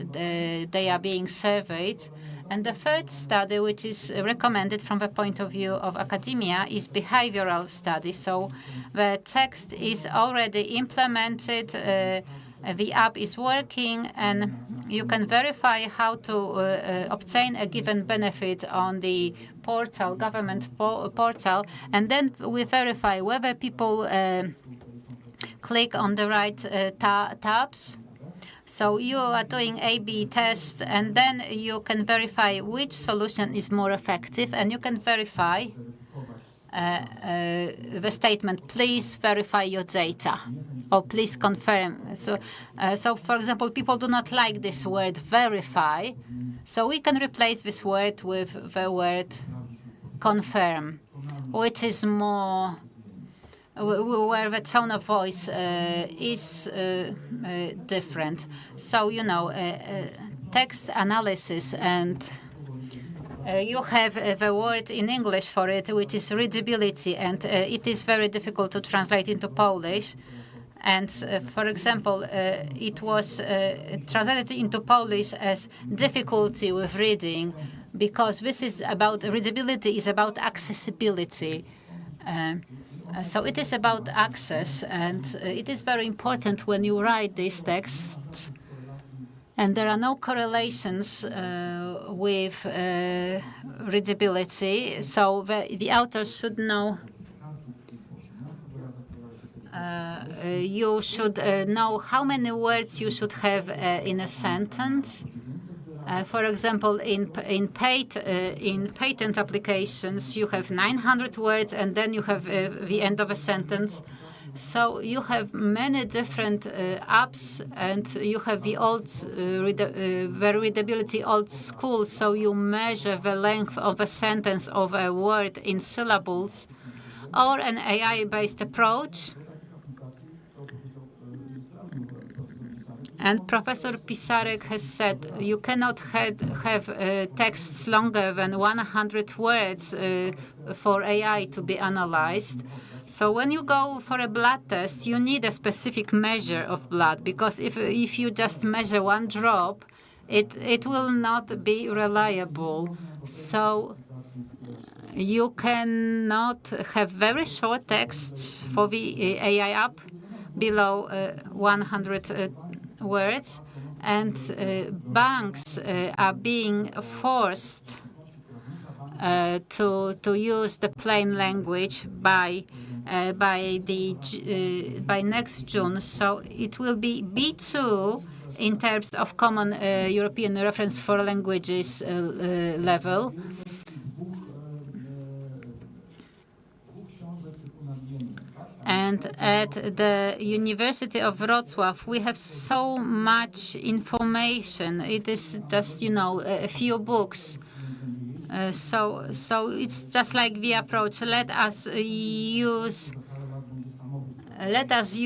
they are being surveyed. And the third study, which is recommended from the point of view of academia, is behavioral study. So the text is already implemented, the app is working, and you can verify how to obtain a given benefit on the portal, government portal, and then we verify whether people click on the right tabs. So you are doing A/B tests, and then you can verify which solution is more effective, and you can verify the statement, please verify your data, or please confirm. So, for example, people do not like this word verify, so we can replace this word with the word confirm, which is more where the tone of voice is different. So, you know, text analysis, and you have the word in English for it, which is readability, and it is very difficult to translate into Polish. And, for example, it was translated into Polish as difficulty with reading, because this is about readability, is about accessibility. So it is about access, and it is very important when you write these texts. And there are no correlations with readability, so the authors should know. You should know how many words you should have in a sentence. For example, in patent applications, you have 900 words, and then you have the end of a sentence. So you have many different apps, and you have the old, the readability old school. So you measure the length of a sentence of a word in syllables, or an AI-based approach. And Professor Pisarek has said you cannot have texts longer than 100 words for AI to be analyzed. So when you go for a blood test, you need a specific measure of blood, because if you just measure one drop, it will not be reliable. So you cannot have very short texts for the AI app below 100 words, and banks are being forced to use the plain language by next June. So it will be B2 in terms of common European reference for languages level. And at the University of Wrocław, we have so much information. It is just, a few books. So it's just like the approach. Let us use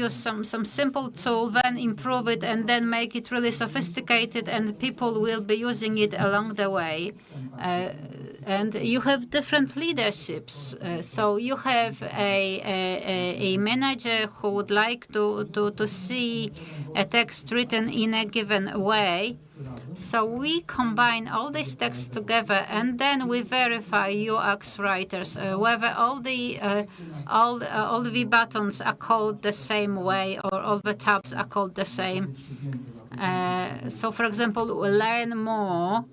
some simple tool, then improve it, and then make it really sophisticated, and people will be using it along the way. And you have different leaderships. So you have a manager who would like to see a text written in a given way. So we combine all these texts together, and then we verify, UX writers, whether all the buttons are called the same way, or all the tabs are called the same. So, for example, learn more.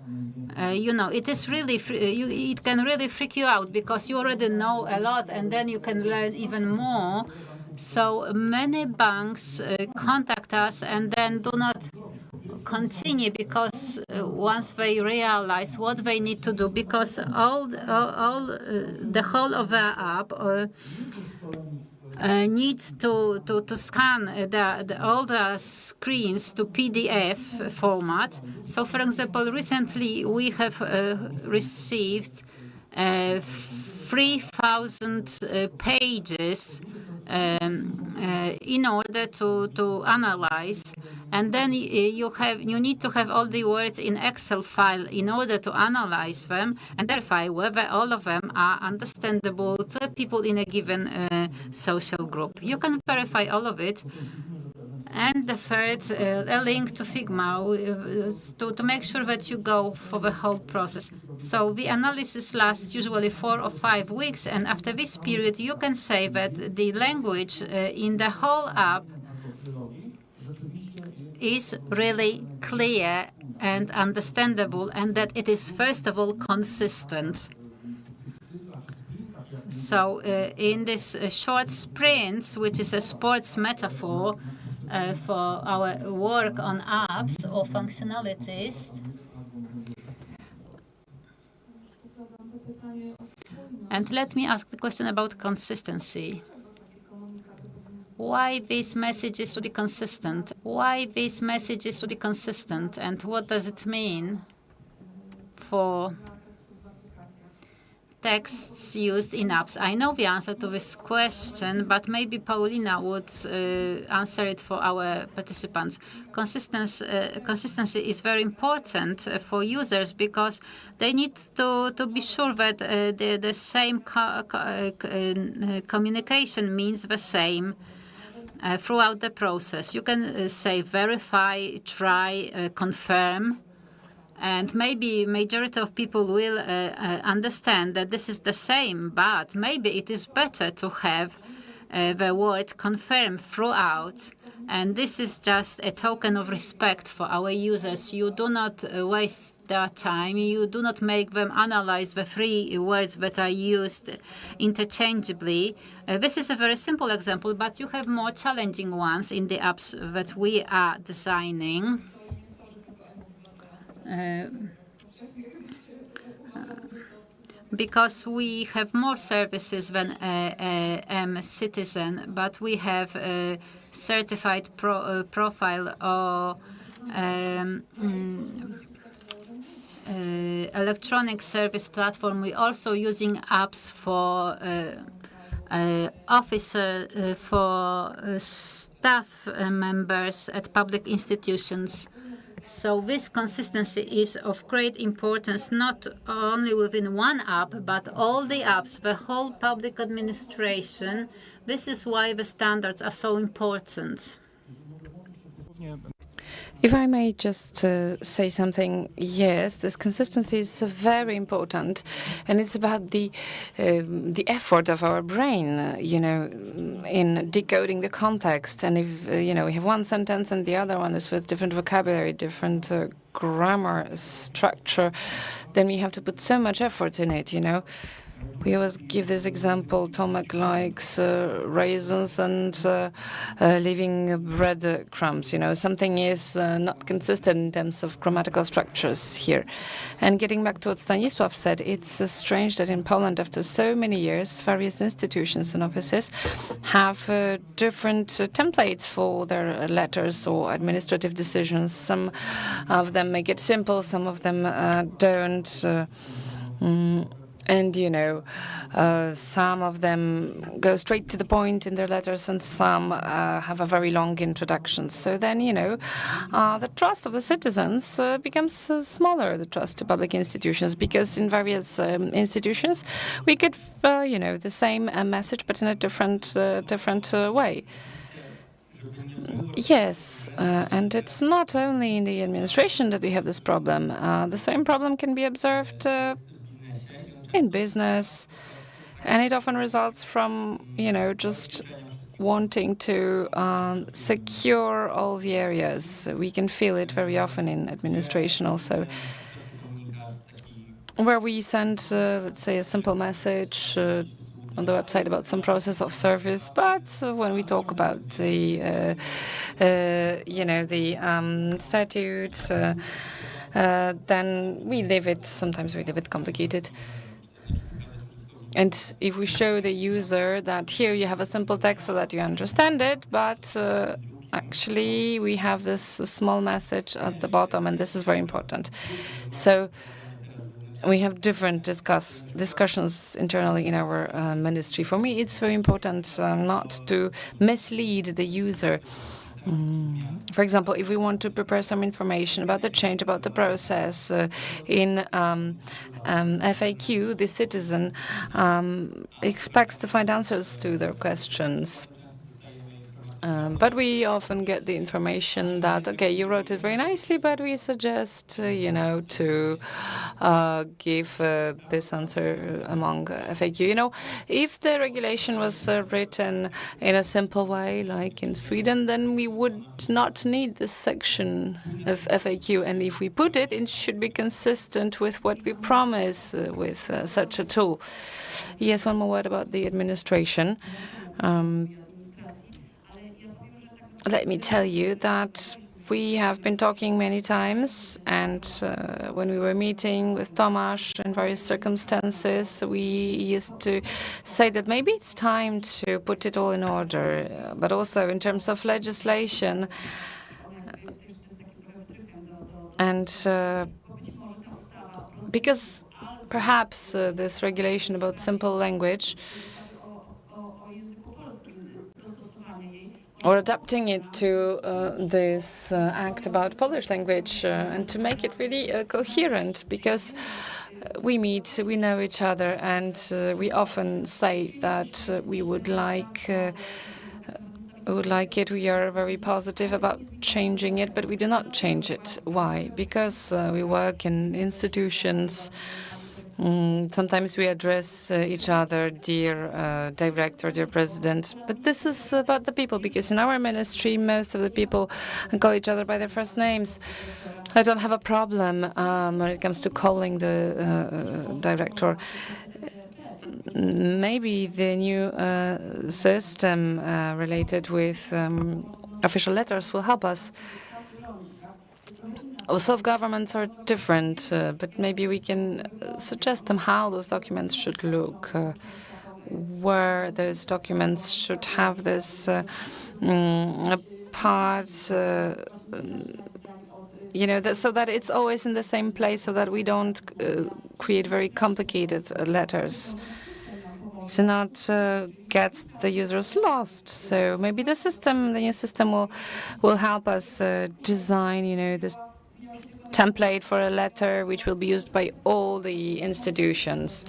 It is really it can really freak you out, because you already know a lot, and then you can learn even more. So many banks contact us and then do not continue, because once they realize what they need to do, because the whole of the app needs to scan all the screens to PDF format. So, for example, recently we have received 3,000 pages in order to analyze, and then you need to have all the words in Excel file in order to analyze them and verify whether all of them are understandable to people in a given social group. You can verify all of it. And the third, a link to Figma to make sure that you go for the whole process. So the analysis lasts usually 4 or 5 weeks, and after this period, you can say that the language in the whole app is really clear and understandable, and that it is, first of all, consistent. So in this short sprints, which is a sports metaphor, for our work on apps or functionalities. And let me ask the question about consistency. Why these messages should be consistent? Why these messages should be consistent? And what does it mean for texts used in apps? I know the answer to this question, but maybe Paulina would answer it for our participants. Consistency is very important for users, because they need to be sure that the same communication means the same throughout the process. You can say verify, try, confirm. And maybe majority of people will understand that this is the same, but maybe it is better to have the word confirm throughout. And this is just a token of respect for our users. You do not waste their time. You do not make them analyze the 3 words that are used interchangeably. This is a very simple example, but you have more challenging ones in the apps that we are designing. because we have more services than a citizen, but we have a certified profile or electronic service platform. We're also using apps for staff members at public institutions. So this consistency is of great importance, not only within one app, but all the apps, the whole public administration. This is why the standards are so important. If I may just say something, yes, this consistency is very important, and it's about the effort of our brain, in decoding the context. And if we have one sentence and the other one is with different vocabulary, different grammar structure, then we have to put so much effort in it. We always give this example. Tomek likes raisins and leaving breadcrumbs. Something is not consistent in terms of grammatical structures here. And getting back to what Stanisław said, it's strange that in Poland, after so many years, various institutions and offices have different templates for their letters or administrative decisions. Some of them make it simple, some of them don't. And, some of them go straight to the point in their letters, and some have a very long introduction. So then, the trust of the citizens becomes smaller, the trust to public institutions, because in various institutions, we get, the same message, but in a different way. Yes, and it's not only in the administration that we have this problem. The same problem can be observed in business, and it often results from, just wanting to secure all the areas. We can feel it very often in administration also, where we send, let's say, a simple message on the website about some process of service, but when we talk about the, statutes, then sometimes we leave it complicated. And if we show the user that here you have a simple text so that you understand it, but actually we have this small message at the bottom, and this is very important. So we have different discussions internally in our ministry. For me, it's very important not to mislead the user. For example, if we want to prepare some information about the change, about the process in FAQ, the citizen expects to find answers to their questions. But we often get the information that, okay, you wrote it very nicely, but we suggest, to give this answer among FAQ. If the regulation was written in a simple way, like in Sweden, then we would not need this section of FAQ. And if we put it, it should be consistent with what we promise with such a tool. Yes, one more word about the administration. Let me tell you that we have been talking many times, and when we were meeting with Tomasz in various circumstances, we used to say that maybe it's time to put it all in order, but also in terms of legislation. And because perhaps this regulation about simple language or adapting it to this act about Polish language and to make it really coherent, because we meet, we know each other, and we often say that we would like it. We are very positive about changing it, but we do not change it. Why? Because we work in institutions. Sometimes we address each other, dear director, dear president, but this is about the people, because in our ministry, most of the people call each other by their first names. I don't have a problem when it comes to calling the director. Maybe the new system related with official letters will help us. self-governments are different, but maybe we can suggest them how those documents should look, where those documents should have this part, so that it's always in the same place, so that we don't create very complicated letters, to not get the users lost. So maybe the new system will help us design, this template for a letter which will be used by all the institutions,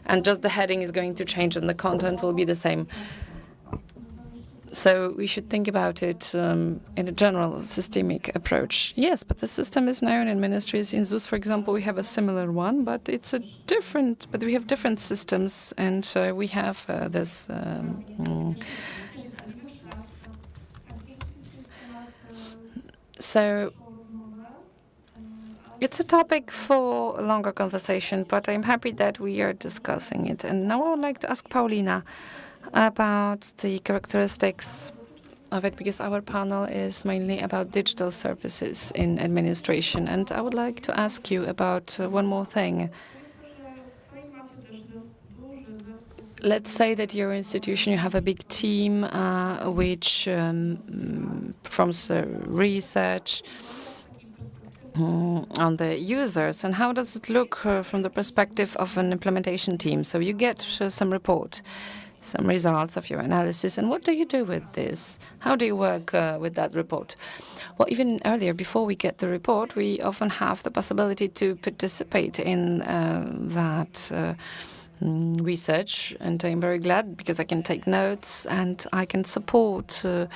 and just the heading is going to change and the content will be the same. So we should think about it in a general systemic approach. Yes, but the system is known in ministries. In ZUS, for example, we have a similar one, but we have different systems, and we have this. So it's a topic for a longer conversation, but I'm happy that we are discussing it. And now I would like to ask Paulina about the characteristics of it, because our panel is mainly about digital services in administration. And I would like to ask you about one more thing. Let's say that your institution, you have a big team which performs research on the users. And how does it look from the perspective of an implementation team? So you get some report, some results of your analysis, and what do you do with this? How do you work with that report? Well, even earlier, before we get the report, we often have the possibility to participate in that research, and I'm very glad because I can take notes and I can support the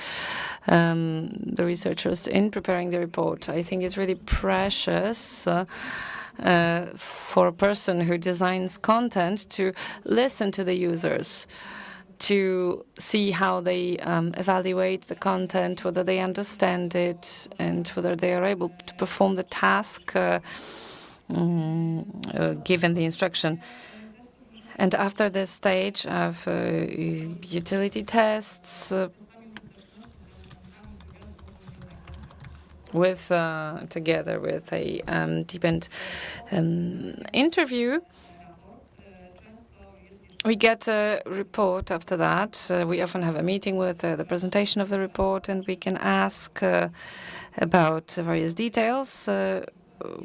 researchers in preparing the report. I think it's really precious for a person who designs content to listen to the users, to see how they evaluate the content, whether they understand it, and whether they are able to perform the task given the instruction. And after this stage of utility tests, together with a deep-end interview, we get a report after that. We often have a meeting with the presentation of the report, and we can ask about various details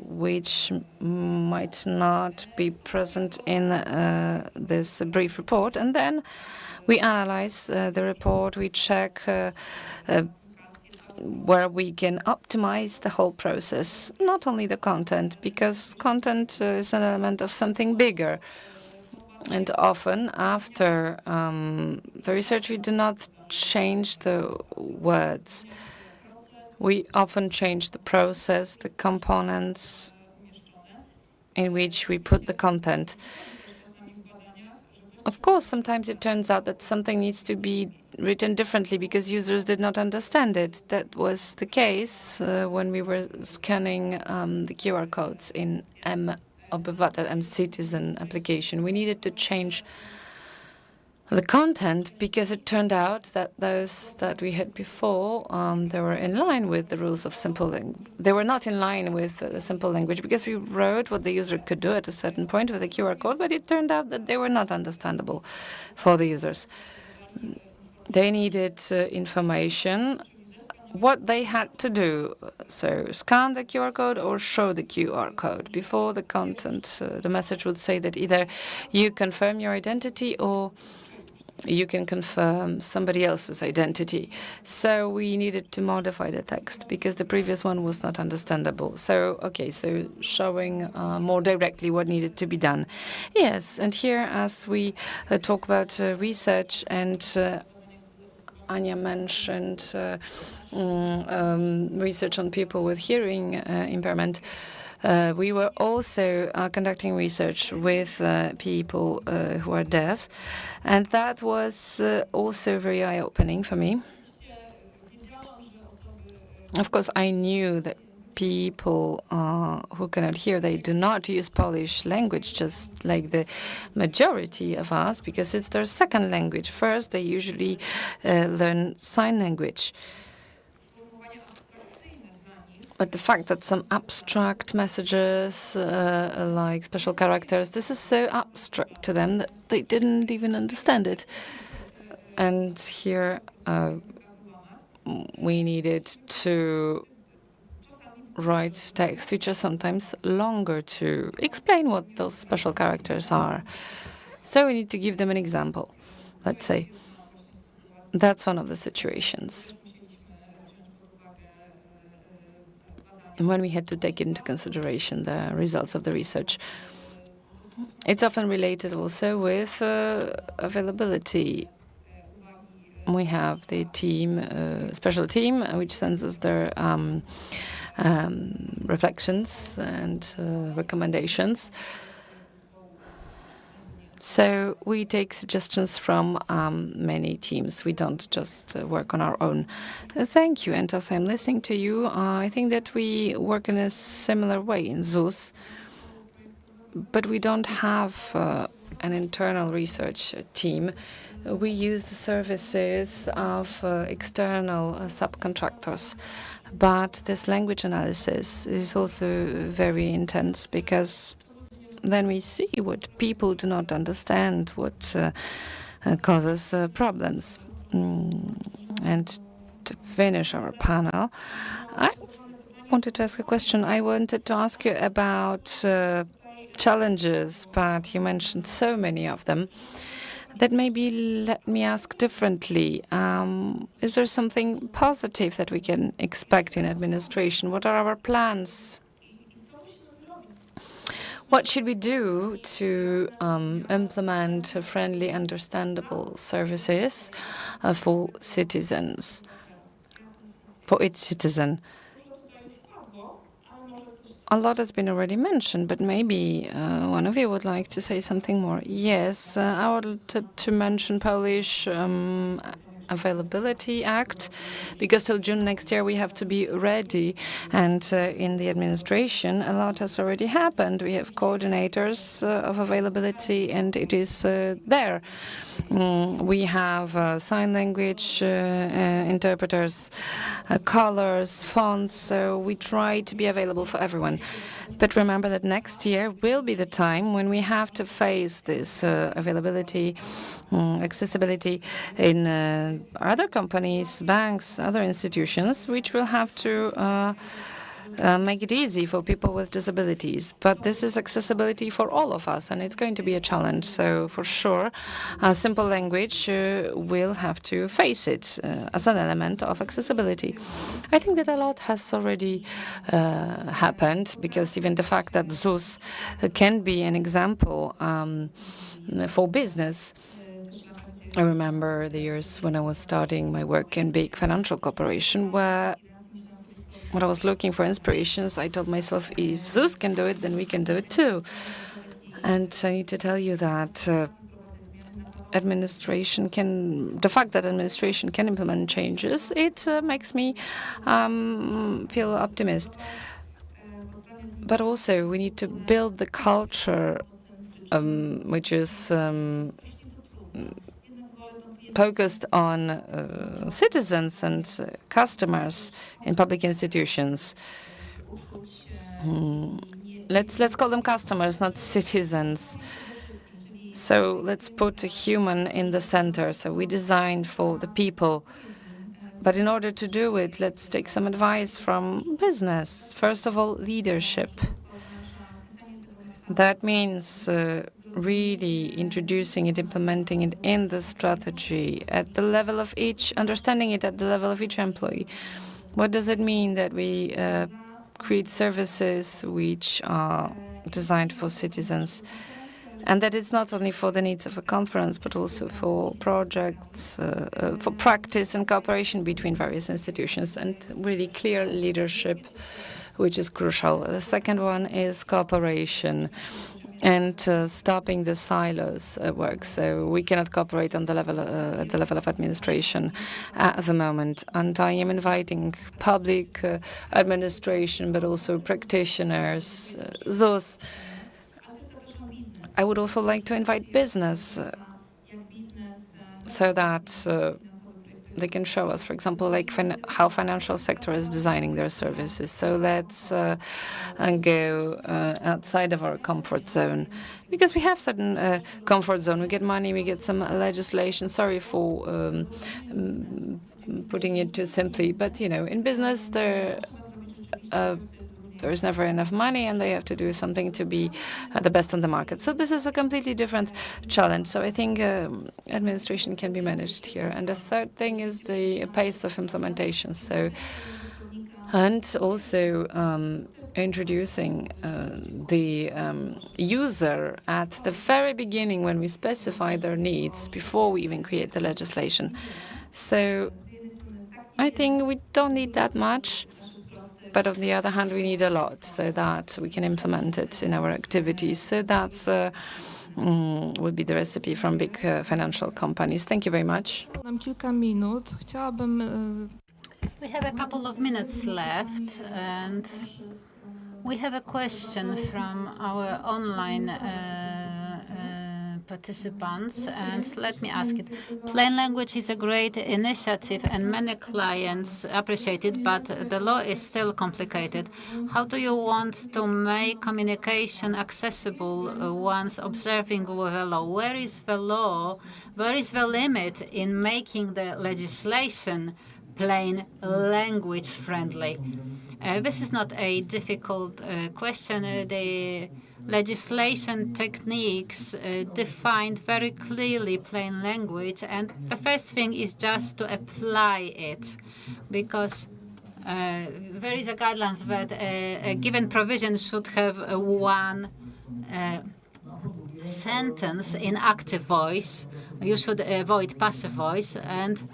which might not be present in this brief report. And then we analyze the report, we check where we can optimize the whole process, not only the content, because content is an element of something bigger. And often after the research, we do not change the words. We often change the process, the components in which we put the content. Of course, sometimes it turns out that something needs to be written differently because users did not understand it. That was the case when we were scanning the QR codes in M-Obywatel, M-Citizen application. We needed to change the content because it turned out that those that we had before, they were in line with the rules of simple language. They were not in line with the simple language because we wrote what the user could do at a certain point with a QR code, but it turned out that they were not understandable for the users. They needed information, what they had to do. So scan the QR code or show the QR code. Before the content, the message would say that either you confirm your identity or you can confirm somebody else's identity. So we needed to modify the text because the previous one was not understandable. So, okay, so showing more directly what needed to be done. Yes, and here as we talk about research, and Anya mentioned research on people with hearing impairment, we were also conducting research with people who are deaf, and that was also very eye-opening for me. Of course, I knew that people who cannot hear, they do not use Polish language just like the majority of us, because it's their second language. First, they usually learn sign language. But the fact that some abstract messages, like special characters, this is so abstract to them that they didn't even understand it. And here we needed to write text, which are sometimes longer, to explain what those special characters are. So we need to give them an example, let's say. That's one of the situations when we had to take into consideration the results of the research. It's often related also with availability. We have the team, special team, which sends us their reflections and recommendations. So we take suggestions from many teams. We don't just work on our own. Thank you. And as I'm listening to you, I think that we work in a similar way in ZUS, but we don't have an internal research team. We use the services of external subcontractors. But this language analysis is also very intense, because then we see what people do not understand, what causes problems. And to finish our panel, I wanted to ask a question. I wanted to ask you about challenges, but you mentioned so many of them that maybe let me ask differently. Is there something positive that we can expect in administration? What are our plans? What should we do to implement friendly, understandable services for citizens, for each citizen? A lot has been already mentioned, but maybe one of you would like to say something more. Yes, I wanted to mention Polish Availability Act, because till June next year we have to be ready. And in the administration, a lot has already happened. We have coordinators of availability, and it is there. We have sign language interpreters, colors, fonts, so we try to be available for everyone. But remember that next year will be the time when we have to face this availability, accessibility in other companies, banks, other institutions, which will have to make it easy for people with disabilities. But this is accessibility for all of us, and it's going to be a challenge. So for sure, simple language will have to face it as an element of accessibility. I think that a lot has already happened, because even the fact that ZUS can be an example for business. I remember the years when I was starting my work in big financial corporation, where when I was looking for inspirations, I told myself, if ZUS can do it, then we can do it too. And I need to tell you that the fact that administration can implement changes, it makes me feel optimist. But also, we need to build the culture which is focused on citizens and customers in public institutions. Let's call them customers, not citizens. So let's put a human in the center. So we designed for the people. But in order to do it, let's take some advice from business. First of all, leadership. That means really introducing it, implementing it in the strategy at the level of each, understanding it at the level of each employee. What does it mean that we create services which are designed for citizens, and that it's not only for the needs of a conference, but also for projects, for practice and cooperation between various institutions, and really clear leadership, which is crucial. The second one is cooperation and stopping the silos work. So we cannot cooperate on the level at the level of administration at the moment. And I am inviting public administration, but also practitioners, those. I would also like to invite business so that they can show us, for example, like how financial sector is designing their services. So let's go outside of our comfort zone, because we have certain comfort zone. We get money, we get some legislation. Sorry for putting it too simply, but in business there's never enough money, and they have to do something to be the best on the market. So this is a completely different challenge. So I think administration can be managed here. And the third thing is the pace of implementation. And also introducing the user at the very beginning, when we specify their needs before we even create the legislation. So I think we don't need that much. But on the other hand, we need a lot so that we can implement it in our activities. So that's would be the recipe from big financial companies. Thank you very much. Nam kilka minut. Chciałabym We have a couple of minutes left, and we have a question from our online participants, and let me ask it. Plain language is a great initiative and many clients appreciate it, but the law is still complicated. How do you want to make communication accessible once observing with the law? Where is the law? Where is the limit in making the legislation plain language friendly? This is not a difficult question. The legislation techniques defined very clearly plain language, and the first thing is just to apply it, because there is a guidelines that a given provision should have one sentence in active voice. You should avoid passive voice, and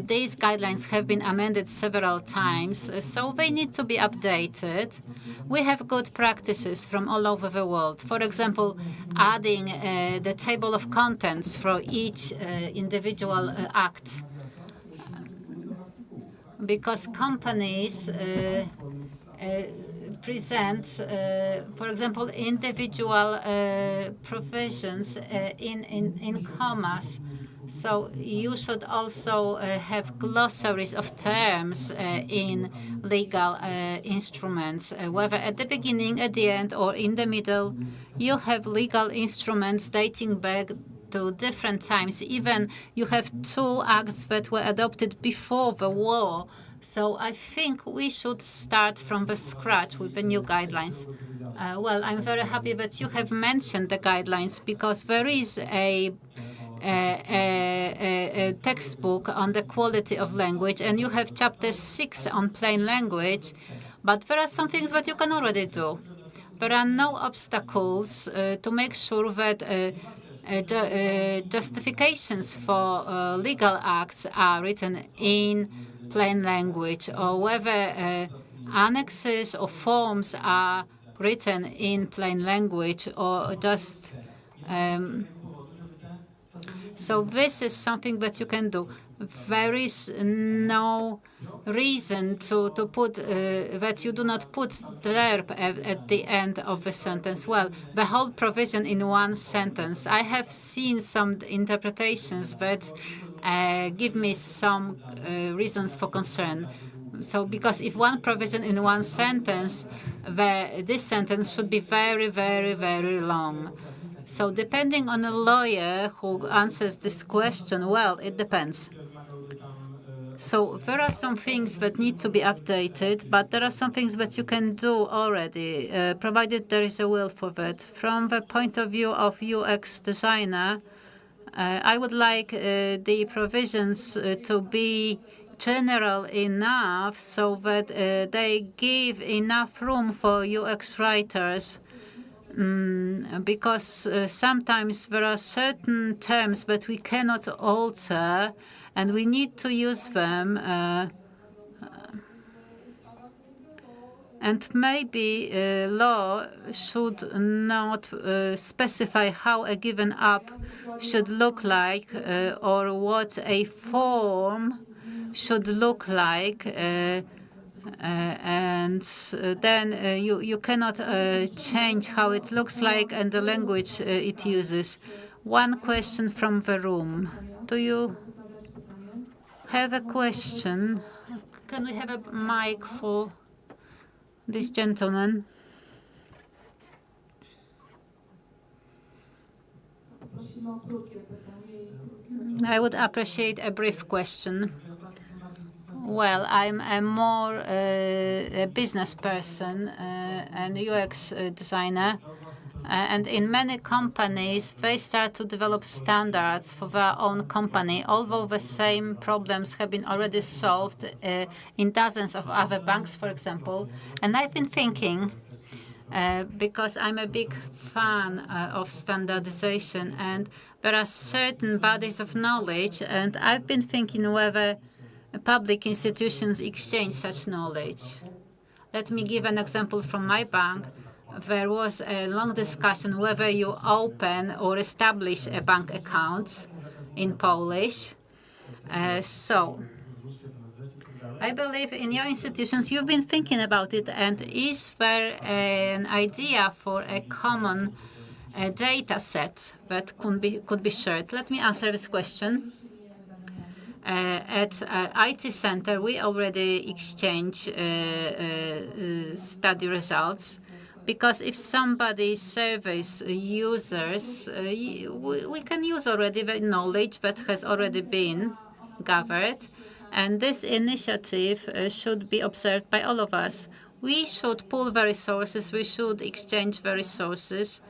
these guidelines have been amended several times, so they need to be updated. We have good practices from all over the world. For example, adding the table of contents for each individual act. Because companies present, for example, individual provisions in commas. So you should also have glossaries of terms in legal instruments, whether at the beginning, at the end, or in the middle. You have legal instruments dating back to different times. Even you have two acts that were adopted before the war. So I think we should start from the scratch with the new guidelines. Well, I'm very happy that you have mentioned the guidelines, because there is a textbook on the quality of language, and you have chapter 6 on plain language, but there are some things that you can already do. There are no obstacles to make sure that justifications for legal acts are written in plain language, or whether annexes or forms are written in plain language, or just so this is something that you can do. There is no reason to put that you do not put verb at the end of the sentence. Well, the whole provision in one sentence. I have seen some interpretations that give me some reasons for concern. So, because if one provision in one sentence, this sentence should be very, very, very long. So depending on a lawyer who answers this question, well, it depends. So there are some things that need to be updated, but there are some things that you can do already, provided there is a will for that. From the point of view of UX designer, I would like the provisions to be general enough so that they give enough room for UX writers. Because sometimes there are certain terms that we cannot alter, and we need to use them. And maybe law should not specify how a given app should look like, or what a form should look like. And then you cannot change how it looks like and the language it uses. One question from the room. Do you have a question. Can we have a mic for this gentleman? I would appreciate a brief question. Well, I'm a more a business person and UX designer. And in many companies, they start to develop standards for their own company, although the same problems have been already solved in dozens of other banks, for example. And I've been thinking, because I'm a big fan of standardization, and there are certain bodies of knowledge, and I've been thinking whether public institutions exchange such knowledge. Let me give an example from my bank. There was a long discussion whether you open or establish a bank account in Polish. So I believe in your institutions you've been thinking about it, and is there an idea for a common data set that could be shared? Let me answer this question. At IT Center, we already exchange study results, because if somebody surveys users, we can use already the knowledge that has already been gathered. And this initiative should be observed by all of us. We should pool the resources, we should exchange the resources.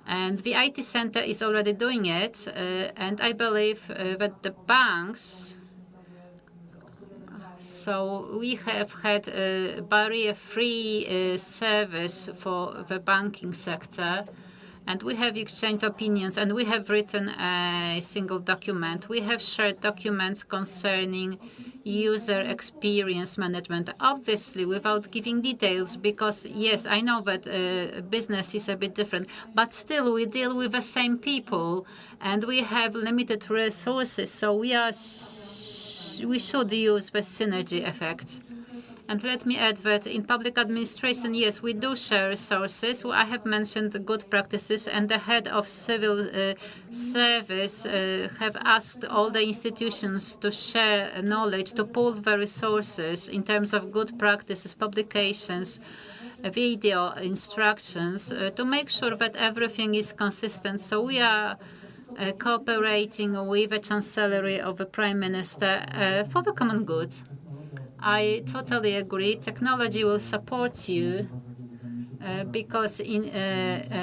And the IT Center is already doing it. And I believe that the banks, so we have had a barrier-free service for the banking sector. And we have exchanged opinions, and we have written a single document. We have shared documents concerning user experience management, obviously without giving details, because, yes, I know that business is a bit different, but still we deal with the same people, and we have limited resources, so we should use the synergy effect. And let me add that in public administration, yes, we do share resources. I have mentioned good practices, and the head of civil service have asked all the institutions to share knowledge, to pool the resources in terms of good practices, publications, video instructions, to make sure that everything is consistent. So we are cooperating with the Chancellery of the Prime Minister for the common good. I totally agree. Technology will support you because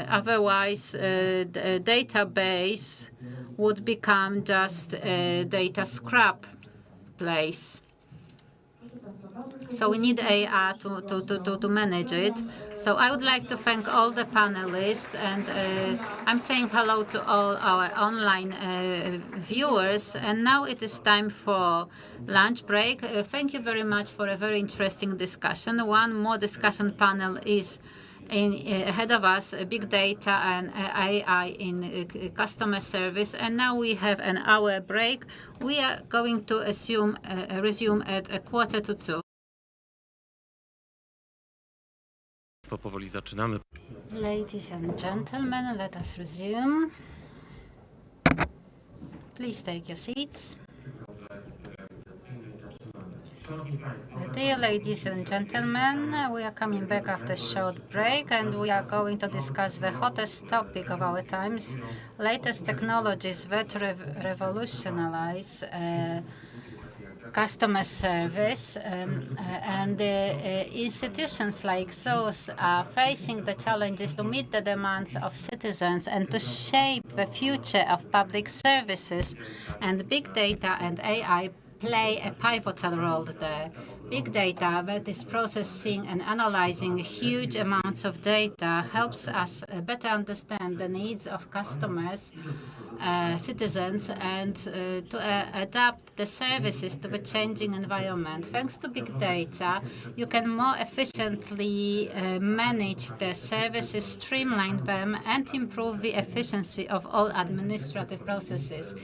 otherwise the database would become just a data scrap place. So we need AI to manage it. So I would like to thank all the panelists, and I'm saying hello to all our online viewers. And now it is time for lunch break. Thank you very much for a very interesting discussion. One more discussion panel is ahead of us, big data and AI in customer service. And now we have an hour break. We are going to resume at 1:45. Powoli zaczynamy. Ladies and gentlemen, let us resume. Please take your seats. Dear ladies and gentlemen, we are coming back after a short break, and we are going to discuss the hottest topic of our times, latest technologies that revolutionize customer service, and institutions like ZUS are facing the challenges to meet the demands of citizens and to shape the future of public services. And big data and AI play a pivotal role there. Big data that is processing and analyzing huge amounts of data helps us better understand the needs of customers, citizens, and to adapt the services to the changing environment. Thanks to big data, you can more efficiently manage the services, streamline them, and improve the efficiency of all administrative processes.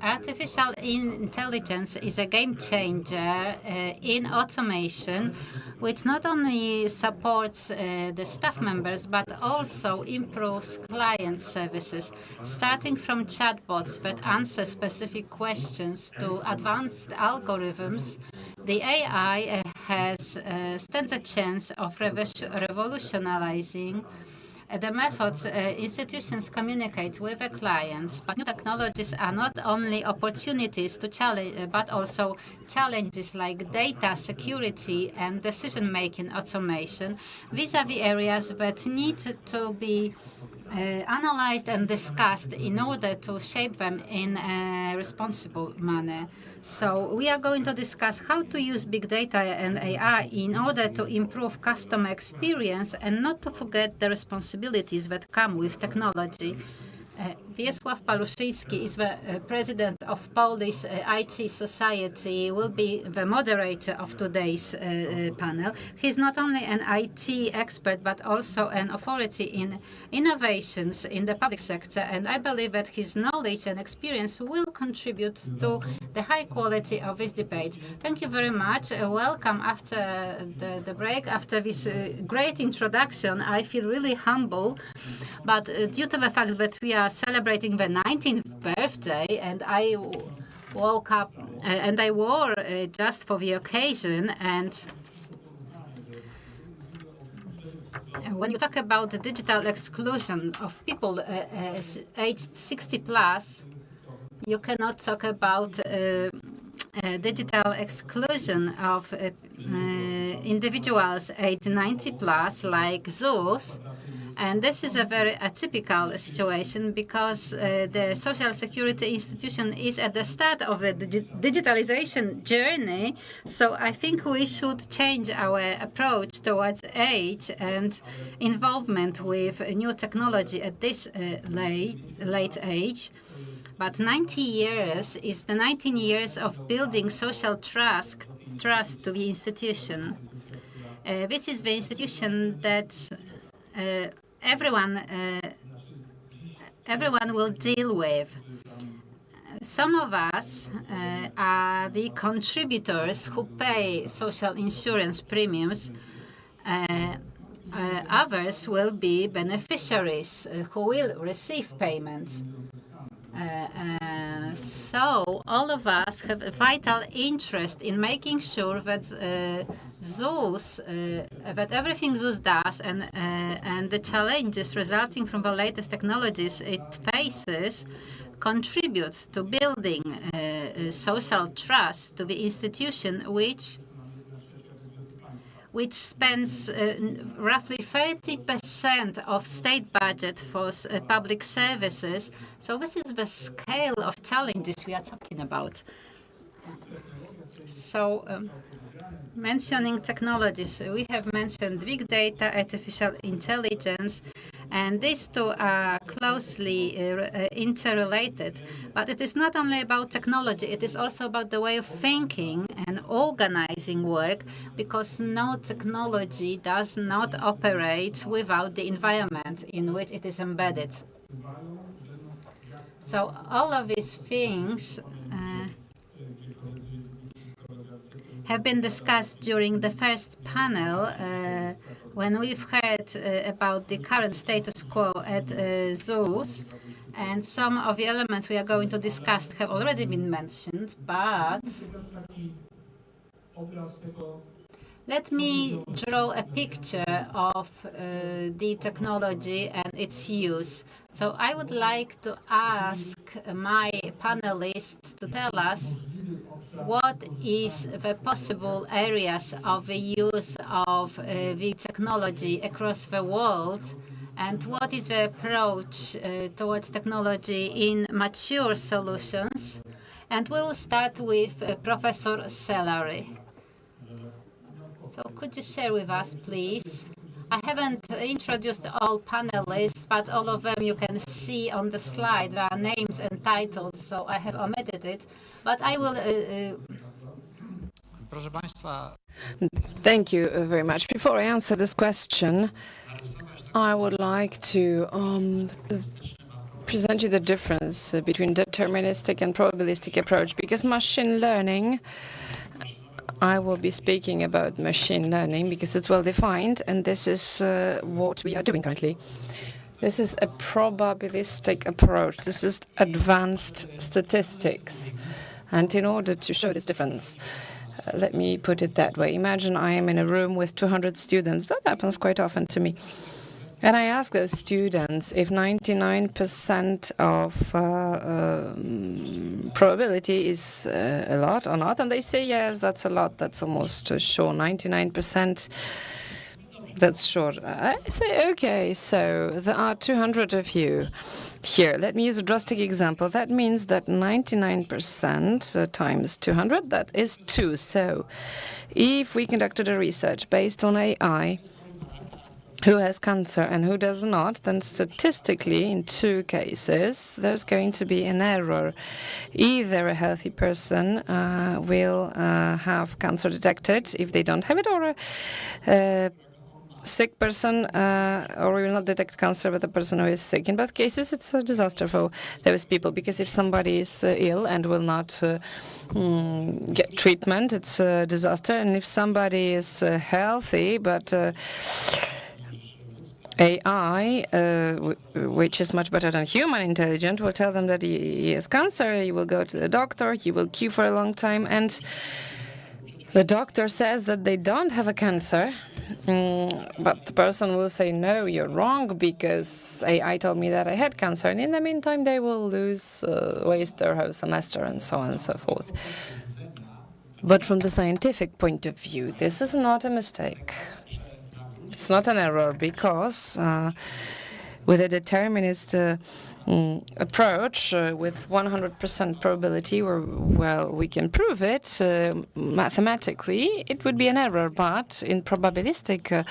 Artificial intelligence is a game changer in automation, which not only supports the staff members, but also improves client services, starting from chatbots that answer specific questions to to advanced algorithms, the AI stands a chance of revolutionizing the methods institutions communicate with the clients. But new technologies are not only opportunities to challenge, but also challenges like data security and decision-making automation. These are the areas that need to be analyzed and discussed in order to shape them in a responsible manner. So we are going to discuss how to use big data and AI in order to improve customer experience and not to forget the responsibilities that come with technology. Wiesław Paluszyński is the president of Polish IT Society, will be the moderator of today's panel. He's not only an IT expert, but also an authority in innovations in the public sector. And I believe that his knowledge and experience will contribute to the high quality of this debate. Thank you very much. Welcome after the break. After this great introduction, I feel really humble. But due to the fact that we are celebrating the 19th birthday, and I woke up and I wore just for the occasion. And when you talk about the digital exclusion of people aged 60 plus, you cannot talk about digital exclusion of individuals aged 90 plus, like ZUS. And this is a very atypical situation because the social security institution is at the start of a digitalization journey. So I think we should change our approach towards age and involvement with new technology at this late age. But 90 years is the 19 years of building social trust to the institution. This is the institution that everyone will deal with. Some of us are the contributors who pay social insurance premiums. Others will be beneficiaries who will receive payment. So all of us have a vital interest in making sure that ZUS, that everything ZUS does and the challenges resulting from the latest technologies it faces contribute to building social trust to the institution, which spends roughly 30% of state budget for public services. So this is the scale of challenges we are talking about. So mentioning technologies, we have mentioned big data, artificial intelligence, and these two are closely interrelated. But it is not only about technology, it is also about the way of thinking and organizing work, because no technology does not operate without the environment in which it is embedded. So all of these things have been discussed during the first panel when we've heard about the current status quo at ZUS, and some of the elements we are going to discuss have already been mentioned, but let me draw a picture of the technology and its use. So I would like to ask my panelists to tell us what is the possible areas of the use of the technology across the world, and what is the approach towards technology in mature solutions. And we'll start with Professor Sellery. So could you share with us, please? I haven't introduced all panelists, but all of them you can see on the slide. There are names and titles, so I have omitted it. But I will... Thank you very much. Before I answer this question, I would like to present you the difference between deterministic and probabilistic approach, because machine learning, I will be speaking about machine learning because it's well defined, and this is what we are doing currently. This is a probabilistic approach. This is advanced statistics. And in order to show this difference, let me put it that way. Imagine I am in a room with 200 students. That happens quite often to me. And I ask those students if 99% of probability is a lot or not. And they say, yes, that's a lot. That's almost sure. 99%, that's sure. I say, okay, so there are 200 of you here. Let me use a drastic example. That means that 99% times 200, that is 2. So if we conducted a research based on AI, who has cancer and who does not, then statistically, in 2 cases, there's going to be an error. Either a healthy person will have cancer detected if they don't have it, or a sick person, or we will not detect cancer with the person who is sick. In both cases, it's a disaster for those people, because if somebody is ill and will not get treatment, it's a disaster. And if somebody is healthy, but AI, which is much better than human intelligence, will tell them that he has cancer, he will go to the doctor, he will queue for a long time, and the doctor says that they don't have a cancer, but the person will say, no, you're wrong, because AI told me that I had cancer, and in the meantime they will waste their whole semester and so on and so forth. But from the scientific point of view, this is not a mistake. It's not an error, because with a determinist approach, with 100% probability, we can prove it mathematically, it would be an error. But in probabilistic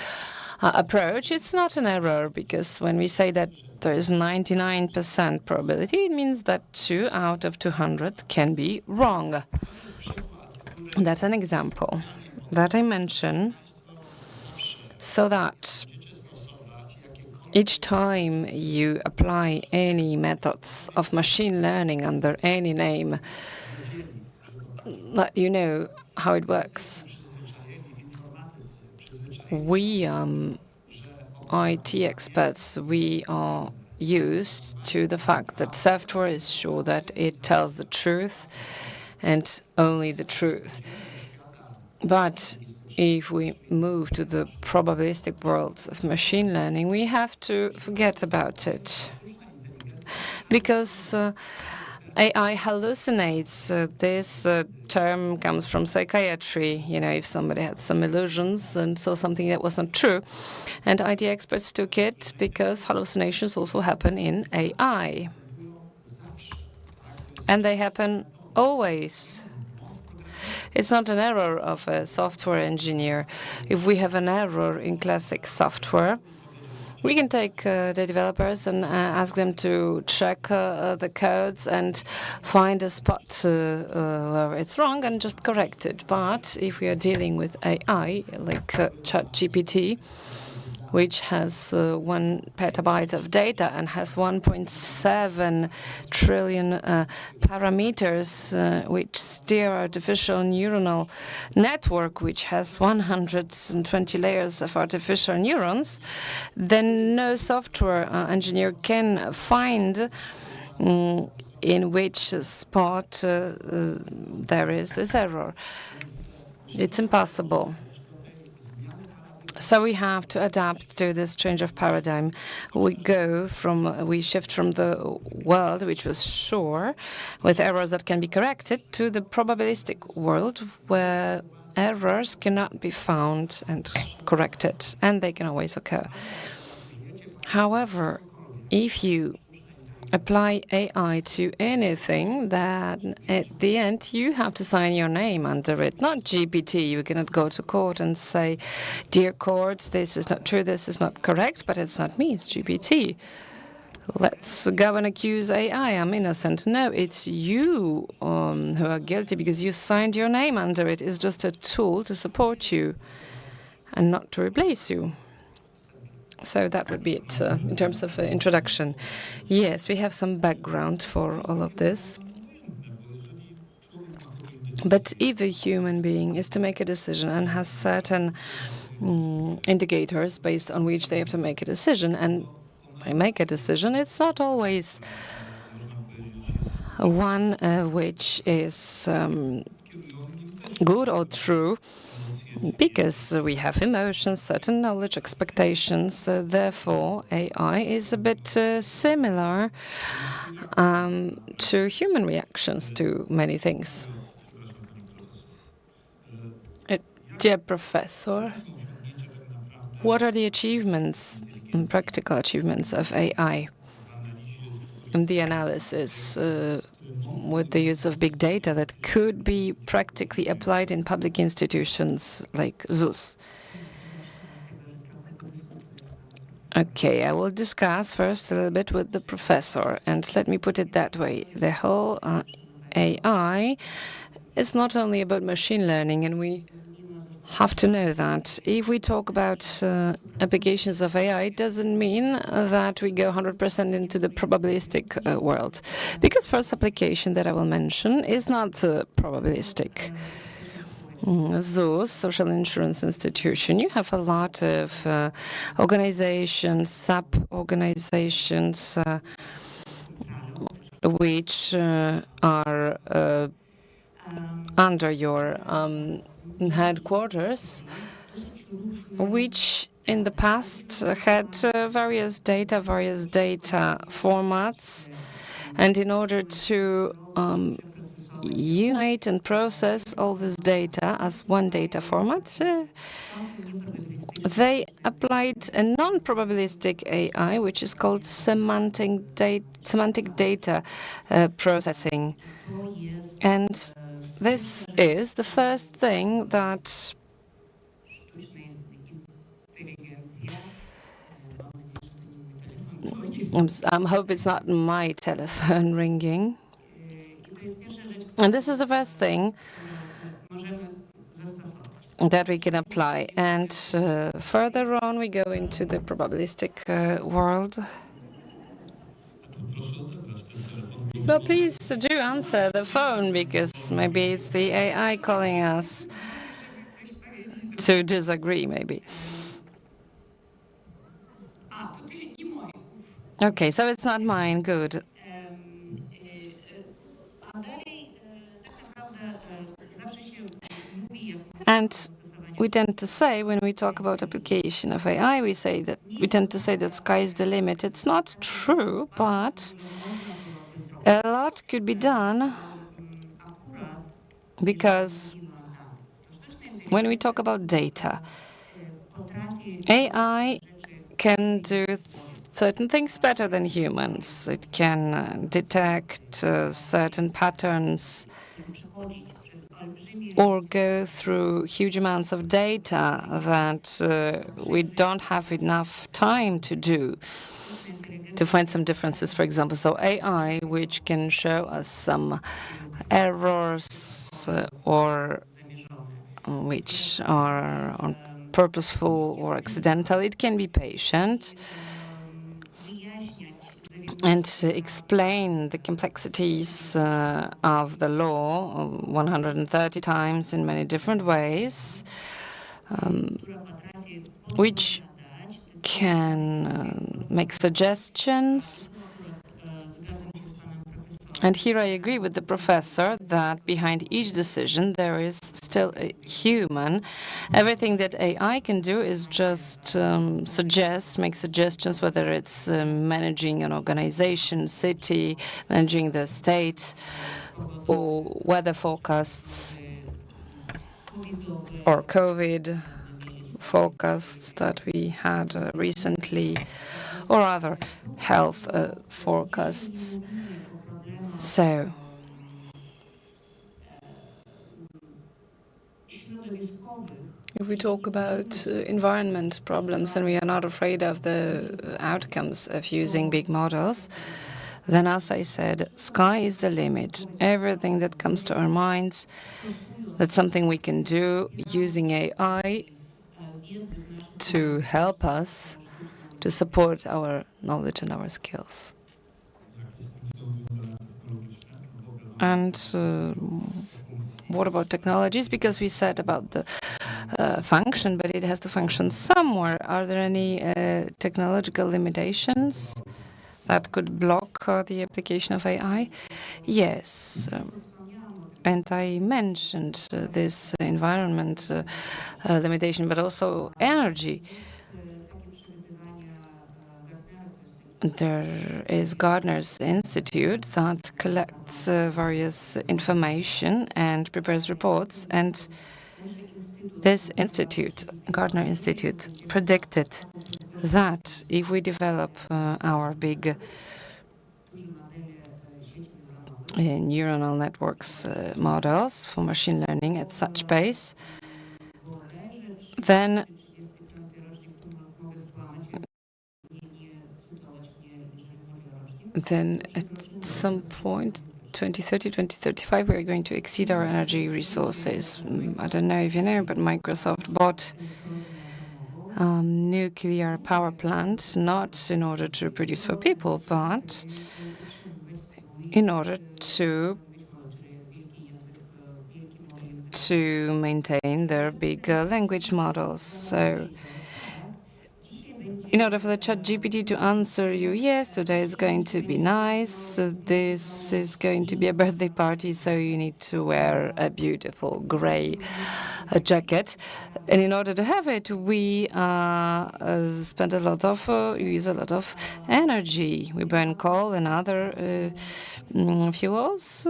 approach, it's not an error, because when we say that there is 99% probability, it means that 2 out of 200 can be wrong. That's an example that I mention, so that each time you apply any methods of machine learning under any name, that you know how it works. We IT experts, we are used to the fact that software is sure that it tells the truth and only the truth. But if we move to the probabilistic world of machine learning, we have to forget about it, because AI hallucinates. This term comes from psychiatry. You know, if somebody had some illusions and saw something that was not true, and IT experts took it because hallucinations also happen in AI, and they happen always. It's not an error of a software engineer. If we have an error in classic software, we can take the developers and ask them to check the codes and find a spot where it's wrong and just correct it. But if we are dealing with AI, like ChatGPT, which has 1 petabyte of data and has 1.7 trillion parameters, which steer artificial neuronal network, which has 120 layers of artificial neurons, then no software engineer can find in which spot there is this error. It's impossible. So we have to adapt to this change of paradigm. We shift from the world, which was sure, with errors that can be corrected, to the probabilistic world, where errors cannot be found and corrected, and they can always occur. However, if you apply AI to anything, then at the end you have to sign your name under it, not GPT. You cannot go to court and say, dear court, this is not true, this is not correct, but it's not me, it's GPT. Let's go and accuse AI, I'm innocent. No, it's you who are guilty, because you signed your name under it. It's just a tool to support you and not to replace you. So that would be it in terms of introduction. Yes, we have some background for all of this. But if a human being is to make a decision and has certain indicators based on which they have to make a decision, and they make a decision, it's not always one which is good or true, because we have emotions, certain knowledge, expectations. Therefore, AI is a bit similar to human reactions to many things. Dear Professor, what are the achievements, practical achievements of AI in the analysis with the use of big data that could be practically applied in public institutions like ZUS? Okay, I will discuss first a little bit with the professor, and let me put it that way. The whole AI is not only about machine learning, and we have to know that if we talk about applications of AI, it doesn't mean that we go 100% into the probabilistic world, because first application that I will mention is not probabilistic. ZUS, Social Insurance Institution, you have a lot of organizations, sub-organizations, which are under your headquarters, which in the past had various data formats, and in order to unite and process all this data as one data format, they applied a non-probabilistic AI, which is called semantic data processing. And this is the first thing that I hope it's not my telephone ringing. And this is the first thing that we can apply. And further on, we go into the probabilistic world. But please do answer the phone, because maybe it's the AI calling us to disagree, maybe. Okay, so it's not mine. Good. And we tend to say, when we talk about application of AI, we tend to say that sky is the limit. It's not true, but a lot could be done, because when we talk about data, AI can do certain things better than humans. It can detect certain patterns or go through huge amounts of data that we don't have enough time to do, to find some differences, for example. So AI, which can show us some errors or which are purposeful or accidental, it can be patient and explain the complexities of the law 130 times in many different ways, which can make suggestions. And here I agree with the professor that behind each decision there is still a human. Everything that AI can do is just make suggestions, whether it's managing an organization, city, managing the state, or weather forecasts, or COVID forecasts that we had recently, or other health forecasts. So, if we talk about environment problems and we are not afraid of the outcomes of using big models, then, as I said, sky is the limit. Everything that comes to our minds, that's something we can do using AI to help us to support our knowledge and our skills. And what about technologies? Because we said about the function, but it has to function somewhere. Are there any technological limitations that could block the application of AI? Yes. And I mentioned this environment limitation, but also energy. There is Gardner's Institute that collects various information and prepares reports. And this institute, Gardner Institute, predicted that if we develop our big neuronal networks models for machine learning at such pace, then at some point, 2030, 2035, we're going to exceed our energy resources. I don't know if you know, but Microsoft bought nuclear power plants, not in order to produce for people, but in order to maintain their big language models. So in order for the ChatGPT to answer you, yes, today it's going to be nice, this is going to be a birthday party, so you need to wear a beautiful gray jacket. And in order to have it, we spend a lot of, use a lot of energy. We burn coal and other fuels,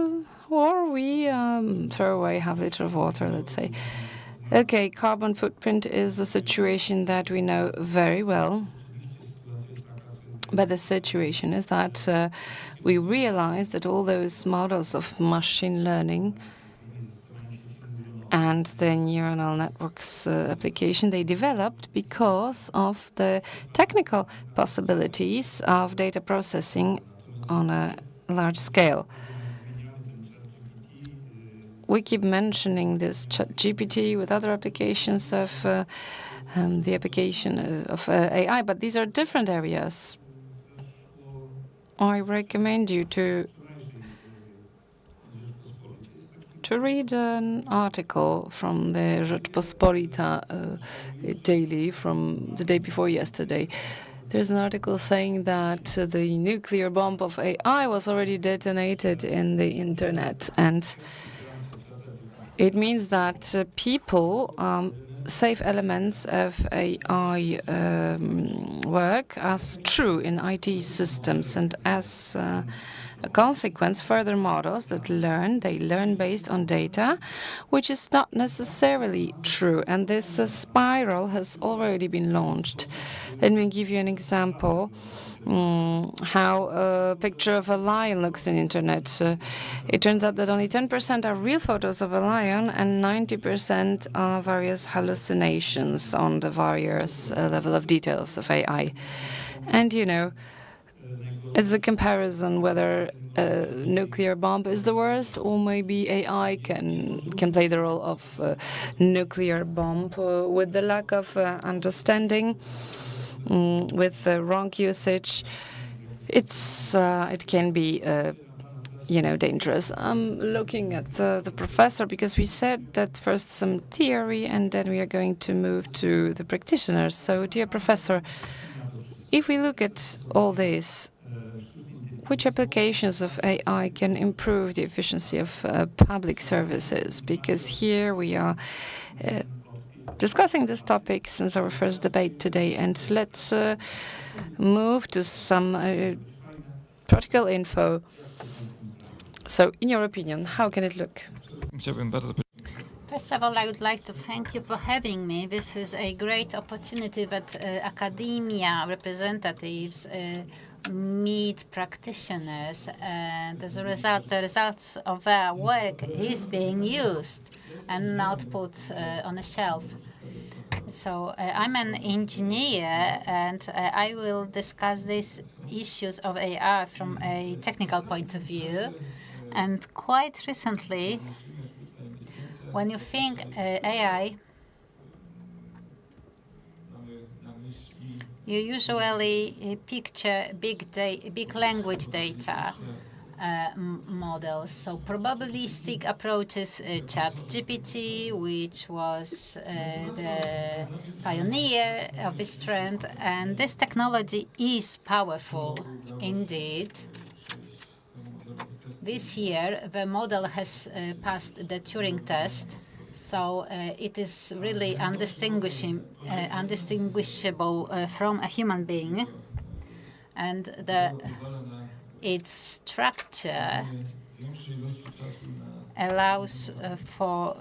or we throw away half a liter of water, let's say. Okay, carbon footprint is a situation that we know very well. But the situation is that we realize that all those models of machine learning and the neuronal networks application, they developed because of the technical possibilities of data processing on a large scale. We keep mentioning this ChatGPT with other applications of the application of AI, but these are different areas. I recommend you to read an article from the Rzeczpospolita daily from the day before yesterday. There's an article saying that the nuclear bomb of AI was already detonated in the internet, and it means that people save elements of AI work as true in IT systems, and as a consequence, further models that they learn based on data, which is not necessarily true. And this spiral has already been launched. Let me give you an example. How a picture of a lion looks on the internet. It turns out that only 10% are real photos of a lion and 90% are various hallucinations on the various level of details of AI. And you know, it's a comparison whether a nuclear bomb is the worst, or maybe AI can play the role of nuclear bomb with the lack of understanding. With the wrong usage, it can be, dangerous. I'm looking at the professor because we said that first some theory and then we are going to move to the practitioners. So, dear professor, if we look at all this, which applications of AI can improve the efficiency of public services? Because here we are discussing this topic since our first debate today, and let's move to some practical info. So, in your opinion, how can it look? First of all, I would like to thank you for having me. This is a great opportunity that academia representatives meet practitioners, and as a result, the results of their work is being used and not put on a shelf. So I'm an engineer, and I will discuss these issues of AI from a technical point of view. And quite recently, when you think AI, you usually picture big language data models. So probabilistic approaches, ChatGPT, which was the pioneer of this trend, and this technology is powerful indeed. This year, the model has passed the Turing test, so it is really undistinguishable from a human being, and its structure allows for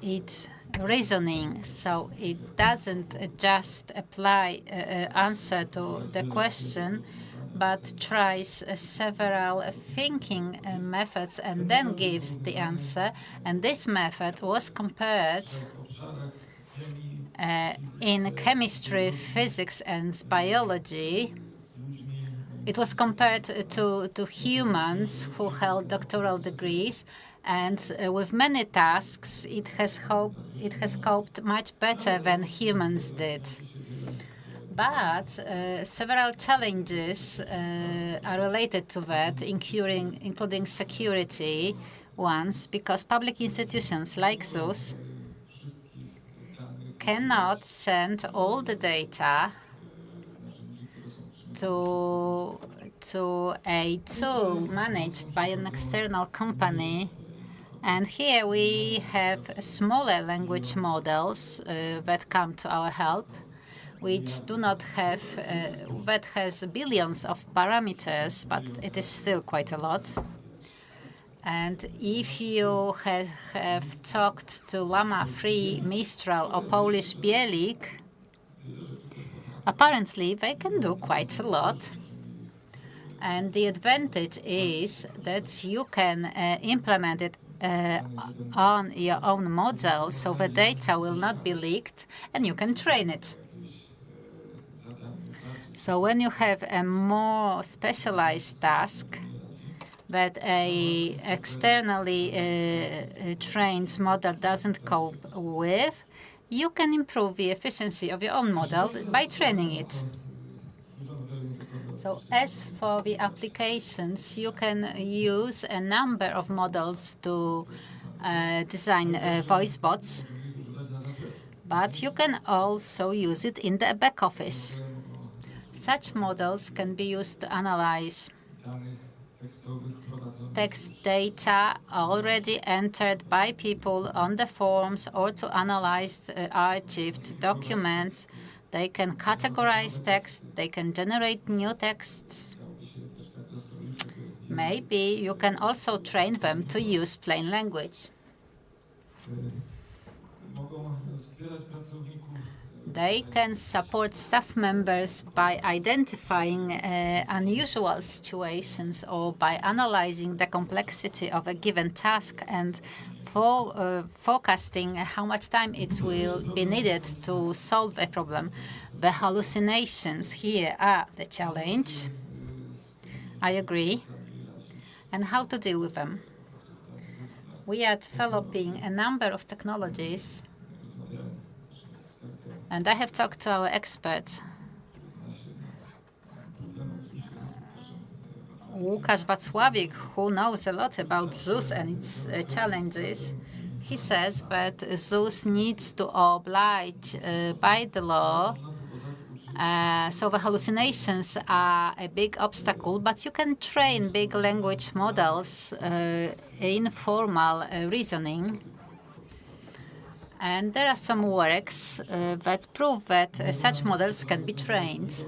its reasoning, so it doesn't just apply answer to the question, but tries several thinking methods and then gives the answer. And this method was compared in chemistry, physics, and biology. It was compared to humans who held doctoral degrees, and with many tasks, it has coped much better than humans did. But several challenges are related to that, including security ones, because public institutions like ZUS cannot send all the data to a tool managed by an external company. And here we have smaller language models that come to our help, which do not have, that has billions of parameters, but it is still quite a lot. And if you have talked to Llama 3, Mistral, or Polish Bielik, apparently they can do quite a lot. And the advantage is that you can implement it on your own model, so the data will not be leaked, and you can train it. So when you have a more specialized task that a externally trained model doesn't cope with, you can improve the efficiency of your own model by training it. So as for the applications, you can use a number of models to design voice bots, but you can also use it in the back office. Such models can be used to analyze text data already entered by people on the forms, or to analyze archived documents. They can categorize text, they can generate new texts. Maybe you can also train them to use plain language. They can support staff members by identifying unusual situations, or by analyzing the complexity of a given task and forecasting how much time it will be needed to solve a problem. The hallucinations here are the challenge. I agree. And how to deal with them? We are developing a number of technologies, and I have talked to our experts. Łukasz Wacławik, who knows a lot about ZUS and its challenges, he says that ZUS needs to oblige by the law. So the hallucinations are a big obstacle, but you can train big language models in formal reasoning. And there are some works that prove that such models can be trained.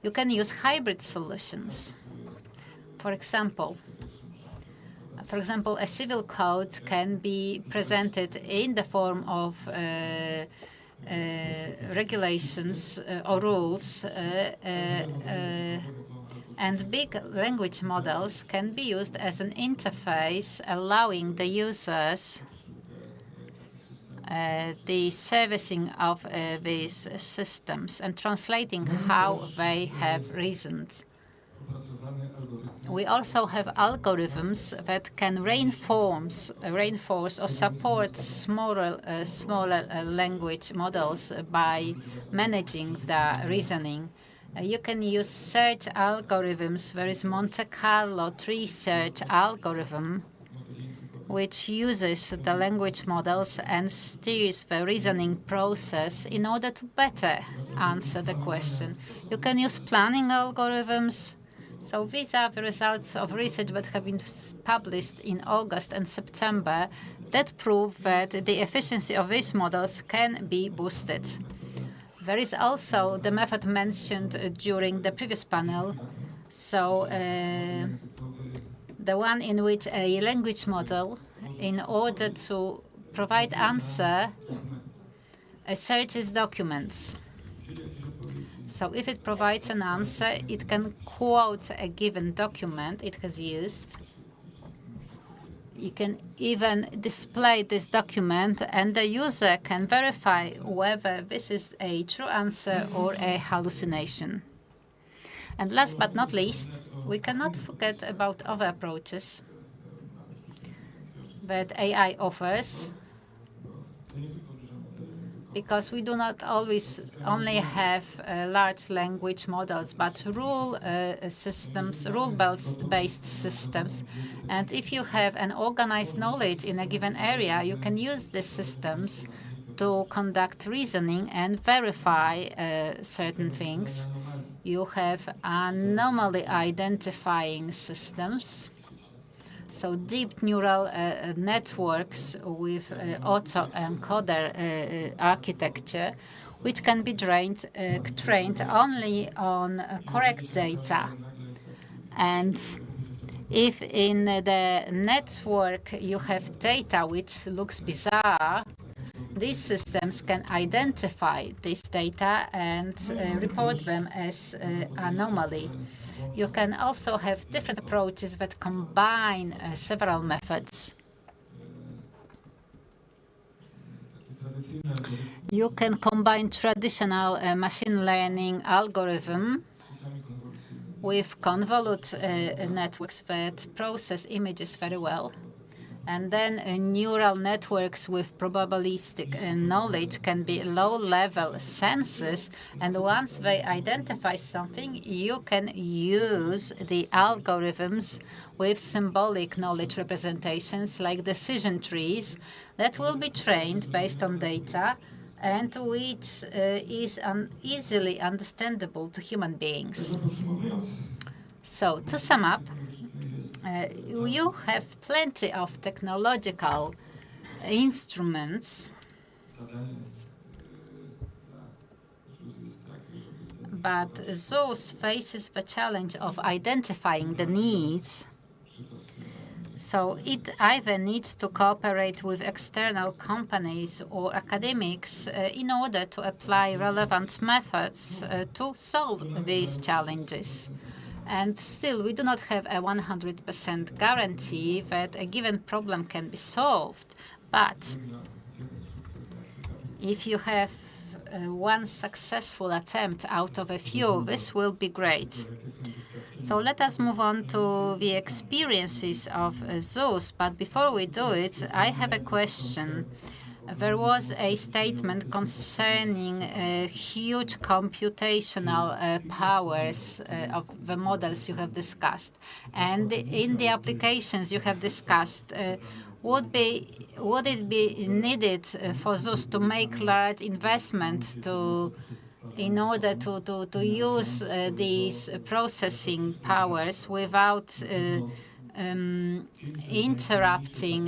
You can use hybrid solutions. For example, a civil code can be presented in the form of regulations or rules, and big language models can be used as an interface, allowing the users the servicing of these systems and translating how they have reasoned. We also have algorithms that can reinforce or support smaller language models by managing the reasoning. You can use search algorithms. There is Monte Carlo tree search algorithm, which uses the language models and steers the reasoning process in order to better answer the question. You can use planning algorithms. So these are the results of research that have been published in August and September that prove that the efficiency of these models can be boosted. There is also the method mentioned during the previous panel. So the one in which a language model, in order to provide answer, searches documents. So if it provides an answer, it can quote a given document it has used. You can even display this document, and the user can verify whether this is a true answer or a hallucination. And last but not least, we cannot forget about other approaches that AI offers, because we do not always only have large language models, but rule-based systems. And if you have an organized knowledge in a given area, you can use these systems to conduct reasoning and verify certain things. You have anomaly identifying systems. So deep neural networks with autoencoder architecture, which can be trained only on correct data. And if in the network you have data which looks bizarre, these systems can identify this data and report them as anomaly. You can also have different approaches that combine several methods. You can combine traditional machine learning algorithm with convolute networks that process images very well. And then neural networks with probabilistic knowledge can be low-level senses. And once they identify something, you can use the algorithms with symbolic knowledge representations like decision trees that will be trained based on data and which is easily understandable to human beings. So to sum up, you have plenty of technological instruments, but ZUS faces the challenge of identifying the needs. So it either needs to cooperate with external companies or academics in order to apply relevant methods to solve these challenges. And still, we do not have a 100% guarantee that a given problem can be solved. But if you have one successful attempt out of a few, this will be great. So let us move on to the experiences of ZUS. But before we do it, I have a question. There was a statement concerning huge computational powers of the models you have discussed. And in the applications you have discussed, would it be needed for ZUS to make large investment in order to use these processing powers without interrupting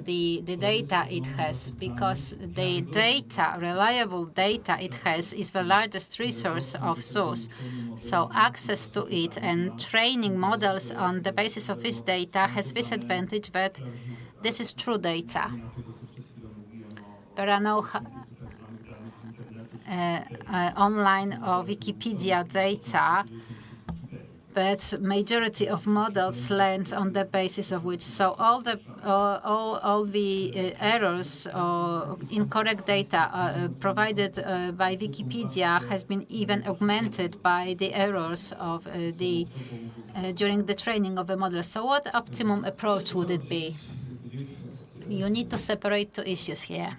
the data it has, because the data, reliable data it has, is the largest resource of ZUS. So access to it and training models on the basis of this data has this advantage that this is true data. There are no online or Wikipedia data, but majority of models learned on the basis of which. So all the errors or incorrect data provided by Wikipedia has been even augmented by the errors of during the training of the model. So what optimum approach would it be? You need to separate two issues here.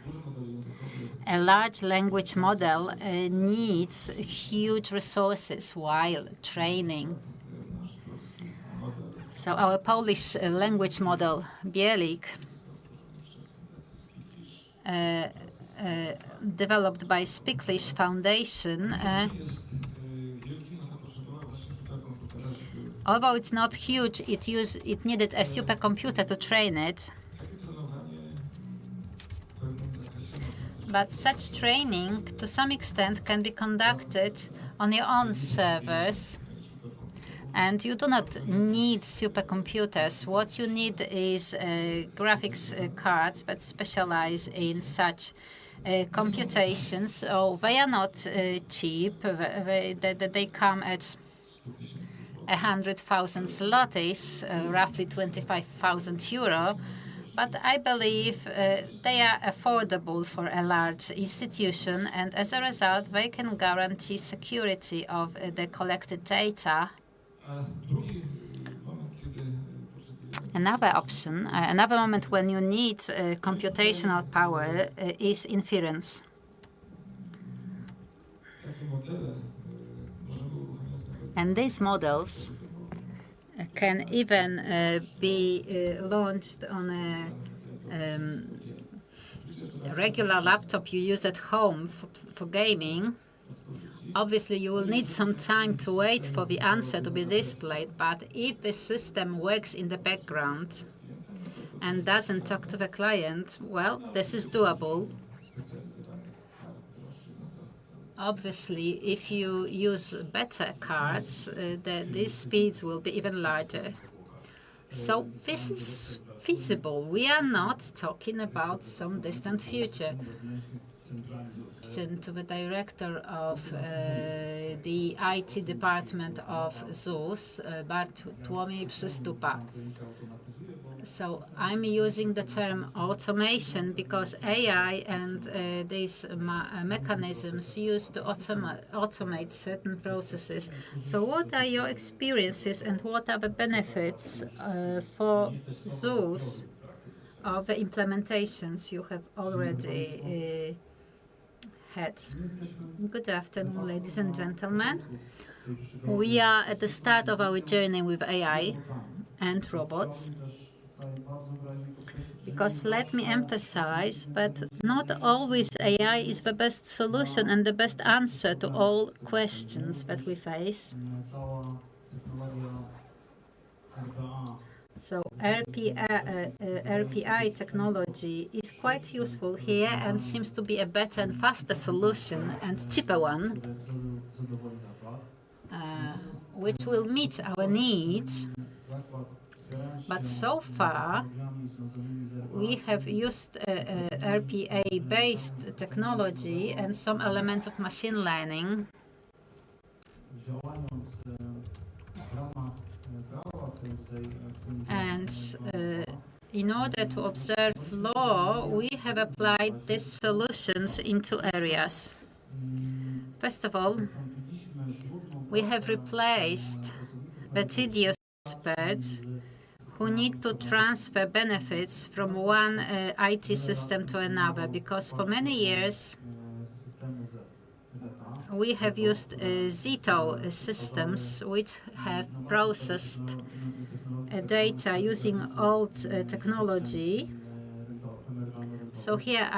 A large language model needs huge resources while training. So our Polish language model, Bielik, developed by Spicklish Foundation, although it's not huge, it needed a supercomputer to train it. But such training, to some extent, can be conducted on your own servers. And you do not need supercomputers. What you need is graphics cards that specialize in such computations. So they are not cheap. They come at 100,000 zlotys, roughly 25,000 euro. But I believe they are affordable for a large institution, and as a result, they can guarantee security of the collected data. Another option, another moment when you need computational power is inference. And these models can even be launched on a regular laptop you use at home for gaming. Obviously, you will need some time to wait for the answer to be displayed, but if the system works in the background and doesn't talk to the client, well, this is doable. Obviously, if you use better cards, these speeds will be even larger. So this is feasible. We are not talking about some distant future. To the director of the IT department of ZUS, Bartłomiej Przystupa. So I'm using the term automation because AI and these mechanisms used to automate certain processes. So what are your experiences and what are the benefits for ZUS of the implementations you have already had? Good afternoon, ladies and gentlemen. We are at the start of our journey with AI and robots. Because let me emphasize that not always AI is the best solution and the best answer to all questions that we face. So RPI technology is quite useful here and seems to be a better and faster solution and cheaper one, which will meet our needs. But so far, we have used RPA-based technology and some elements of machine learning. And in order to observe law, we have applied these solutions in two areas. First of all, we have replaced the tedious experts who need to transfer benefits from one IT system to another, because for many years we have used ZUS systems which have processed data using old technology. So here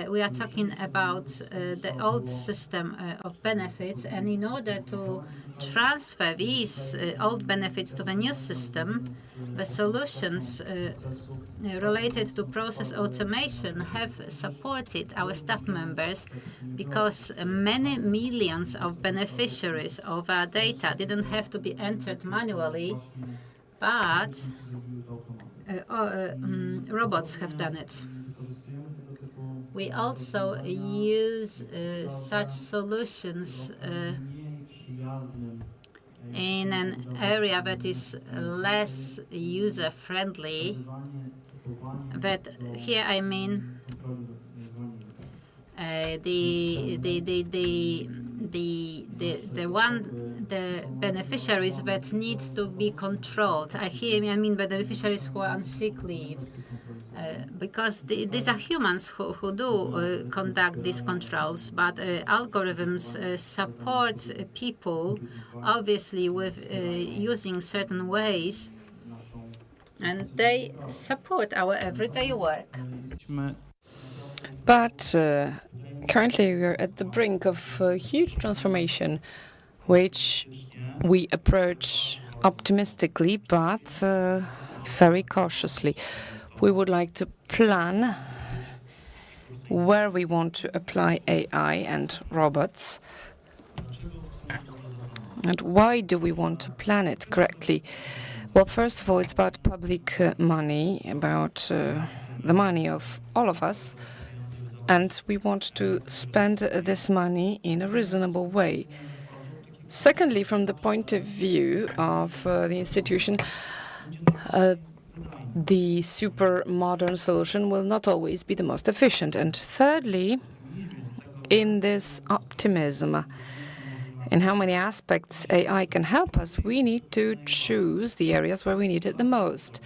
we are talking about the old system of benefits, and in order to transfer these old benefits to the new system, the solutions related to process automation have supported our staff members, because many millions of beneficiaries of our data didn't have to be entered manually, but robots have done it. We also use such solutions in an area that is less user-friendly. But here I mean the beneficiaries that need to be controlled. I mean beneficiaries who are on sick leave, because these are humans who do conduct these controls, but algorithms support people, obviously, with using certain ways, and they support our everyday work. But currently, we are at the brink of a huge transformation, which we approach optimistically, but very cautiously. We would like to plan where we want to apply AI and robots. And why do we want to plan it correctly? Well, first of all, it's about public money, about the money of all of us. And we want to spend this money in a reasonable way. Secondly, from the point of view of the institution, the super modern solution will not always be the most efficient. And thirdly, in this optimism, in how many aspects AI can help us, we need to choose the areas where we need it the most.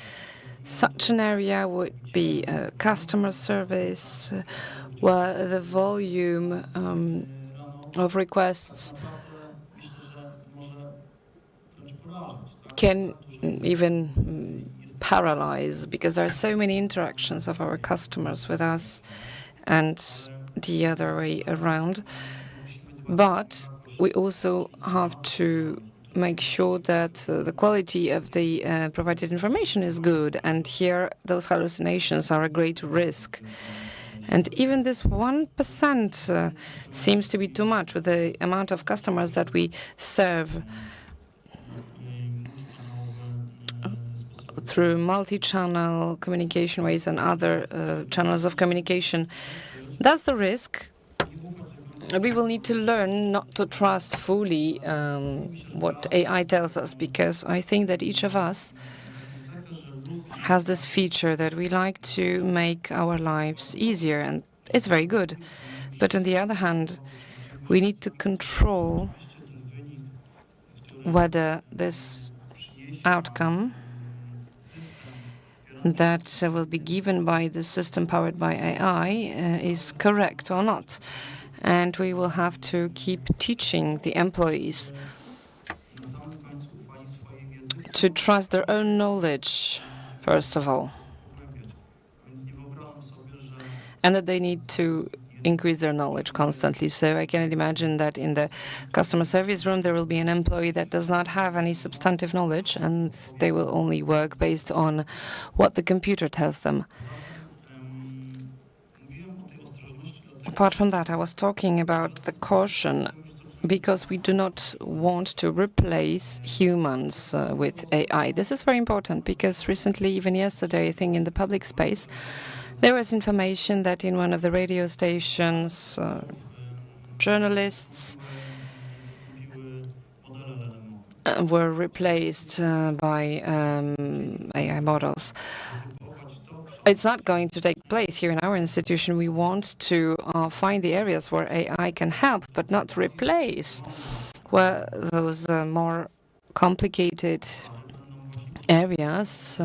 Such an area would be customer service, where the volume of requests can even paralyze, because there are so many interactions of our customers with us and the other way around. But we also have to make sure that the quality of the provided information is good. And here, those hallucinations are a great risk. And even this 1% seems to be too much with the amount of customers that we serve through multi-channel communication ways and other channels of communication. That's the risk. We will need to learn not to trust fully what AI tells us, because I think that each of us has this feature that we like to make our lives easier, and it's very good. But on the other hand, we need to control whether this outcome that will be given by the system powered by AI is correct or not. And we will have to keep teaching the employees to trust their own knowledge, first of all, and that they need to increase their knowledge constantly. So I cannot imagine that in the customer service room there will be an employee that does not have any substantive knowledge, and they will only work based on what the computer tells them. Apart from that, I was talking about the caution, because we do not want to replace humans with AI. This is very important, because recently, even yesterday, I think in the public space, there was information that in one of the radio stations, journalists were replaced by AI models. It's not going to take place here in our institution. We want to find the areas where AI can help, but not replace, where those more complicated areas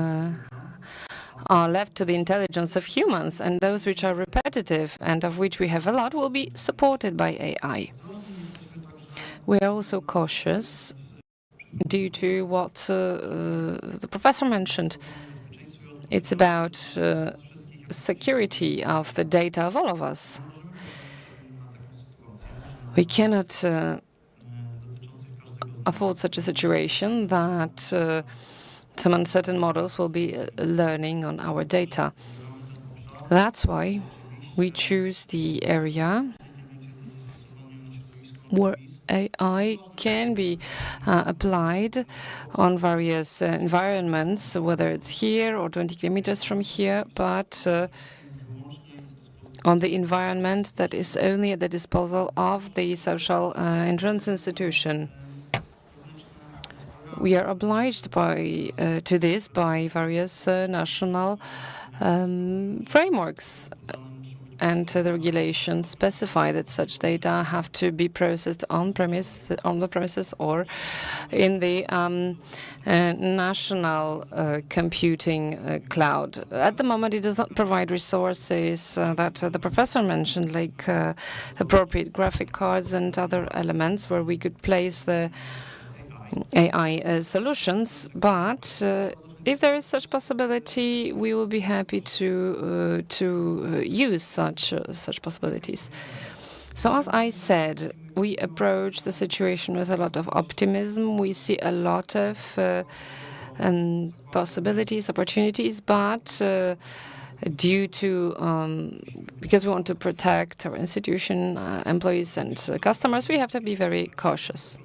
are left to the intelligence of humans, and those which are repetitive and of which we have a lot will be supported by AI. We are also cautious due to what the professor mentioned. It's about security of the data of all of us. We cannot afford such a situation that some uncertain models will be learning on our data. That's why we choose the area where AI can be applied on various environments, whether it's here or 20 kilometers from here, but on the environment that is only at the disposal of the social insurance institution. We are obliged to this by various national frameworks. and the regulations specify that such data have to be processed on the premises or in the national computing cloud. At the moment, it does not provide resources that the professor mentioned, like appropriate graphic cards and other elements where we could place the AI solutions. But if there is such possibility, we will be happy to use such possibilities. So as I said, we approach the situation with a lot of optimism. We see a lot of possibilities, opportunities, but because we want to protect our institution, employees and customers, we have to be very cautious.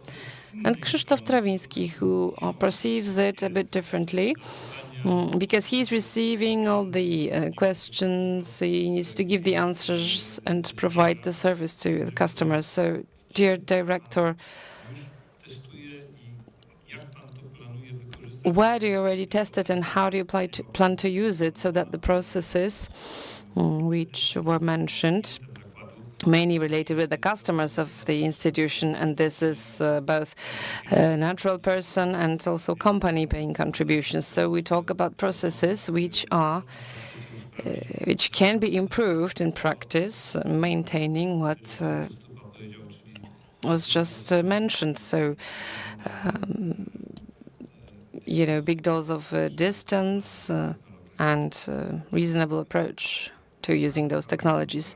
And Krzysztof Trawiński, who perceives it a bit differently, because he's receiving all the questions, he needs to give the answers and provide the service to the customers. So, dear director, where do you already test it and how do you plan to use it so that the processes which were mentioned, mainly related with the customers of the institution, and this is both a natural person and also company paying contributions. So we talk about processes which can be improved in practice, maintaining what was just mentioned. So, big dose of distance and reasonable approach to using those technologies.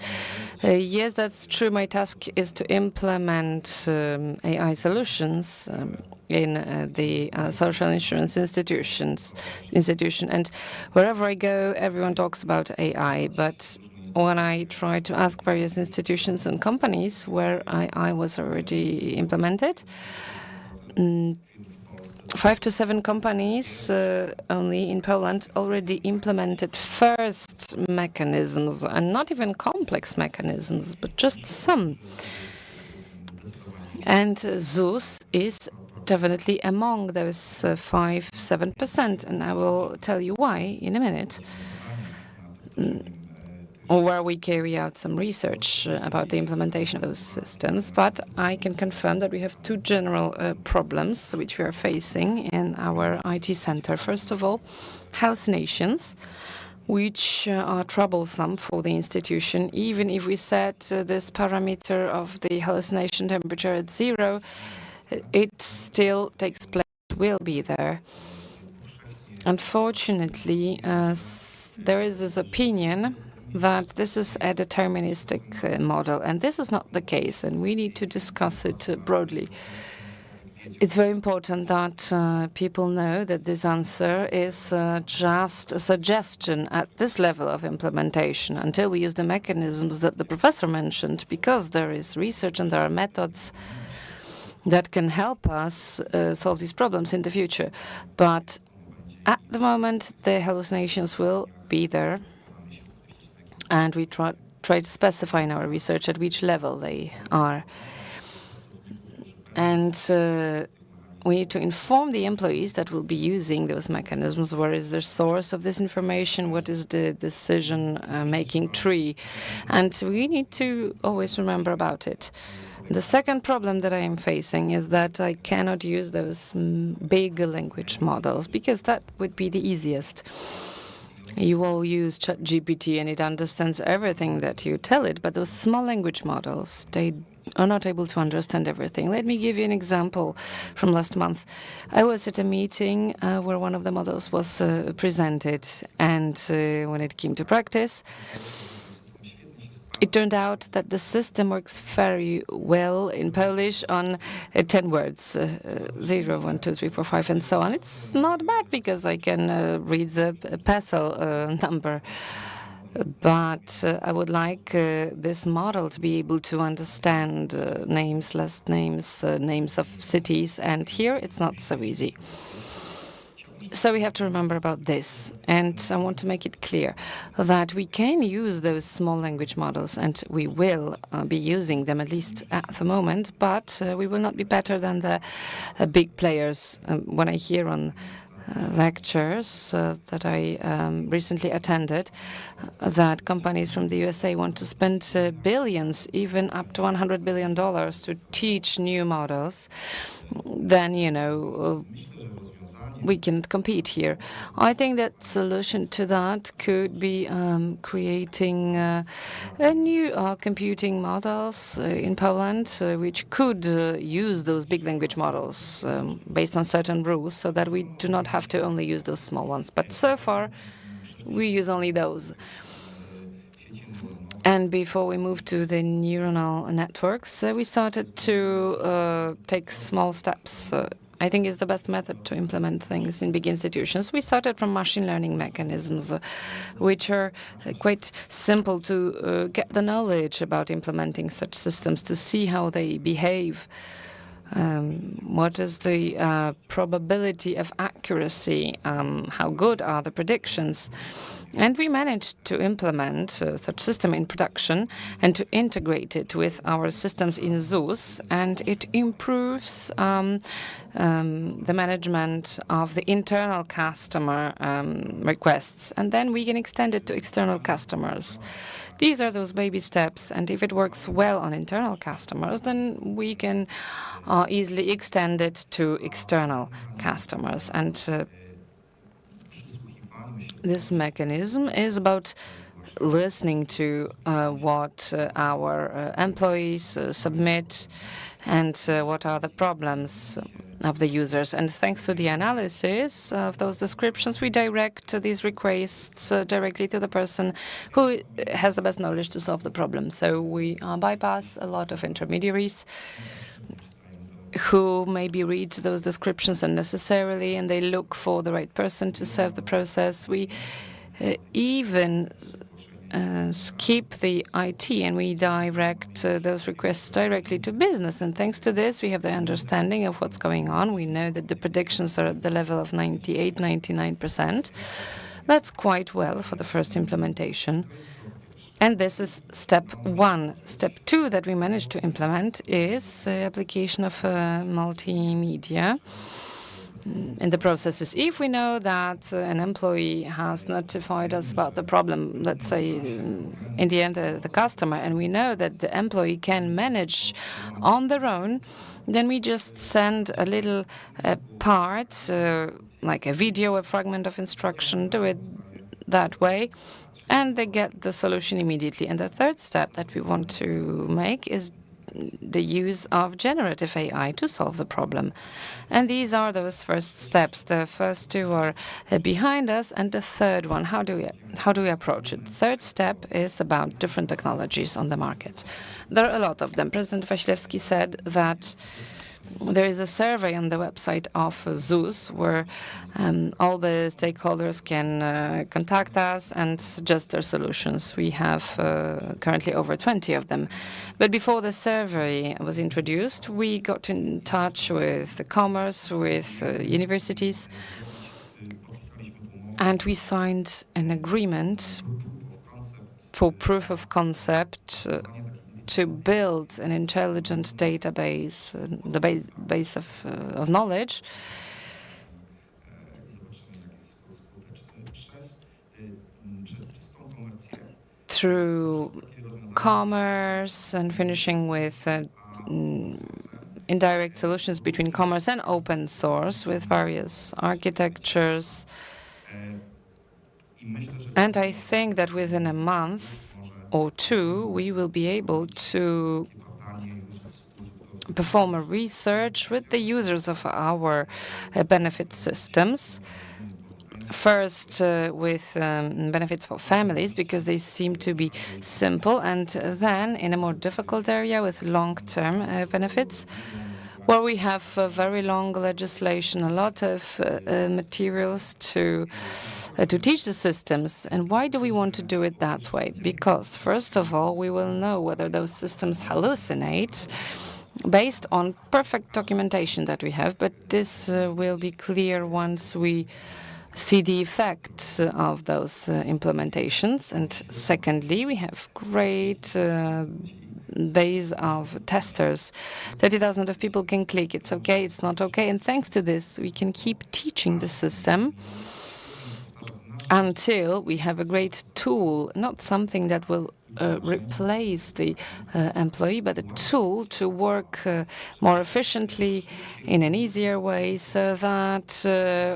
Yes, that's true. My task is to implement AI solutions in the social insurance institution. And wherever I go, everyone talks about AI. But when I try to ask various institutions and companies where AI was already implemented, 5 to 7 companies only in Poland already implemented first mechanisms, and not even complex mechanisms, but just some. And ZUS is definitely among those 5-7%, and I will tell you why in a minute. Where we carry out some research about the implementation of those systems. But I can confirm that we have two general problems which we are facing in our IT center. First of all, hallucinations, which are troublesome for the institution. Even if we set this parameter of the hallucination temperature at 0, it still takes place, will be there. Unfortunately, there is this opinion that this is a deterministic model, and this is not the case, and we need to discuss it broadly. It's very important that people know that this answer is just a suggestion at this level of implementation until we use the mechanisms that the professor mentioned, because there is research and there are methods that can help us solve these problems in the future. But at the moment, the hallucinations will be there. And we try to specify in our research at which level they are. And we need to inform the employees that will be using those mechanisms. Where is the source of this information? What is the decision-making tree? And we need to always remember about it. The second problem that I am facing is that I cannot use those big language models, because that would be the easiest. You all use ChatGPT and it understands everything that you tell it, but those small language models, they are not able to understand everything. Let me give you an example from last month. I was at a meeting where one of the models was presented, and when it came to practice, it turned out that the system works very well in Polish on 10 words, 0, 1, 2, 3, 4, 5, and so on. It's not bad because I can read the parcel number. But I would like this model to be able to understand names, last names, names of cities, and here it's not so easy. So we have to remember about this, and I want to make it clear that we can use those small language models, and we will be using them, at least at the moment, but we will not be better than the big players. When I hear on lectures that I recently attended, that companies from the USA want to spend billions, even up to $100 billion to teach new models, then, we can compete here. I think that solution to that could be creating new computing models in Poland, which could use those big language models based on certain rules, so that we do not have to only use those small ones. But so far, we use only those. And before we moved to the neuronal networks, we started to take small steps. I think it's the best method to implement things in big institutions. We started from machine learning mechanisms, which are quite simple to get the knowledge about implementing such systems, to see how they behave. What is the probability of accuracy? How good are the predictions? And we managed to implement such system in production and to integrate it with our systems in ZUS, and it improves the management of the internal customer requests, and then we can extend it to external customers. These are those baby steps, and if it works well on internal customers, then we can easily extend it to external customers. And this mechanism is about listening to what our employees submit and what are the problems of the users. And thanks to the analysis of those descriptions, we direct these requests directly to the person who has the best knowledge to solve the problem. So we bypass a lot of intermediaries who maybe read those descriptions unnecessarily, and they look for the right person to serve the process. We even skip the IT, and we direct those requests directly to business. And thanks to this, we have the understanding of what's going on. We know that the predictions are at the level of 98, 99%. That's quite well for the first implementation. And this is step one. Step two that we managed to implement is application of multimedia in the processes. If we know that an employee has notified us about the problem, let's say in the end the customer, and we know that the employee can manage on their own, then we just send a little part, like a video, a fragment of instruction, do it that way, and they get the solution immediately. And the third step that we want to make is the use of generative AI to solve the problem. And these are those first steps. The first two are behind us, and the third one, how do we approach it? The third step is about different technologies on the market. There are a lot of them. President Wasilewski said that there is a survey on the website of ZUS where all the stakeholders can contact us and suggest their solutions. We have currently over 20 of them. But before the survey was introduced, we got in touch with the commerce, with universities, and we signed an agreement for proof of concept to build an intelligent database, the base of knowledge, through commerce and finishing with indirect solutions between commerce and open source with various architectures. And I think that within a month or two, we will be able to perform a research with the users of our benefit systems. First, with benefits for families, because they seem to be simple, and then in a more difficult area with long-term benefits, where we have very long legislation, a lot of materials to teach the systems. And why do we want to do it that way? Because, first of all, we will know whether those systems hallucinate based on perfect documentation that we have, but this will be clear once we see the effects of those implementations. And secondly, we have great base of testers. 30,000 of people can click, it's okay, it's not okay. And thanks to this, we can keep teaching the system until we have a great tool, not something that will replace the employee, but a tool to work more efficiently in an easier way so that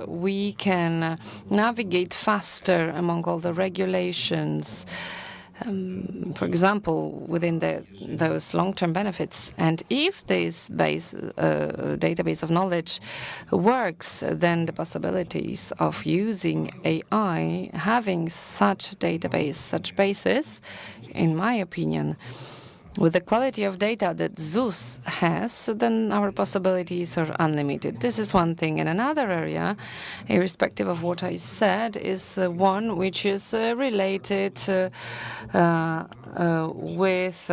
we can navigate faster among all the regulations. For example, within those long-term benefits. And if this database of knowledge works, then the possibilities of using AI, having such database, such bases, in my opinion, with the quality of data that ZUS has, then our possibilities are unlimited. This is one thing. And another area, irrespective of what I said, is one which is related with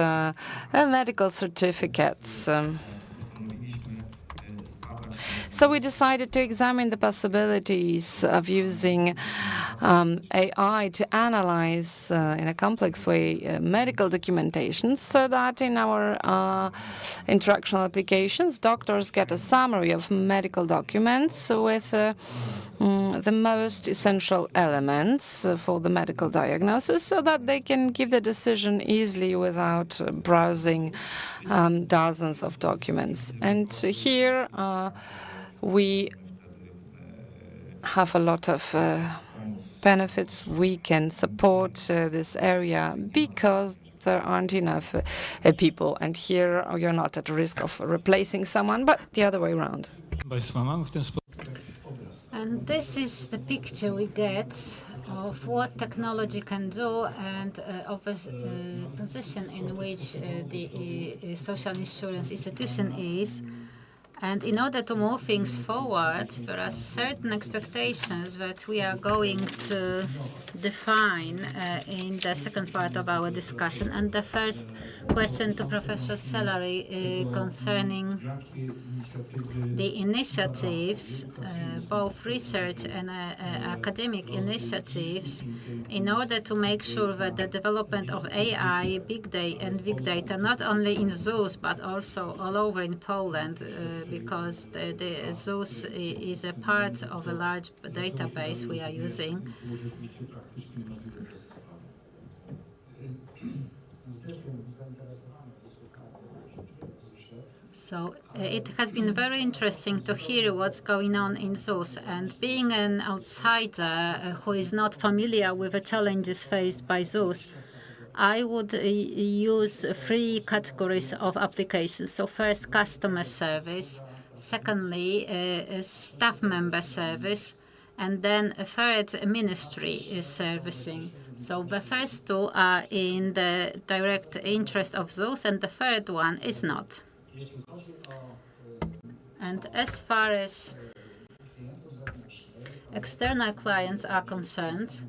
medical certificates. So we decided to examine the possibilities of using AI to analyze in a complex way medical documentation so that in our interactional applications, doctors get a summary of medical documents with the most essential elements for the medical diagnosis so that they can give the decision easily without browsing dozens of documents. And here we have a lot of benefits. We can support this area because there aren't enough people. And here you're not at risk of replacing someone, but the other way around. And this is the picture we get of what technology can do and of a position in which the social insurance institution is. And in order to move things forward, there are certain expectations that we are going to define in the second part of our discussion. And the first question to Professor Sellery concerning the initiatives, both research and academic initiatives, in order to make sure that the development of AI, big data, not only in ZUS, but also all over in Poland, because the ZUS is a part of a large database we are using. So it has been very interesting to hear what's going on in ZUS. And being an outsider who is not familiar with the challenges faced by ZUS, I would use three categories of applications. So first, customer service. Secondly, staff member service. And then a third, ministry servicing. So the first two are in the direct interest of ZUS, and the third one is not. And as far as external clients are concerned,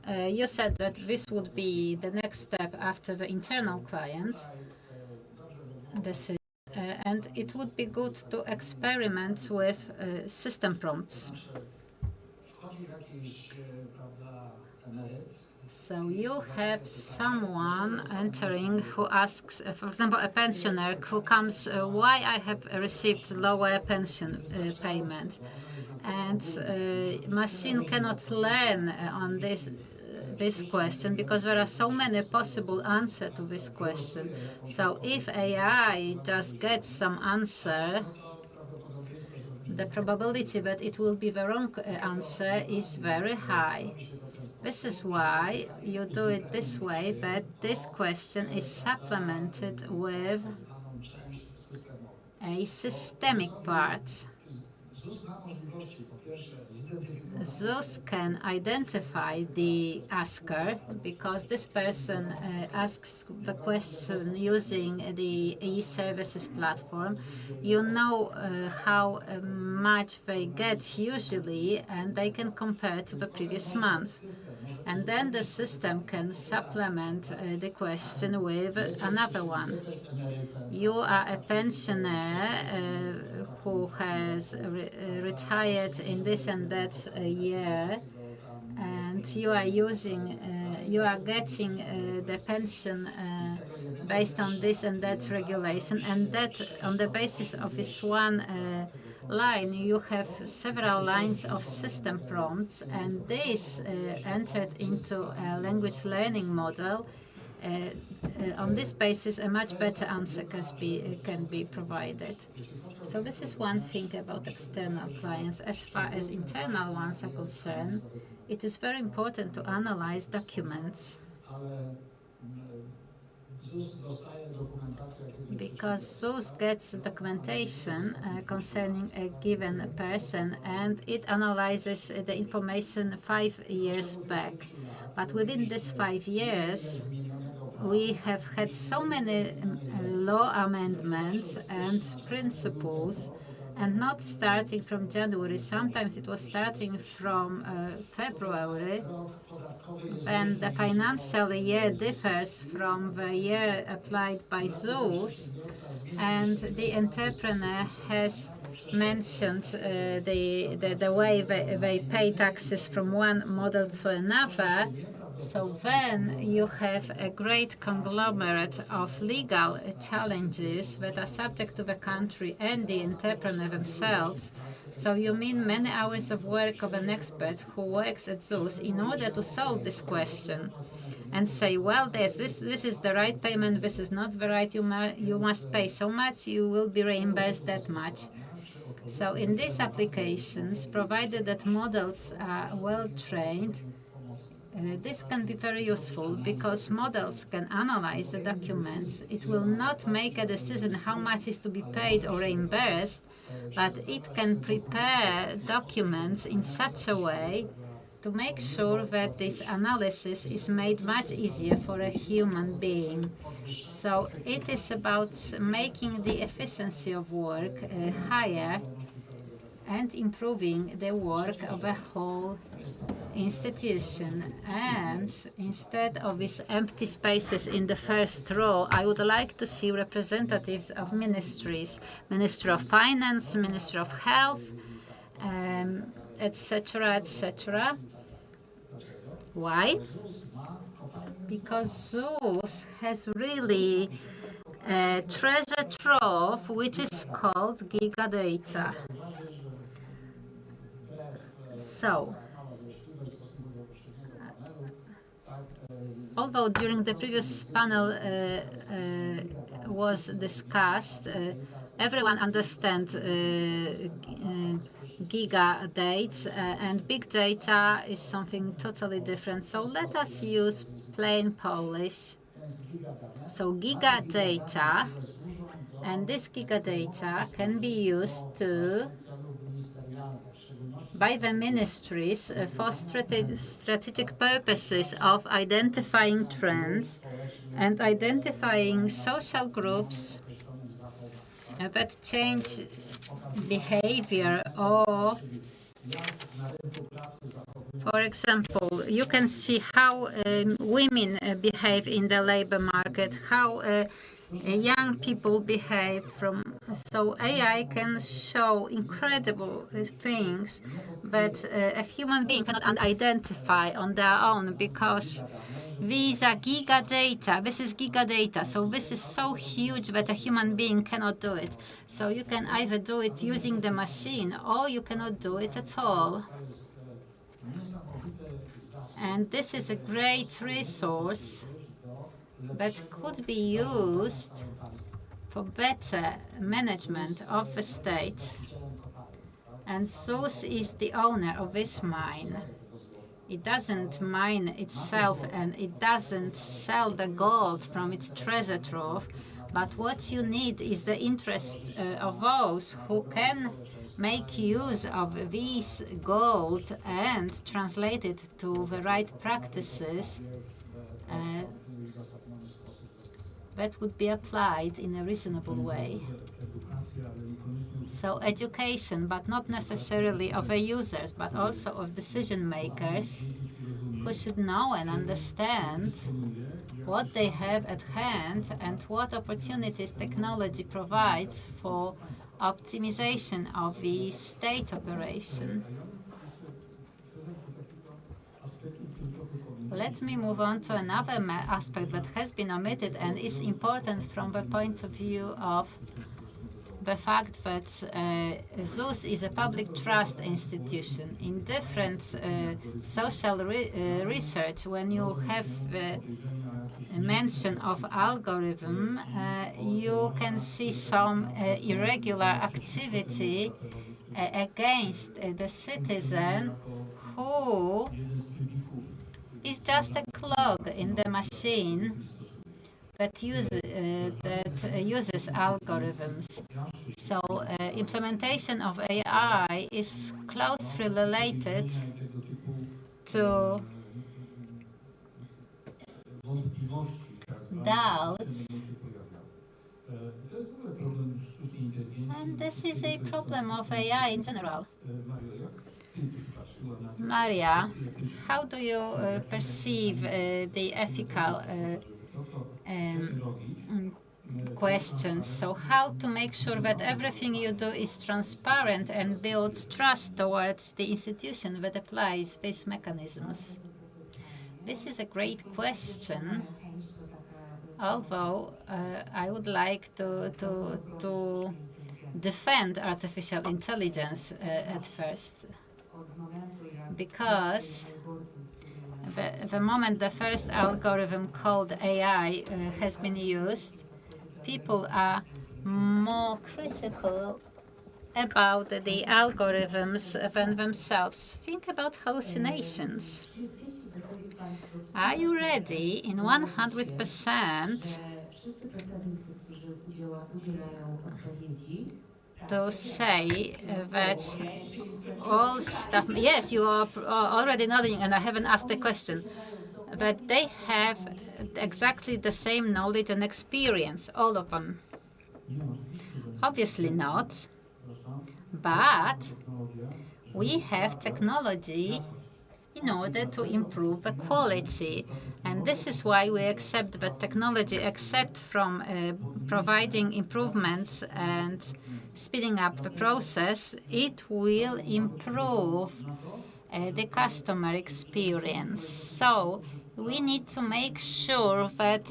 you said that this would be the next step after the internal client decision, and it would be good to experiment with system prompts. So you have someone entering who asks, for example, a pensioner who comes, why I have received lower pension payment. And machine cannot learn on this question because there are so many possible answers to this question. So if AI just gets some answer, the probability that it will be the wrong answer is very high. This is why you do it this way, that this question is supplemented with a systemic part. ZUS can identify the asker because this person asks the question using the e-services platform. You know how much they get usually, and they can compare to the previous month. And then the system can supplement the question with another one. You are a pensioner who has retired in this and that year, and you are using, you are getting the pension based on this and that regulation, and that on the basis of this one line, you have several lines of system prompts, and this entered into a language learning model. On this basis, a much better answer can be provided. So this is one thing about external clients. As far as internal ones are concerned, it is very important to analyze documents, because ZUS gets documentation concerning a given person, and it analyzes the information 5 years back. But within these 5 years, we have had so many law amendments and principles, and not starting from January. Sometimes it was starting from February, and the financial year differs from the year applied by ZUS, and the entrepreneur has mentioned the way they pay taxes from one model to another. So then you have a great conglomerate of legal challenges that are subject to the country and the entrepreneur themselves. So you mean many hours of work of an expert who works at ZUS in order to solve this question and say, well, this is the right payment, this is not the right, you must pay so much, you will be reimbursed that much. So in these applications, provided that models are well trained, this can be very useful, because models can analyze the documents. It will not make a decision how much is to be paid or reimbursed, but it can prepare documents in such a way to make sure that this analysis is made much easier for a human being. So it is about making the efficiency of work higher and improving the work of a whole institution. And instead of these empty spaces in the first row, I would like to see representatives of ministries, Ministry of Finance, Ministry of Health, etc., etc. Why? Because ZUS has really a treasure trove which is called gigadata. So, although during the previous panel was discussed, everyone understands giga dates, and big data is something totally different. So let us use plain Polish. So giga data, and this giga data can be used by the ministries for strategic purposes of identifying trends and identifying social groups that change behavior. Or, for example, you can see how women behave in the labor market, how young people behave. So AI can show incredible things that a human being cannot identify on their own, because these are giga data. This is giga data. So this is so huge that a human being cannot do it. So you can either do it using the machine, or you cannot do it at all. And this is a great resource that could be used for better management of the state. And ZUS is the owner of this mine. It doesn't mine itself, and it doesn't sell the gold from its treasure trove. But what you need is the interest of those who can make use of this gold and translate it to the right practices that would be applied in a reasonable way. So education, but not necessarily of the users, but also of decision makers, who should know and understand what they have at hand and what opportunities technology provides for optimization of the state operation. let me move on to another aspect that has been omitted and is important from the point of view of the fact that ZUS is a public trust institution. In different social research, when you have mention of algorithm, you can see some irregular activity against the citizen who is just a clog in the machine that uses algorithms. So implementation of AI is closely related to doubts, and this is a problem of AI in general. Maria, how do you perceive the ethical questions? So how to make sure that everything you do is transparent and builds trust towards the institution that applies these mechanisms? This is a great question, although I would like to defend artificial intelligence at first, because the moment the first algorithm called AI has been used, people are more critical about the algorithms than themselves. Think about hallucinations. Are you ready in 100% to say that all stuff, yes, you are already nodding and I haven't asked the question, that they have exactly the same knowledge and experience, all of them? Obviously not, but we have technology in order to improve the quality. And this is why we accept that technology, except from providing improvements and speeding up the process, it will improve the customer experience. So we need to make sure that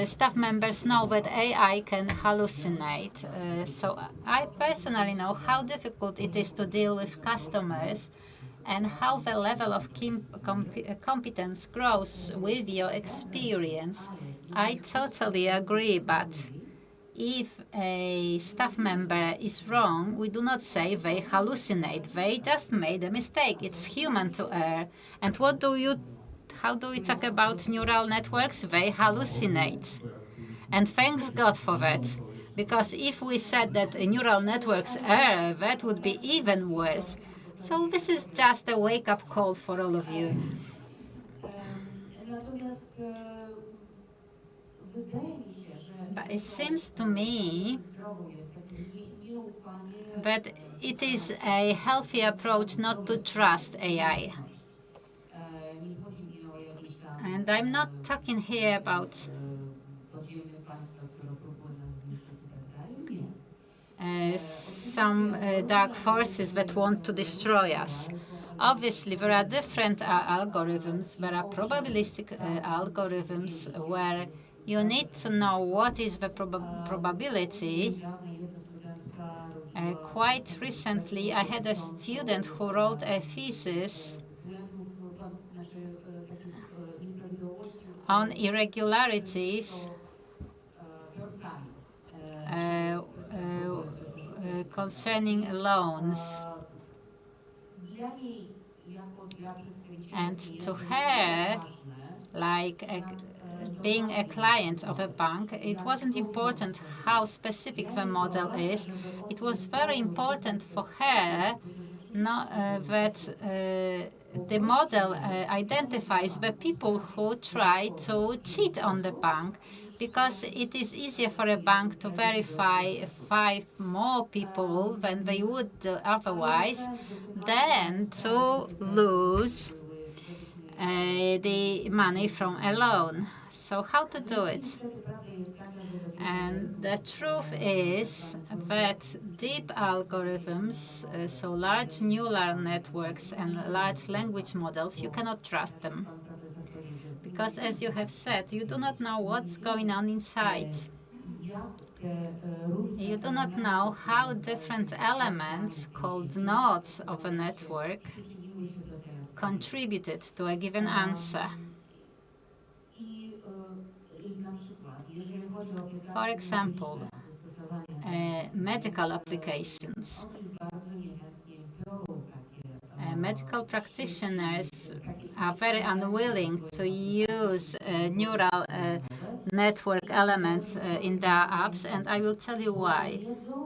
staff members know that AI can hallucinate. So I personally know how difficult it is to deal with customers and how the level of competence grows with your experience. I totally agree, but if a staff member is wrong, we do not say they hallucinate. They just made a mistake. It's human to err. And how do we talk about neural networks? They hallucinate. And thanks God for that. Because if we said that neural networks err, that would be even worse. So this is just a wake-up call for all of you. But it seems to me that it is a healthy approach not to trust AI. And I'm not talking here about some dark forces that want to destroy us. Obviously, there are different algorithms. There are probabilistic algorithms where you need to know what is the probability. Quite recently, I had a student who wrote a thesis on irregularities concerning loans. And to her, like being a client of a bank, it wasn't important how specific the model is. It was very important for her that the model identifies the people who try to cheat on the bank, because it is easier for a bank to verify 5 more people than they would otherwise than to lose the money from a loan. So how to do it? And the truth is that deep algorithms, so large neural networks and large language models, you cannot trust them. Because as you have said, you do not know what's going on inside. You do not know how different elements, called nodes of a network, contributed to a given answer. For example, medical applications. Medical practitioners are very unwilling to use neural network elements in their apps, and I will tell you why.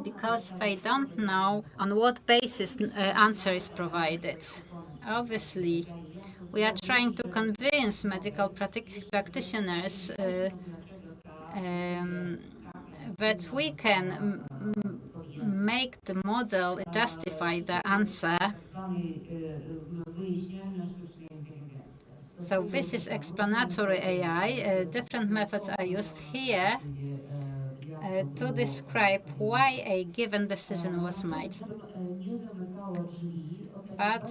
Because they don't know on what basis answer is provided. Obviously, we are trying to convince medical practitioners that we can make the model justify the answer. So this is explanatory AI. Different methods are used here to describe why a given decision was made. But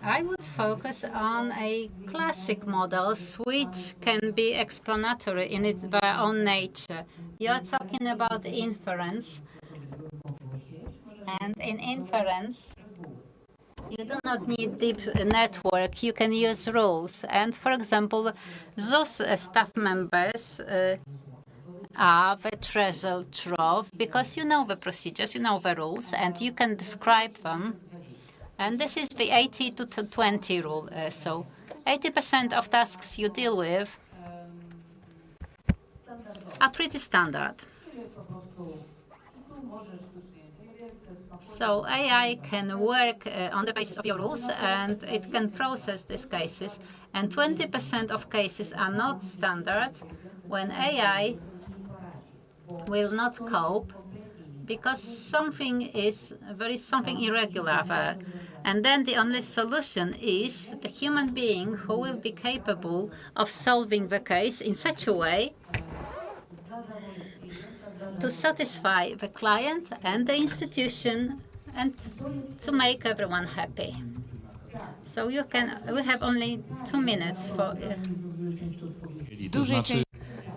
I would focus on a classic models which can be explanatory in their own nature. You're talking about inference, and in inference, you do not need deep network. You can use rules. And for example, ZUS staff members are the treasure trove because you know the procedures, you know the rules, and you can describe them. And this is the 80 to 20 rule. So 80% of tasks you deal with are pretty standard. So AI can work on the basis of your rules, and it can process these cases. And 20% of cases are not standard when AI will not cope because there is something irregular there. And then the only solution is the human being who will be capable of solving the case in such a way to satisfy the client and the institution and to make everyone happy. So we have only 2 minutes for...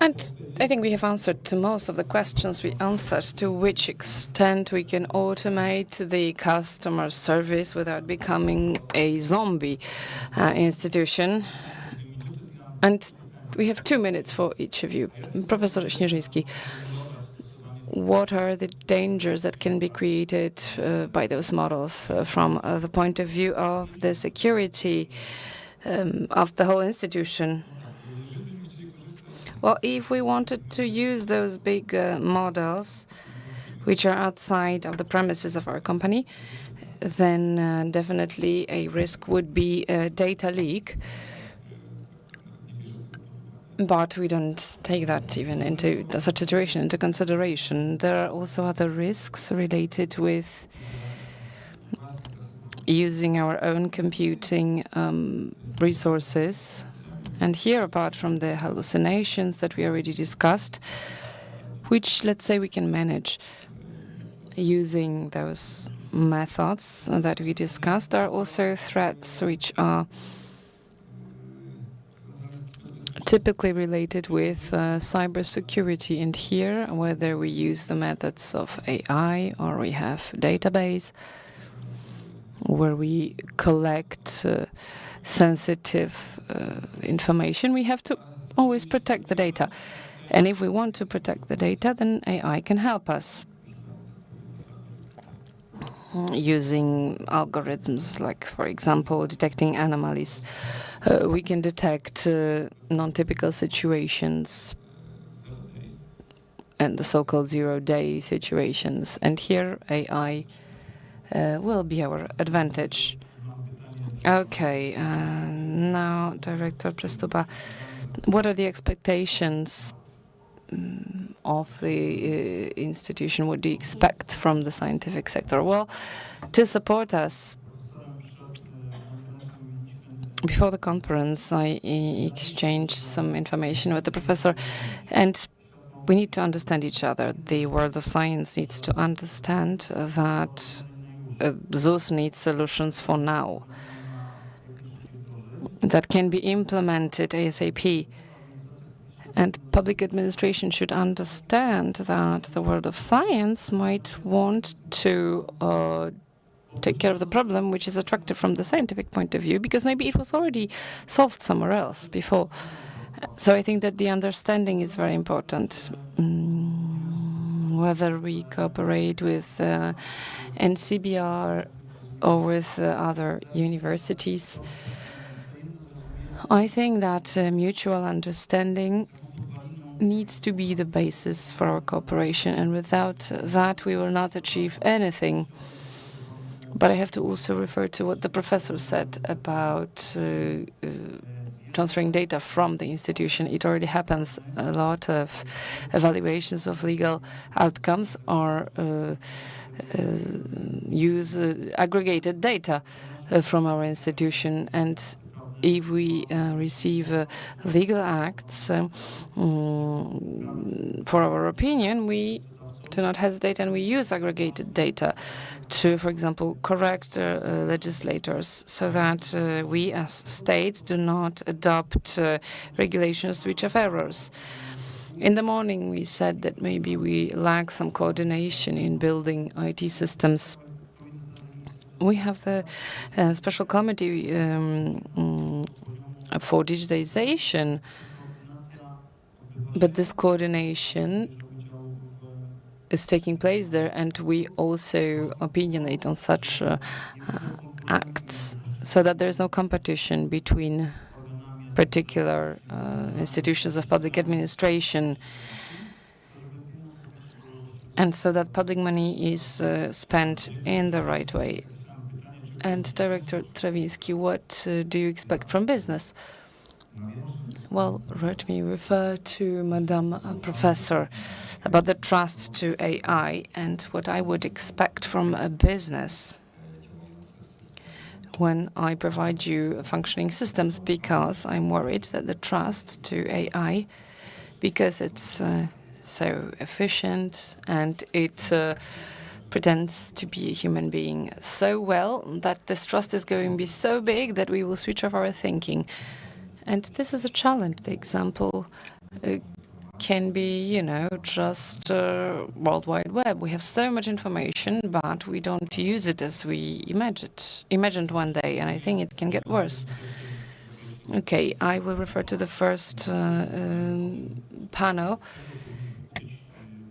And I think we have answered to most of the questions we answered, to which extent we can automate the customer service without becoming a zombie institution. And we have 2 minutes for each of you. Professor Śnieżyński, what are the dangers that can be created by those models from the point of view of the security of the whole institution? Well, if we wanted to use those big models, which are outside of the premises of our company, then definitely a risk would be a data leak. But we don't take that even into such a situation into consideration. There are also other risks related with using our own computing resources. And here, apart from the hallucinations that we already discussed, which, let's say, we can manage using those methods that we discussed, there are also threats which are typically related with cybersecurity. And here, whether we use the methods of AI or we have database where we collect sensitive information, we have to always protect the data. And if we want to protect the data, then AI can help us using algorithms like, for example, detecting anomalies. We can detect non-typical situations and the so-called zero-day situations. And here AI will be our advantage. Okay, now Director Prestupa, what are the expectations of the institution? What do you expect from the scientific sector? Well, to support us, before the conference, I exchanged some information with the professor, and we need to understand each other. The world of science needs to understand that ZUS needs solutions for now that can be implemented ASAP. And public administration should understand that the world of science might want to take care of the problem, which is attractive from the scientific point of view, because maybe it was already solved somewhere else before. So I think that the understanding is very important. Whether we cooperate with NCBR or with other universities, I think that mutual understanding needs to be the basis for our cooperation, and without that we will not achieve anything. But I have to also refer to what the professor said about transferring data from the institution. It already happens. A lot of evaluations of legal outcomes are use aggregated data from our institution, and if we receive legal acts for our opinion, we do not hesitate and we use aggregated data to, for example, correct legislators so that we as states do not adopt regulations which have errors. In the morning, we said that maybe we lack some coordination in building IT systems. We have the special committee for digitization, but this coordination is taking place there, and we also opinionate on such acts so that there is no competition between particular institutions of public administration, and so that public money is spent in the right way. And Director Trawiński, what do you expect from business? Well, let me refer to Madam Professor about the trust to AI and what I would expect from a business when I provide you functioning systems, because I'm worried that the trust to AI, because it's so efficient and it pretends to be a human being so well, that this trust is going to be so big that we will switch off our thinking. And this is a challenge. The example can be, just World Wide Web. We have so much information, but we don't use it as we imagined one day, and I think it can get worse. Okay, I will refer to the first panel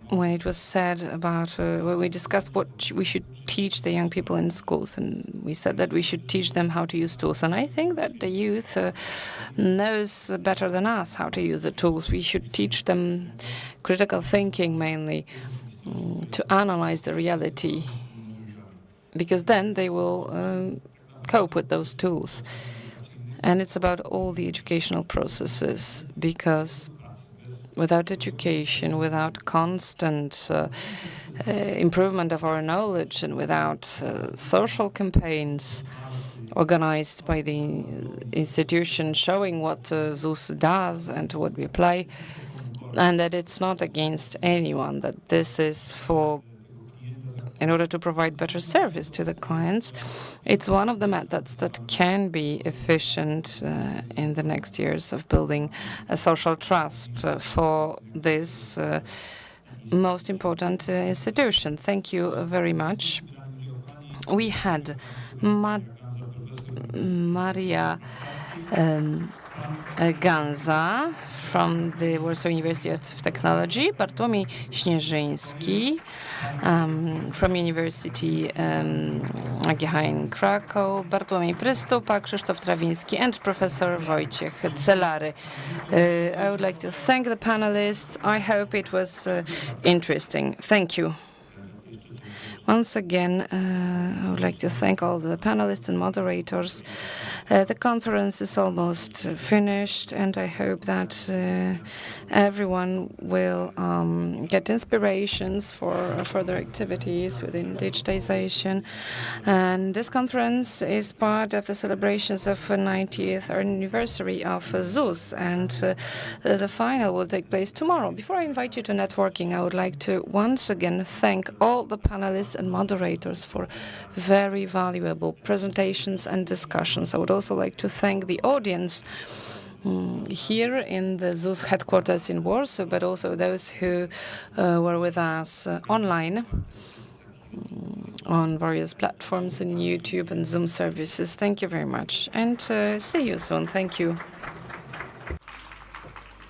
when it was said about, when we discussed what we should teach the young people in schools, and we said that we should teach them how to use tools. And I think that the youth knows better than us how to use the tools. We should teach them critical thinking mainly, to analyze the reality, because then they will cope with those tools. And it's about all the educational processes, because without education, without constant improvement of our knowledge, and without social campaigns organized by the institution showing what ZUS does and what we apply, and that it's not against anyone, that this is in order to provide better service to the clients. It's one of the methods that can be efficient in the next years of building a social trust for this most important institution. Thank you very much. We had Maria Ganza from the Warsaw University of Technology, Bartłomiej Śnieżyński from University AGH in Krakow, Bartłomiej Prystupa, Krzysztof Trawiński, and Professor Wojciech Celary. I would like to thank the panelists. I hope it was interesting. Thank you. Once again, I would like to thank all the panelists and moderators. The conference is almost finished, and I hope that everyone will get inspirations for further activities within digitization. And this conference is part of the celebrations of the 90th anniversary of ZUS, and the final will take place tomorrow. Before I invite you to networking, I would like to once again thank all the panelists and moderators for very valuable presentations and discussions. I would also like to thank the audience here in the ZUS headquarters in Warsaw, but also those who were with us online on various platforms in YouTube and Zoom services. Thank you very much, and see you soon. Thank you.